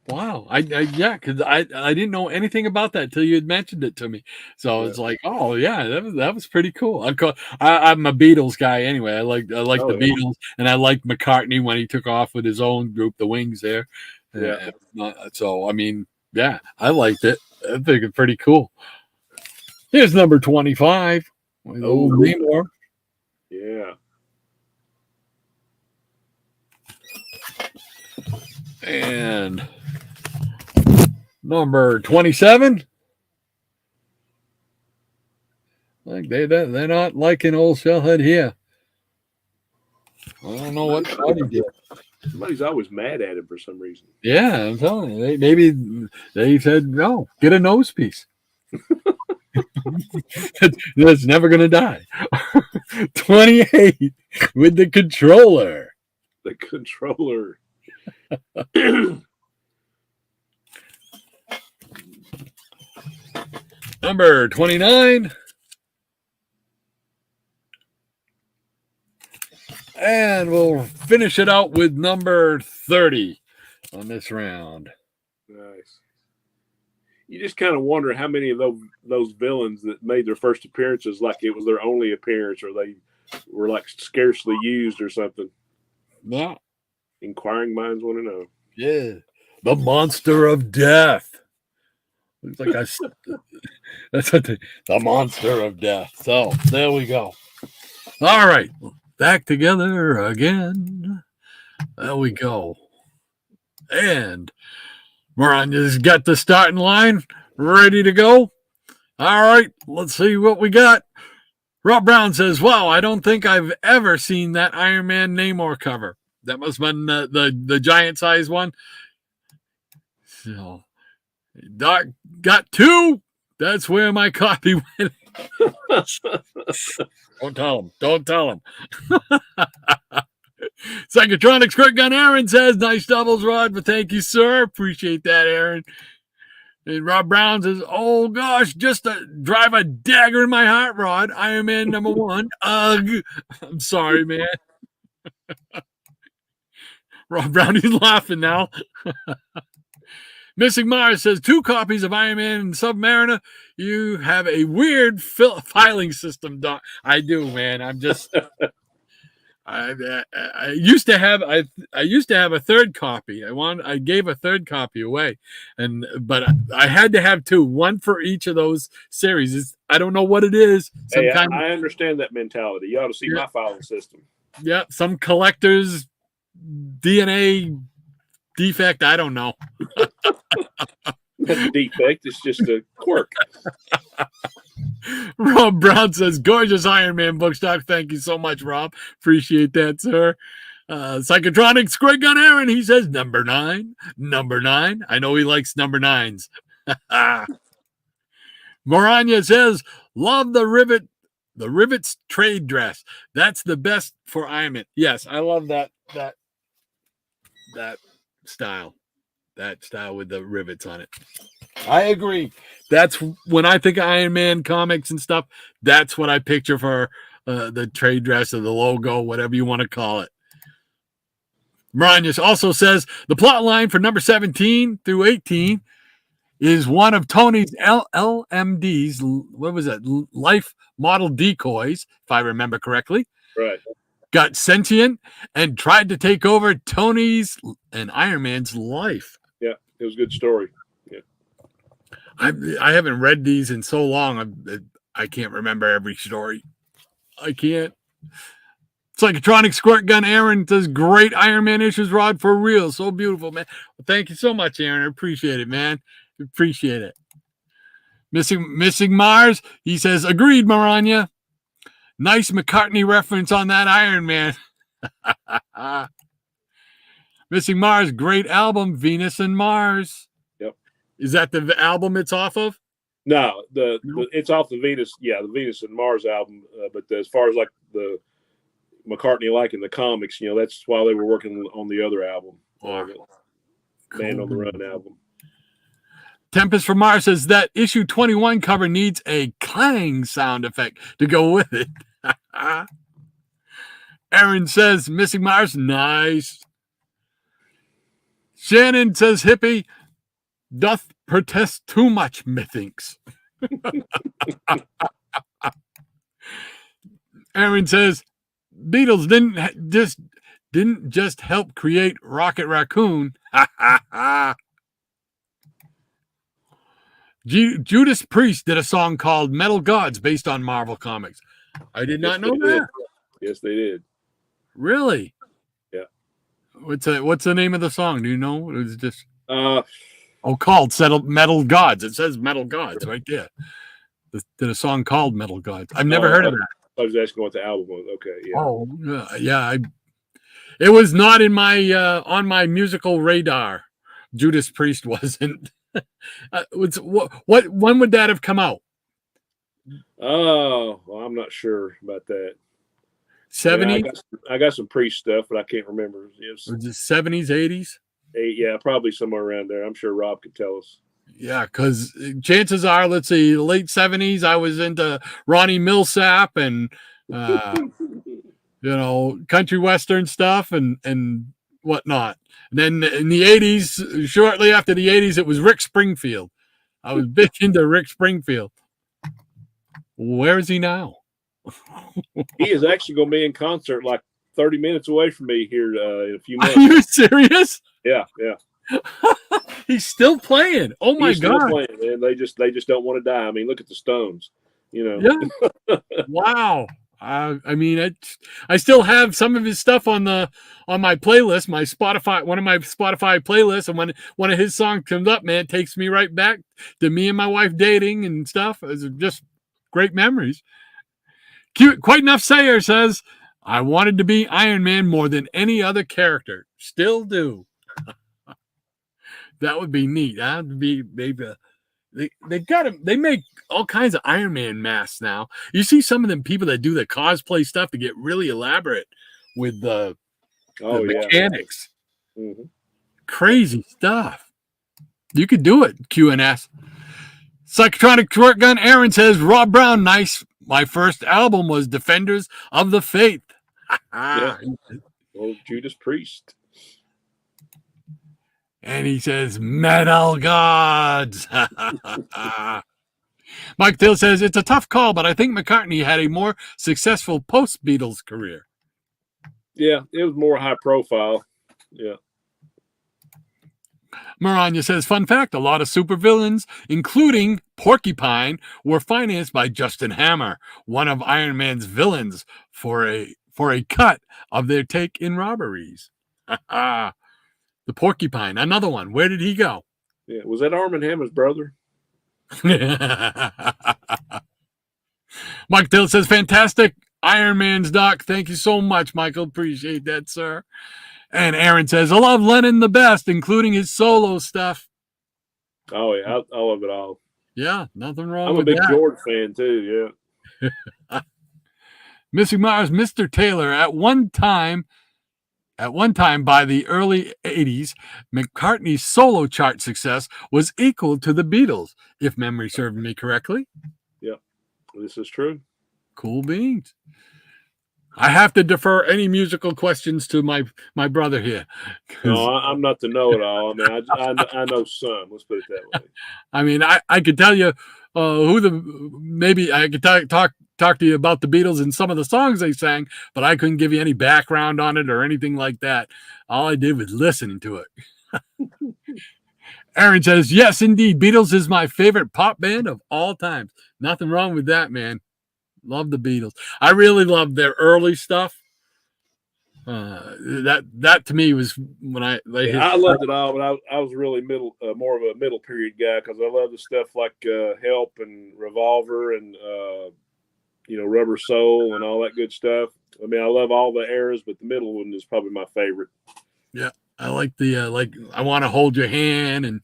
Wow. Yeah, because I didn't know anything about that till you had mentioned it to me. So it's like, oh yeah, that was pretty cool. I'm a Beatles guy anyway. I like the Beatles, and I liked McCartney when he took off with his own group, the Wings there. Yeah. So I mean, yeah, I liked it. I think it's pretty cool. Here's number 25. Old Namor. Yeah. And number 27. Like they're not liking old Shellhead here. I don't know what he did. Somebody's always mad at him for some reason. Yeah, I'm telling you. Maybe they said, no, get a nose piece. That's never going to die. 28 with the Controller. The controller. Number 29. And we'll finish it out with number 30 on this round. Nice. You just kind of wonder how many of those villains that made their first appearances like it was their only appearance, or they were like scarcely used or something. Yeah. Inquiring minds want to know. Yeah. The monster of death. Looks like that's what the monster of death. So there we go. All right. Back together again. There we go. And Maranya's got the starting line ready to go. All right. Let's see what we got. Rob Brown says, wow, I don't think I've ever seen that Iron Man Namor cover. That must have been the giant size one. So, Doc got 2. That's where my copy went. Don't tell him. Don't tell him. Psychotronics Quick Gun Aaron says, nice doubles, Rod, but thank you, sir. Appreciate that, Aaron. And Rob Brown says, oh, gosh, just to drive a dagger in my heart, Rod. Iron Man number 1. Ugh. I'm sorry, man. Rob Brown, he's laughing now. Missing Mars says, 2 copies of Iron Man and Submariner. You have a weird filing system, Doc. I do, man. I'm just... I used to have a third copy. I gave a third copy away, but I had to have 2, one for each of those series. I don't know what it is. Hey, I understand that mentality. You ought to see my filing system. Yeah, some collector's DNA defect. I don't know. That's a defect. It's just a quirk. Rob Brown says, gorgeous Iron Man book stock. Thank you so much, Rob. Appreciate that, sir. Psychotronics Greg Gun Aaron, he says, number 9. Number 9. I know he likes number 9s. Maranya says, love the Rivets trade dress. That's the best for Iron Man. Yes, I love that style. That style with the rivets on it. I agree. That's when I think of Iron Man comics and stuff. That's what I picture for the trade dress or the logo, whatever you want to call it. Maranya also says the plot line for number 17 through 18 is one of Tony's LMD's. What was that? Life model decoys, if I remember correctly. Right. Got sentient and tried to take over Tony's and Iron Man's life. Yeah, it was a good story. Yeah, I haven't read these in so long. I can't remember every story. I can't. Psychotronic Squirt Gun Aaron does great Iron Man issues, Rod, for real. So beautiful, man. Well, thank you so much, Aaron. I appreciate it, man. Appreciate it. Missing Mars, he says, agreed, Maranya. Nice McCartney reference on that Iron Man. Missing Mars, great album, Venus and Mars. Yep. Is that the album it's off of? No, it's off the Venus. Yeah, the Venus and Mars album. But as far as like the McCartney in the comics, that's while they were working on the other album, Man on the Run album. Tempest from Mars says that issue 21 cover needs a clang sound effect to go with it. Aaron says, Missing Mars, nice. Shannon says, hippie, doth protest too much, methinks. Aaron says, Beatles didn't just help create Rocket Raccoon. Judas Priest did a song called Metal Gods based on Marvel Comics. I did not know that. Yes, they did. Really? Yeah. What's the name of the song? Do you know? It was just called Metal Gods. It says Metal Gods right there. Did a song called Metal Gods. I've never heard of that. I was asking what the album was. Okay, yeah. Oh, yeah. It was not in my on my musical radar. Judas Priest wasn't. When would that have come out? Oh, well, I'm not sure about that. 70s? I got some Priest stuff, but I can't remember. Or just 70s, 80s? Yeah, probably somewhere around there. I'm sure Rob could tell us. Yeah, because chances are, let's see, late 70s, I was into Ronnie Millsap and, country western stuff and whatnot. And then in the 80s, shortly after the 80s, it was Rick Springfield. I was big into Rick Springfield. Where is he now? He is actually going to be in concert like 30 minutes away from me here in a few months. Are you serious? Yeah. He's still playing. Oh my God! Playing, and they just don't want to die. I mean, look at the Stones. Yeah. Wow. I mean, I still have some of his stuff on my playlist, one of my Spotify playlists, and when one of his songs comes up, man, it takes me right back to me and my wife dating and stuff. It's just great memories. Cute, Quite Enough Sayer says, I wanted to be Iron Man more than any other character. Still do. That would be neat. That would be maybe. They make all kinds of Iron Man masks now. You see some of them people that do the cosplay stuff to get really elaborate with the mechanics. Mm-hmm. Crazy stuff. You could do it, QNS. Psychotronic Short Gun Aaron says, Rob Brown, nice. My first album was Defenders of the Faith. Yeah. Well, Judas Priest. And he says, Metal Gods. Mike Till says, it's a tough call, but I think McCartney had a more successful post-Beatles career. Yeah, it was more high profile. Yeah. Maranya says, fun fact, a lot of supervillains, including Porcupine, were financed by Justin Hammer, one of Iron Man's villains, for a cut of their take in robberies. The Porcupine, another one. Where did he go? Yeah, was that Arm & Hammer's brother? Mike Dill says, fantastic Iron Man's doc. Thank you so much, Michael. Appreciate that, sir. And Aaron says, I love Lennon the best, including his solo stuff. Oh, yeah, I love it all. Yeah, nothing wrong with that. I'm a big George fan, too, yeah. Missing Mars, Mr. Taylor, at one time by the early 80s, McCartney's solo chart success was equal to the Beatles, if memory served me correctly. Yeah, this is true. Cool beans. I have to defer any musical questions to my brother here. No, I'm not the know-it-all. I mean, I know some. Let's put it that way. I mean, I could tell you maybe I could talk to you about the Beatles and some of the songs they sang, but I couldn't give you any background on it or anything like that. All I did was listen to it. Aaron says, yes, indeed. Beatles is my favorite pop band of all time. Nothing wrong with that, man. Love the Beatles. I really love their early stuff. That to me was when I loved it all, but I was really more of a middle period guy because I love the stuff like Help and Revolver and Rubber Soul and all that good stuff. I mean, I love all the eras, but the middle one is probably my favorite. Yeah, I like the I Want to Hold Your Hand and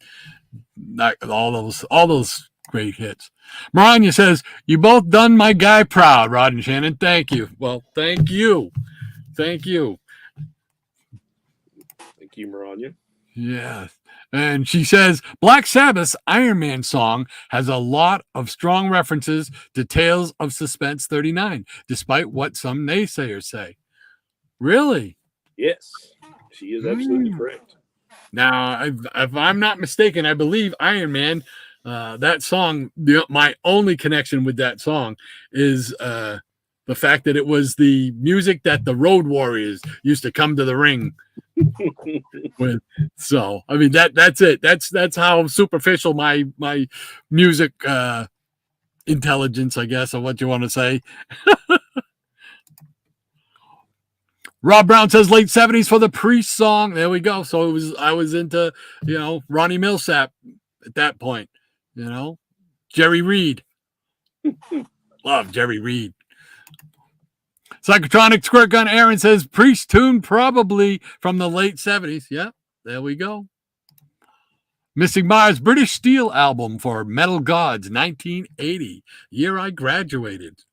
all those great hits. Maranya says, you both done my guy proud, Rod and Shannon. Thank you. Well, thank you. Thank you. Thank you, Maranya. Yeah. And she says, Black Sabbath's Iron Man song has a lot of strong references to Tales of Suspense 39, despite what some naysayers say. Really? Yes, she is absolutely correct. Now, if I'm not mistaken, I believe Iron Man, that song, my only connection with that song is the fact that it was the music that the Road Warriors used to come to the ring with. So, I mean, that's it. That's how superficial my music intelligence, I guess, or what you want to say. Rob Brown says late 70s for the Priest song. There we go. So I was into, Ronnie Millsap at that point, Jerry Reed. Love Jerry Reed. Psychotronic Squirt Gun Aaron says Priest tune probably from the late 70s. Yeah, there we go. Missing Mars British Steel album for Metal Gods 1980. Year I graduated.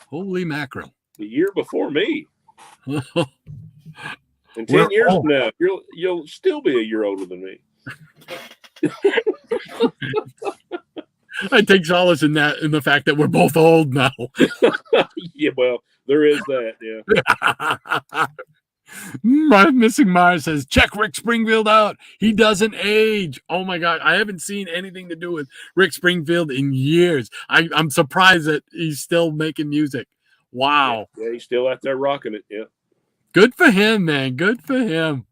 Holy mackerel. The year before me. In 10 years from now, you'll still be a year older than me. I take solace in the fact that we're both old now. Yeah, well, there is that. Yeah. Missing Mars says, check Rick Springfield out. He doesn't age. Oh my God. I haven't seen anything to do with Rick Springfield in years. I'm surprised that he's still making music. Wow. Yeah, he's still out there rocking it. Yeah. Good for him, man. Good for him.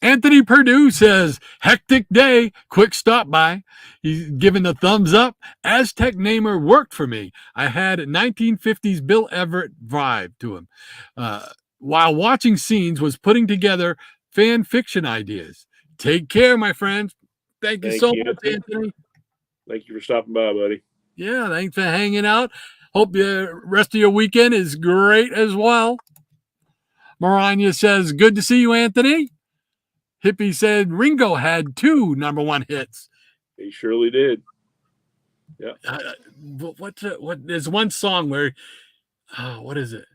Anthony Perdue says, hectic day, quick stop by. He's giving a thumbs up. Aztec Namer worked for me. I had a 1950s Bill Everett vibe to him. While watching scenes, was putting together fan fiction ideas. Take care, my friends. Thank you so much, Anthony. Thank you for stopping by, buddy. Yeah, thanks for hanging out. Hope the rest of your weekend is great as well. Maranya says, good to see you, Anthony. Hippie said Ringo had 2 #1 hits. He surely did. Yeah. What? There's one song where, what is it?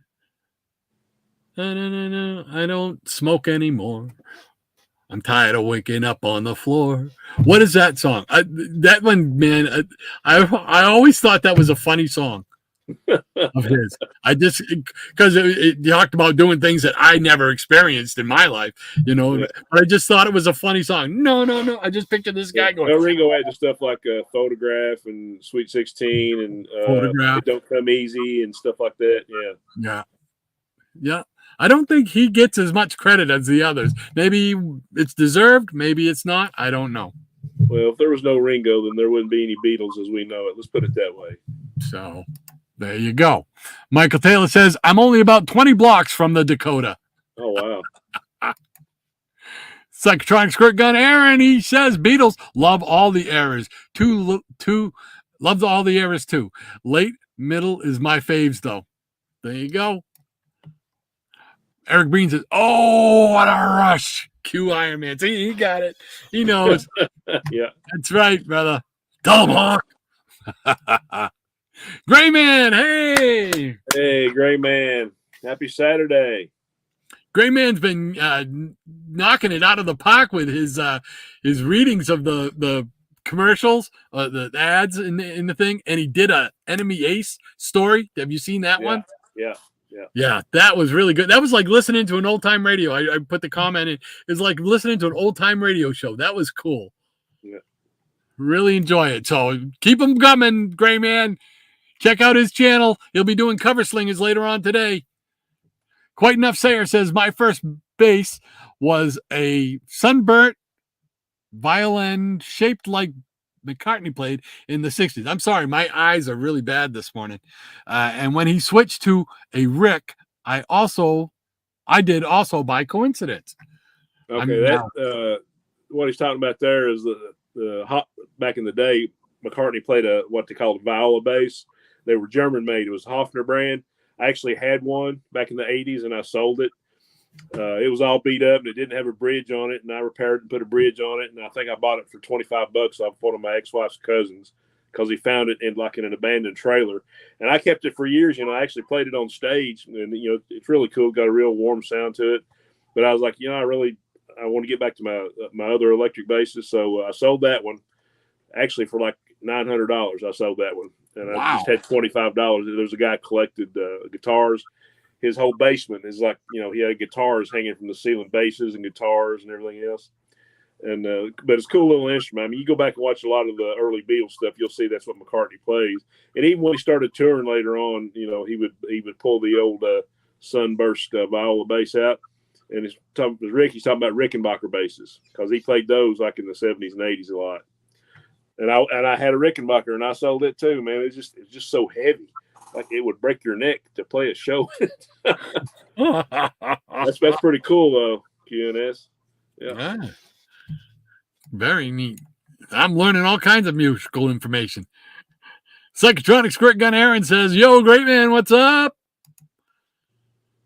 No, I don't smoke anymore. I'm tired of waking up on the floor. What is that song? That one, man. I always thought that was a funny song of his. I just because it talked about doing things that I never experienced in my life, Yeah. But I just thought it was a funny song. No. I just pictured this guy going. Well, Ringo had the stuff like Photograph and Sweet 16 and It Don't Come Easy and stuff like that. Yeah. I don't think he gets as much credit as the others. Maybe it's deserved. Maybe it's not. I don't know. Well, if there was no Ringo, then there wouldn't be any Beatles as we know it. Let's put it that way. So there you go. Michael Taylor says, I'm only about 20 blocks from the Dakota. Oh, wow. Psychotronic Squirt Gun Aaron, he says, Beatles love all the eras. Loves all the eras too. Late, middle is my faves though. There you go. Eric Breen says, oh, what a rush. Q Iron Man. See, he got it. He knows. Yeah. That's right, brother. Tomahawk. Gray Man, hey. Hey, Gray Man. Happy Saturday. Gray Man's been knocking it out of the park with his readings of the commercials, the ads in the thing, and he did a Enemy Ace story. Have you seen that one? Yeah, that was really good. That was like listening to an old-time radio. I put the comment in. It's like listening to an old-time radio show. That was cool. Yeah. Really enjoy it. So keep them coming, Gray Man. Check out his channel. He'll be doing cover slingers later on today. Quite Enough Sayer says, my first bass was a sunburnt violin shaped like McCartney played in the 60s. I'm sorry, my eyes are really bad this morning. And when he switched to a Rick, I did also by coincidence. Okay, what he's talking about there is the back in the day, McCartney played what they called a viola bass. They were German made. It was a Hofner brand. I actually had one back in the 80s and I sold it. It was all beat up and it didn't have a bridge on it, and I repaired and put a bridge on it, and I think I bought it for $25 off one of my ex-wife's cousins because he found it in an abandoned trailer, and I kept it for years. I actually played it on stage, and it's really cool. Got a real warm sound to it. But I was like, I want to get back to my other electric basses, so I sold that one actually for like $900. I sold that one, and I just had $25. There's a guy collected guitars. His whole basement is like, he had guitars hanging from the ceiling, basses and guitars and everything else. And but it's a cool little instrument. I mean, you go back and watch a lot of the early Beatles stuff, you'll see that's what McCartney plays. And even when he started touring later on, he would pull the old sunburst viola bass out. And he's talking about Rickenbacker basses because he played those like in the 70s and 80s a lot. And I had a Rickenbacker and I sold it too, man. It's just so heavy. Like it would break your neck to play a show. That's pretty cool though, QNS. Yeah. Very neat. I'm learning all kinds of musical information. Psychotronic Squirt Gun Aaron says, yo, Great Man, what's up?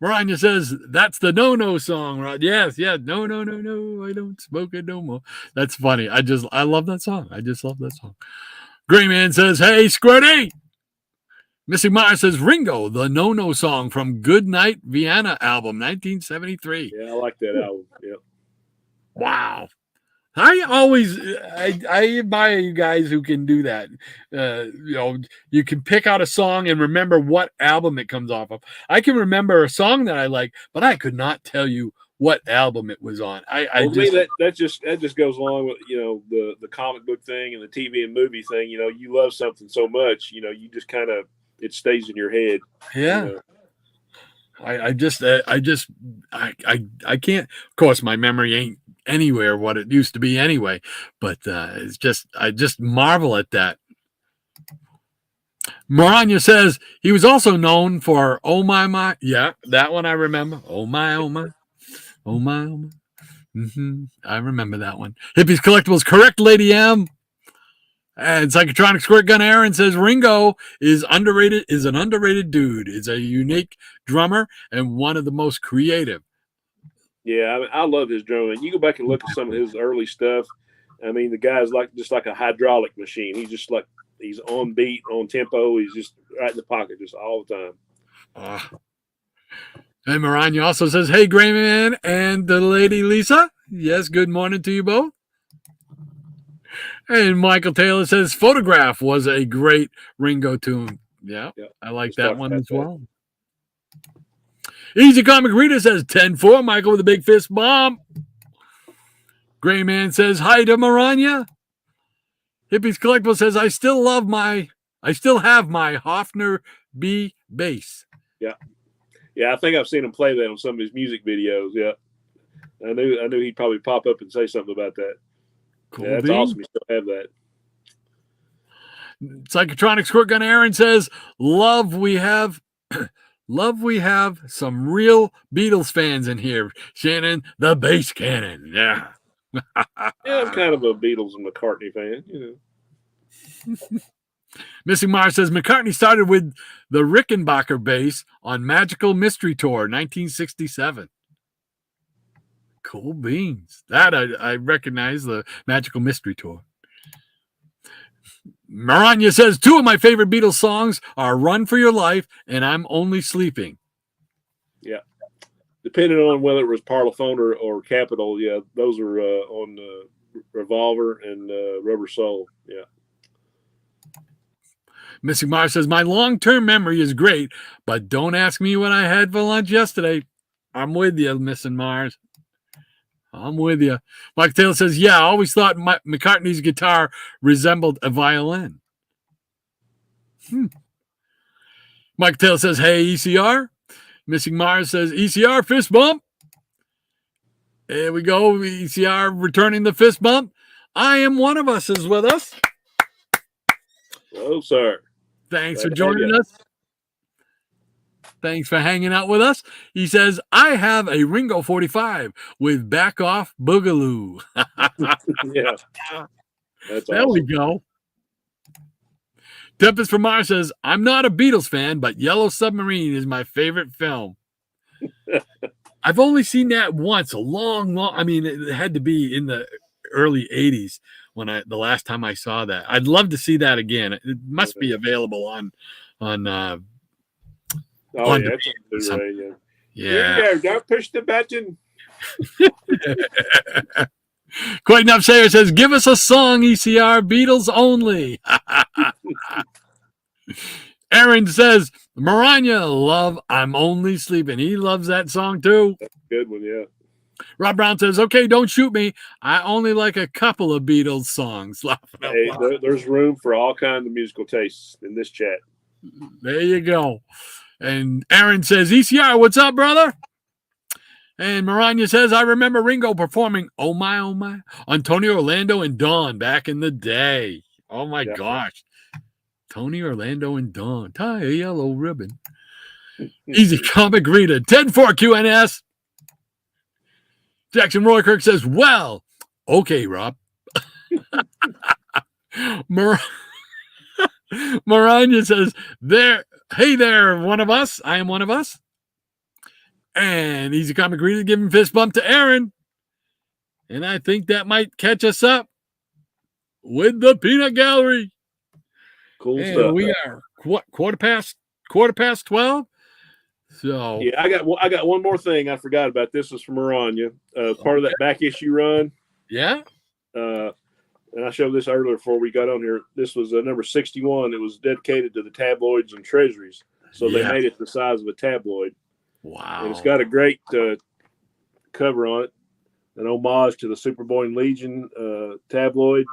Maranya says, that's the no song, right? Yes, no, I don't smoke it no more. That's funny. I love that song. I just love that song. Gray Man says, hey, Squirty. Missy Mars says Ringo, the No-No song from Good Night Vienna album, 1973. Yeah, I like that album. Yep. Wow. I admire you guys who can do that. You can pick out a song and remember what album it comes off of. I can remember a song that I like, but I could not tell you what album it was on. That just goes along with the comic book thing and the TV and movie thing. You love something so much, you just kind of it stays in your head. Yeah. I can't. Of course, my memory ain't anywhere what it used to be anyway, but I just marvel at that. Maranya says he was also known for "Oh My My." Yeah, that one I remember. "Oh My, Oh My, Oh My, Oh My." Mm-hmm. I remember that one. Hippies Collectibles, correct, Lady M. And Psychotronic Squirt Gun Aaron says Ringo is underrated. Is an underrated dude. Is a unique drummer and one of the most creative. Yeah, I love his drumming. You go back and look at some of his early stuff. I mean, the guy's just like a hydraulic machine. He's on beat, on tempo. He's just right in the pocket, just all the time. And Maranya also says, "Hey, Grayman and the lady Lisa. Yes, good morning to you both." And Michael Taylor says, "Photograph was a great Ringo tune." Yeah, I like that one as well. Easy Comic Reader says 10-4. Michael with a big fist bomb. Gray Man says hi to Maranya. Hippies Collectible says I still have my Hofner B bass. Yeah, I think I've seen him play that on some of his music videos. Yeah, I knew he'd probably pop up and say something about that. Cool. Yeah, that's awesome. You still have that. Psychotronic Squirt Gun Aaron says, "Love we have some real Beatles fans in here." Shannon, the bass cannon. Yeah. Yeah, I'm kind of a Beatles and McCartney fan, Missy Mars says McCartney started with the Rickenbacker bass on Magical Mystery Tour, 1967. Cool beans. That I recognize, the Magical Mystery Tour. Maranya says 2 of my favorite Beatles songs are "Run for Your Life" and "I'm Only Sleeping." Yeah. Depending on whether it was Parlophone or Capitol, yeah, those are on Revolver and Rubber Soul. Yeah. Missy Mars says, my long-term memory is great, but don't ask me what I had for lunch yesterday. I'm with you, Missing Mars. I'm with you. Mike Taylor says, yeah, I always thought McCartney's guitar resembled a violin. Mike Taylor says, hey, ECR. Missing Mars says, ECR, fist bump. There we go. ECR returning the fist bump. I Am One of Us is with us. Hello, sir. Thanks for joining us. Thanks for hanging out with us. He says, I have a Ringo 45 with Back Off Boogaloo. Yeah. That's there awesome. We go. Tempest from Mars says, I'm not a Beatles fan, but Yellow Submarine is my favorite film. I've only seen that once, I mean, it had to be in the early 80s the last time I saw that. I'd love to see that again. It must be available on yeah, that's right, yeah. Here, don't push the button. Quite enough Sayer says, give us a song, ECR, Beatles only. Aaron says, Maranya, love, I'm Only Sleeping. He loves that song too. That's a good one, yeah. Rob Brown says, okay, don't shoot me. I only like a couple of Beatles songs. Hey, there's room for all kinds of musical tastes in this chat. There you go. And Aaron says, ECR, what's up, brother? And Maranya says, I remember Ringo performing Oh My, Oh My on Tony Orlando and Dawn back in the day. Oh, my gosh. Tony Orlando and Dawn. Tie a yellow ribbon. Easy Comic Reader. 10-4 QNS. Jackson Roy Kirk says, well, okay, Rob. Maranya says, hey there, one of us. I am one of us. And Easy Comic Reader giving fist bump to Aaron. And I think that might catch us up with the Peanut Gallery. Cool and stuff. We are quarter past 12. So yeah, I got one more thing I forgot about. This was from Maranya, part of that back issue run. Yeah. And I showed this earlier before we got on here. This was number 61. It was dedicated to the tabloids and treasuries. So they made it the size of a tabloid. Wow. And it's got a great cover on it, an homage to the Superboy Legion tabloid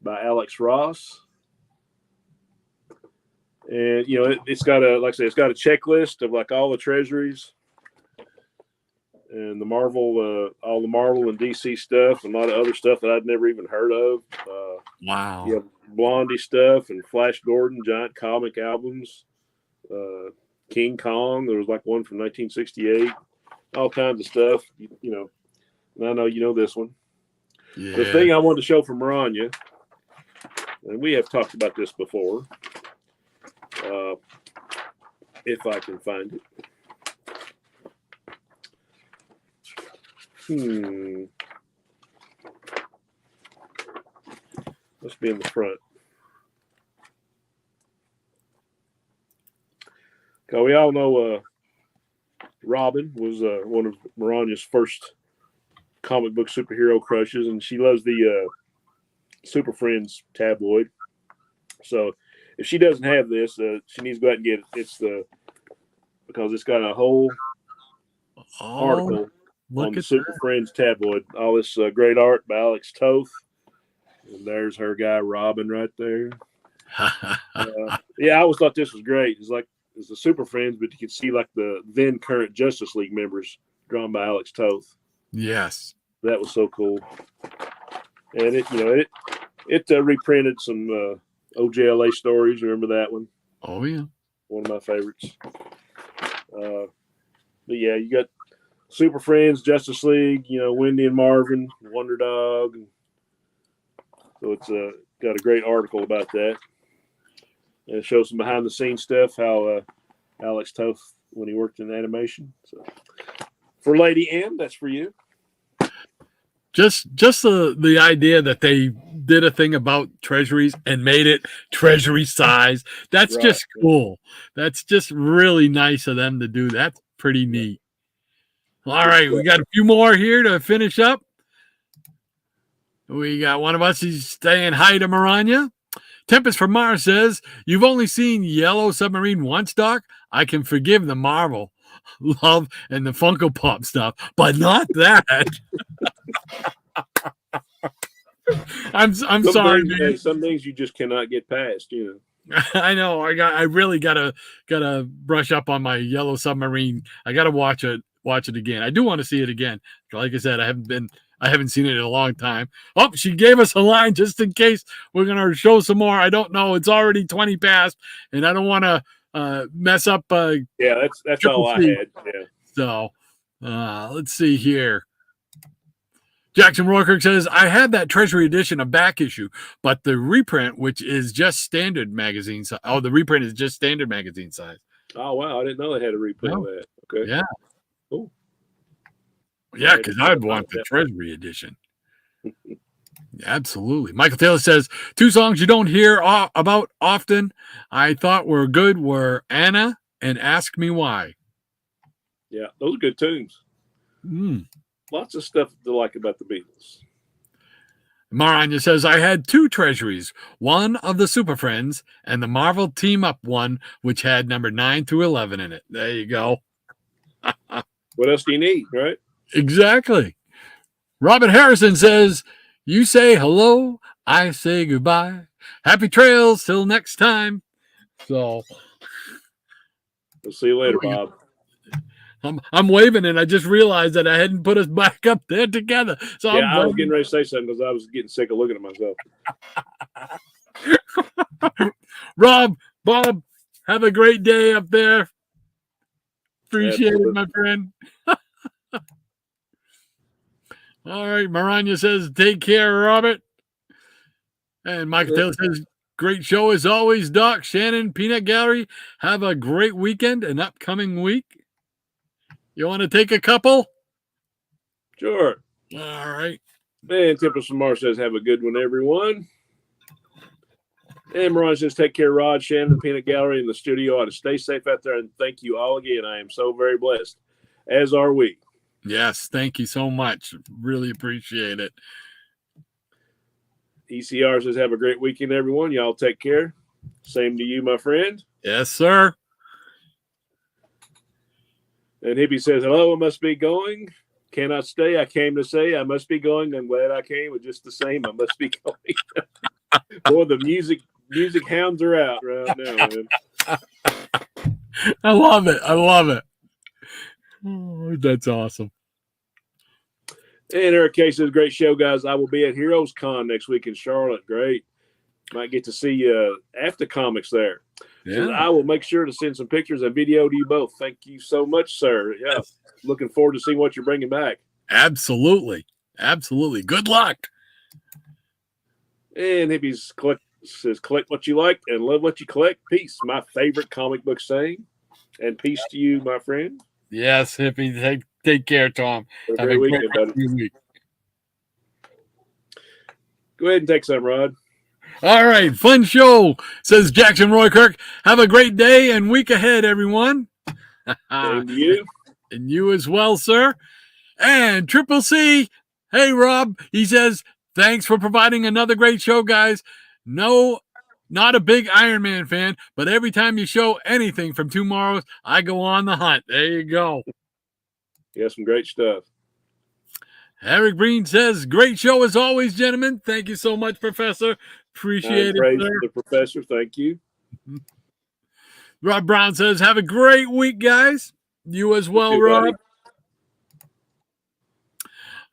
by Alex Ross. And, you know, it's got like I say, it's got a checklist of like all the treasuries and the Marvel, all the Marvel and DC stuff, and a lot of other stuff that I'd never even heard of. Wow. You have Blondie stuff and Flash Gordon, giant comic albums, King Kong. There was like one from 1968, all kinds of stuff, you know. And I know you know this one. Yeah. The thing I wanted to show from Maranya, and we have talked about this before, if I can find it. Must be in the front. Because we all know Robin was one of Maranya's first comic book superhero crushes, and she loves the Super Friends tabloid. So if she doesn't have this, she needs to go out and get it. Because it's got a whole article on the Super Friends tabloid. All this great art by Alex Toth. And there's her guy, Robin, right there. Yeah, I always thought this was great. It's the Super Friends, but you can see like the then current Justice League members drawn by Alex Toth. Yes. That was so cool. And it reprinted some OJLA stories. Remember that one? Oh, yeah. One of my favorites. But yeah, you got Super Friends, Justice League, you know, Wendy and Marvin, Wonder Dog. So it's got a great article about that. And it shows some behind the scenes stuff, how Alex Toth, when he worked in animation. So for Lady M, that's for you. Just the idea that they did a thing about treasuries and made it treasury size. That's right. Just cool. That's just really nice of them to do. That's pretty neat. All right, we got a few more here to finish up. We got one of us. He's saying hi to Maranya. Tempest from Mars says, "You've only seen Yellow Submarine once, Doc. I can forgive the Marvel love and the Funko Pop stuff, but not that." I'm sorry, man. Some things you just cannot get past, you know. I know. I really gotta brush up on my Yellow Submarine. I gotta watch it again. I do want to see it again. Like I said, I haven't seen it in a long time. Oh, she gave us a line just in case we're gonna show some more. I don't know. It's already 20 past, and I don't want to mess up. Yeah, that's all I had. Yeah. So let's see here. Jackson Rourke says, "I had that Treasury edition of back issue, but the reprint, which is just standard magazine size. Oh, the reprint is just standard magazine size." Oh, wow. I didn't know they had a reprint of that. Okay. Yeah. Cool. Yeah, because I'd want the Treasury edition. Absolutely. Michael Taylor says, "Two songs you don't hear about often I thought were good were Anna and Ask Me Why." Yeah, those are good tunes. Lots of stuff to like about the Beatles. Maranya says, "I had two treasuries, one of the Super Friends and the Marvel Team Up one, which had number 9 through 11 in it." There you go. What else do you need, right? Exactly. Robert Harrison says, "You say hello, I say goodbye. Happy trails till next time." So we'll see you later, Bob. I'm waving, and I just realized that I hadn't put us back up there together. So yeah, I was getting ready to say something because I was getting sick of looking at myself. Rob, Bob, have a great day up there. Appreciate it, my friend. All right, Maranya says, "Take care, Robert." And Michael Taylor says, "Great show as always, Doc, Shannon, Peanut Gallery. Have a great weekend and upcoming week." You want to take a couple? Sure. All right. And Tempest from Mars says, "Have a good one, everyone." And Maranya says, take care, Rod, Shannon, the Peanut Gallery, and the studio. To stay safe out there, and thank you all again. I am so very blessed, as are we. Yes, thank you so much. Really appreciate it. ECR says, have a great weekend, everyone. Y'all take care. Same to you, my friend. Yes, sir. And Hippie says, hello, I must be going. Cannot stay. I came to say I must be going. I'm glad I came. But just the same, I must be going. Boy, the music hounds are out right now, man. I love it. I love it. Oh, that's awesome. And Eric K says, great show, guys. I will be at Heroes Con next week in Charlotte. Great. Might get to see after comics there. Yeah. Says, I will make sure to send some pictures and video to you both. Thank you so much, sir. Yeah. Yes. Looking forward to seeing what you're bringing back. Absolutely. Absolutely. Good luck. And Hippie's says, collect what you like and love what you collect. Peace. My favorite comic book saying. And peace to you, my friend. Yes, Hippie. Take care, Tom. Have a great weekend, buddy. Week. Go ahead and take some, Rod. All right. Fun show, says Jackson Roykirk. Have a great day and week ahead, everyone. Same to you. And you as well, sir. And Triple C, hey, Rob, he says, thanks for providing another great show, guys. No, not a big Iron Man fan, but every time you show anything from tomorrow, I go on the hunt. There you go. Yeah, some great stuff. Eric Breen says, great show as always, gentlemen. Thank you so much, Professor. Appreciate it, sir. The professor. Thank you. Rob Brown says, have a great week, guys. You as well, too, Rob. buddy.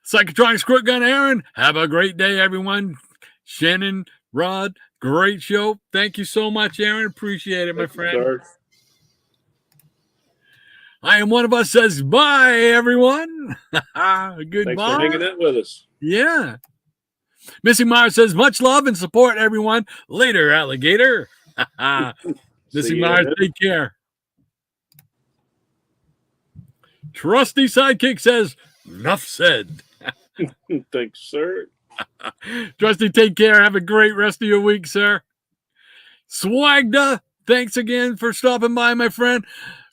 Psychotronic Squirt Gun Aaron, have a great day, everyone. Shannon, Rod, great show. Thank you so much, Aaron. Appreciate it, my friend. Sir. I am one of us says bye, everyone. Goodbye. Thanks for hanging out with us. Yeah. Missy Mars says much love and support, everyone. Later, alligator. Missy Mars, take care. Trusty Sidekick says, enough said. Thanks, sir. Trusty, take care. Have a great rest of your week, sir. Swagda, thanks again for stopping by, my friend.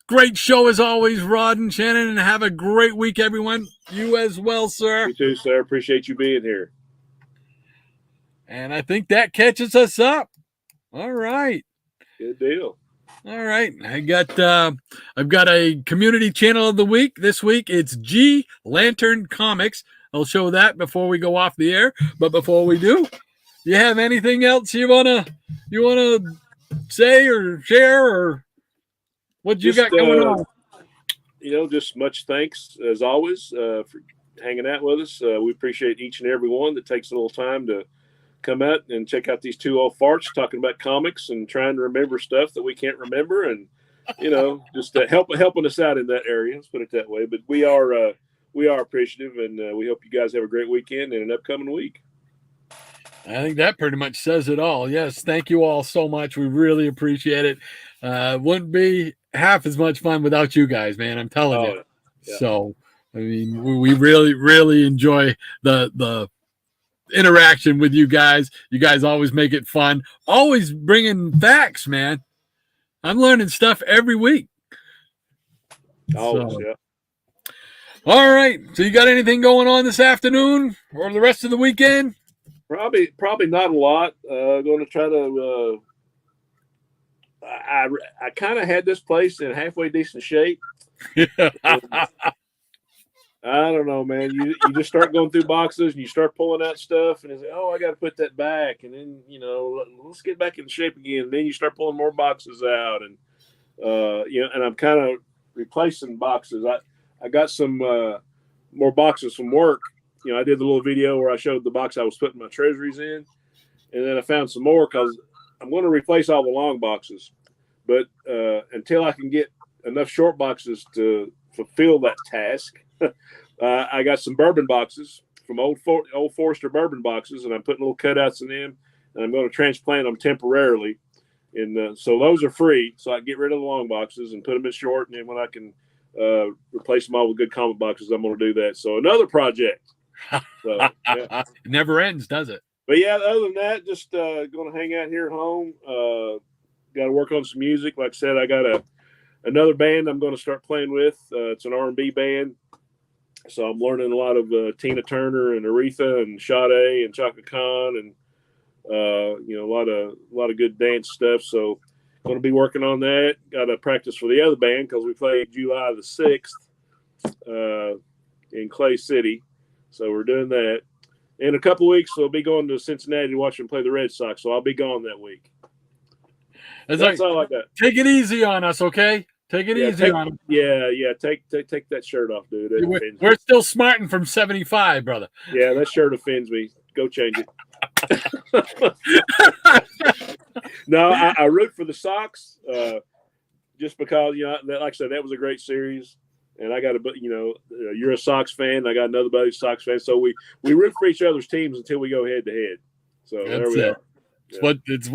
Great show as always, Rod and Shannon, and have a great week, everyone. You as well, sir. You too, sir. Appreciate you being here. And I think that catches us up. All right. Good deal. All right. I've got a community channel of the week. This week it's G Lantern Comics. I'll show that before we go off the air. But before we do, you have anything else you wanna say or share, or what you got going on? Just much thanks as always for hanging out with us. We appreciate each and every one that takes a little time to come out and check out these two old farts talking about comics and trying to remember stuff that we can't remember, and just helping us out in that area. Let's put it that way. But we are appreciative, and we hope you guys have a great weekend and an upcoming week. I think that pretty much says it all. Yes, thank you all so much. We really appreciate it. Wouldn't be half as much fun without you guys, man. I'm telling you. Yeah. So, I mean, we really, really enjoy the interaction with you guys. You guys always make it fun. Always bringing facts, man. I'm learning stuff every week. Always, yeah. All right. So you got anything going on this afternoon or the rest of the weekend? Probably not a lot. Going to try to. I kind of had this place in halfway decent shape. I don't know, man. You just start going through boxes and you start pulling out stuff, and it's like, oh, I got to put that back, and then let's get back in shape again. And then you start pulling more boxes out, and and I'm kind of replacing boxes. I got some more boxes from work. I did the little video where I showed the box I was putting my treasuries in, and then I found some more because I'm going to replace all the long boxes, but until I can get enough short boxes to fulfill that task. I got some bourbon boxes from old Forester bourbon boxes, and I'm putting little cutouts in them, and I'm going to transplant them temporarily. And so those are free, so I can get rid of the long boxes and put them in short, and then when I can replace them all with good comic boxes, I'm going to do that. So another project. So, yeah. It never ends, does it? But yeah, other than that, just going to hang out here at home. Got to work on some music. Like I said, I got another band I'm going to start playing with. It's an R&B band. So I'm learning a lot of Tina Turner and Aretha and Sade and Chaka Khan and a lot of good dance stuff. So going to be working on that. Got to practice for the other band because we play July the 6th in Clay City. So we're doing that. In a couple of weeks, we'll be going to Cincinnati to watch them play the Red Sox. So I'll be gone that week. That's all I got. Take it easy on us, okay? Take it easy on them. Yeah. Take that shirt off, dude. We're still smarting from 75, brother. Yeah, that shirt offends me. Go change it. No, I root for the Sox just because, like I said, that was a great series. And I got you're a Sox fan. I got another buddy Sox fan. So we root for each other's teams until we go head to head. So there we are. Yeah. It's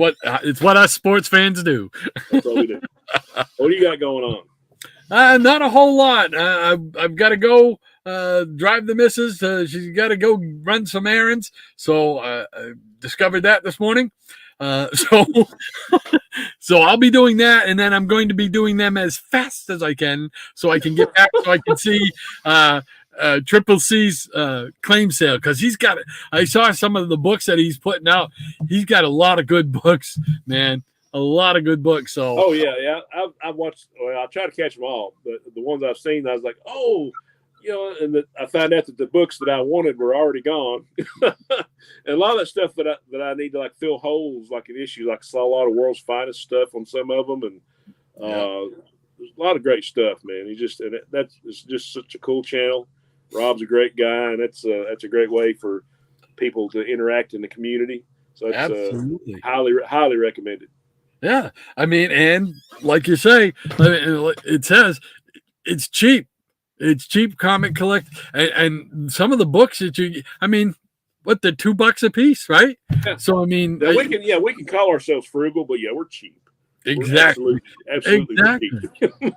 what us sports fans do. That's all we do. What do you got going on? Not a whole lot. I've got to go drive the missus. She's got to go run some errands. So I discovered that this morning. So I'll be doing that, and then I'm going to be doing them as fast as I can, so I can get back, so I can see Triple C's claim sale, because he's got. I saw some of the books that he's putting out. He's got a lot of good books, man. A lot of good books. So. Oh yeah. I've watched. Well, I try to catch them all, but the ones I've seen, I was like, oh. And I found out that the books that I wanted were already gone. And a lot of that stuff that I need to fill holes in issues. I saw a lot of World's Finest stuff on some of them, and there's a lot of great stuff, man. It's just such a cool channel. Rob's a great guy, and that's a great way for people to interact in the community. So it's absolutely highly recommended. Yeah, I mean, and like you say, it says it's cheap. It's cheap comic collect, and some of the books that they're $2 a piece, right? Yeah. So I mean, now, we can call ourselves frugal, but we're cheap. Exactly. We're absolutely cheap.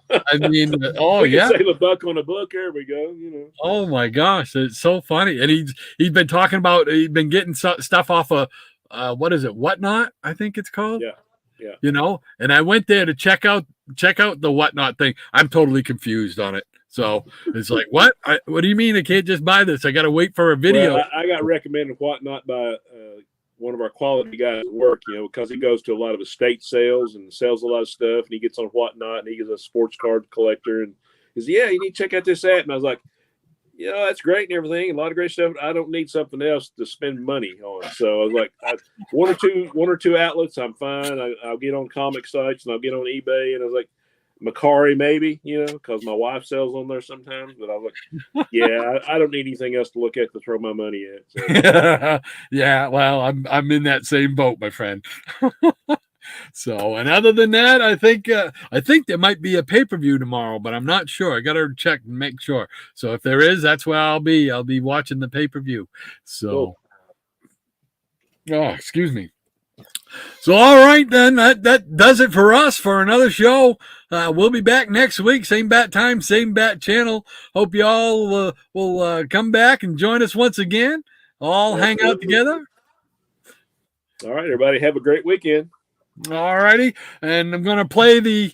I mean, we can save $1 on a book. There we go. Oh my gosh, it's so funny, and he's been talking about getting stuff off of what is it? Whatnot, I think it's called. Yeah. And I went there to check out the Whatnot thing. I'm totally confused on it. So it's like, what? What do you mean I can't just buy this? I got to wait for a video. Well, I got recommended Whatnot by one of our quality guys at work, because he goes to a lot of estate sales and sells a lot of stuff, and he gets on Whatnot, and he is a sports card collector, and he says, yeah, you need to check out this app. And I was like, that's great and everything, a lot of great stuff. I don't need something else to spend money on. So I was like, one or two outlets, I'm fine. I'll get on comic sites, and I'll get on eBay, and I was like, Macari maybe, because my wife sells on there sometimes. But I was like, yeah, I don't need anything else to look at to throw my money at. So. Yeah, well, I'm in that same boat, my friend. So, and other than that, I think there might be a pay-per-view tomorrow, but I'm not sure. I got to check and make sure. So if there is, that's where I'll be. I'll be watching the pay-per-view. So, Oh, excuse me. So, all right, then that does it for us for another show. We'll be back next week, same bat time, same bat channel. Hope you all will come back and join us once again. All hang out together. All right, everybody, have a great weekend. All righty, and I'm going to play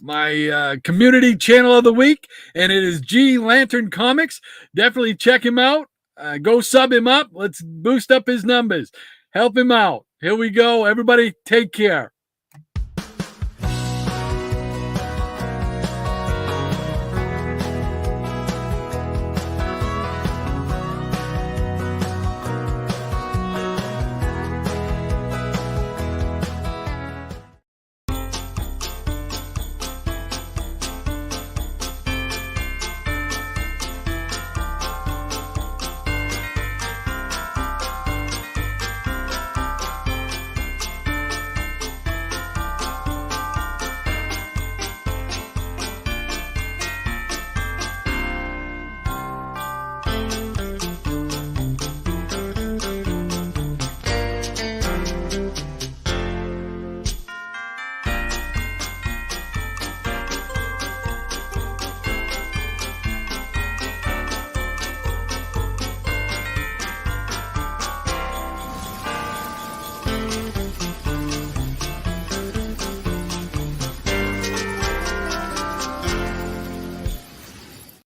my community channel of the week, and it is G Lantern Comics. Definitely check him out. Go sub him up. Let's boost up his numbers. Help him out. Here we go. Everybody, take care.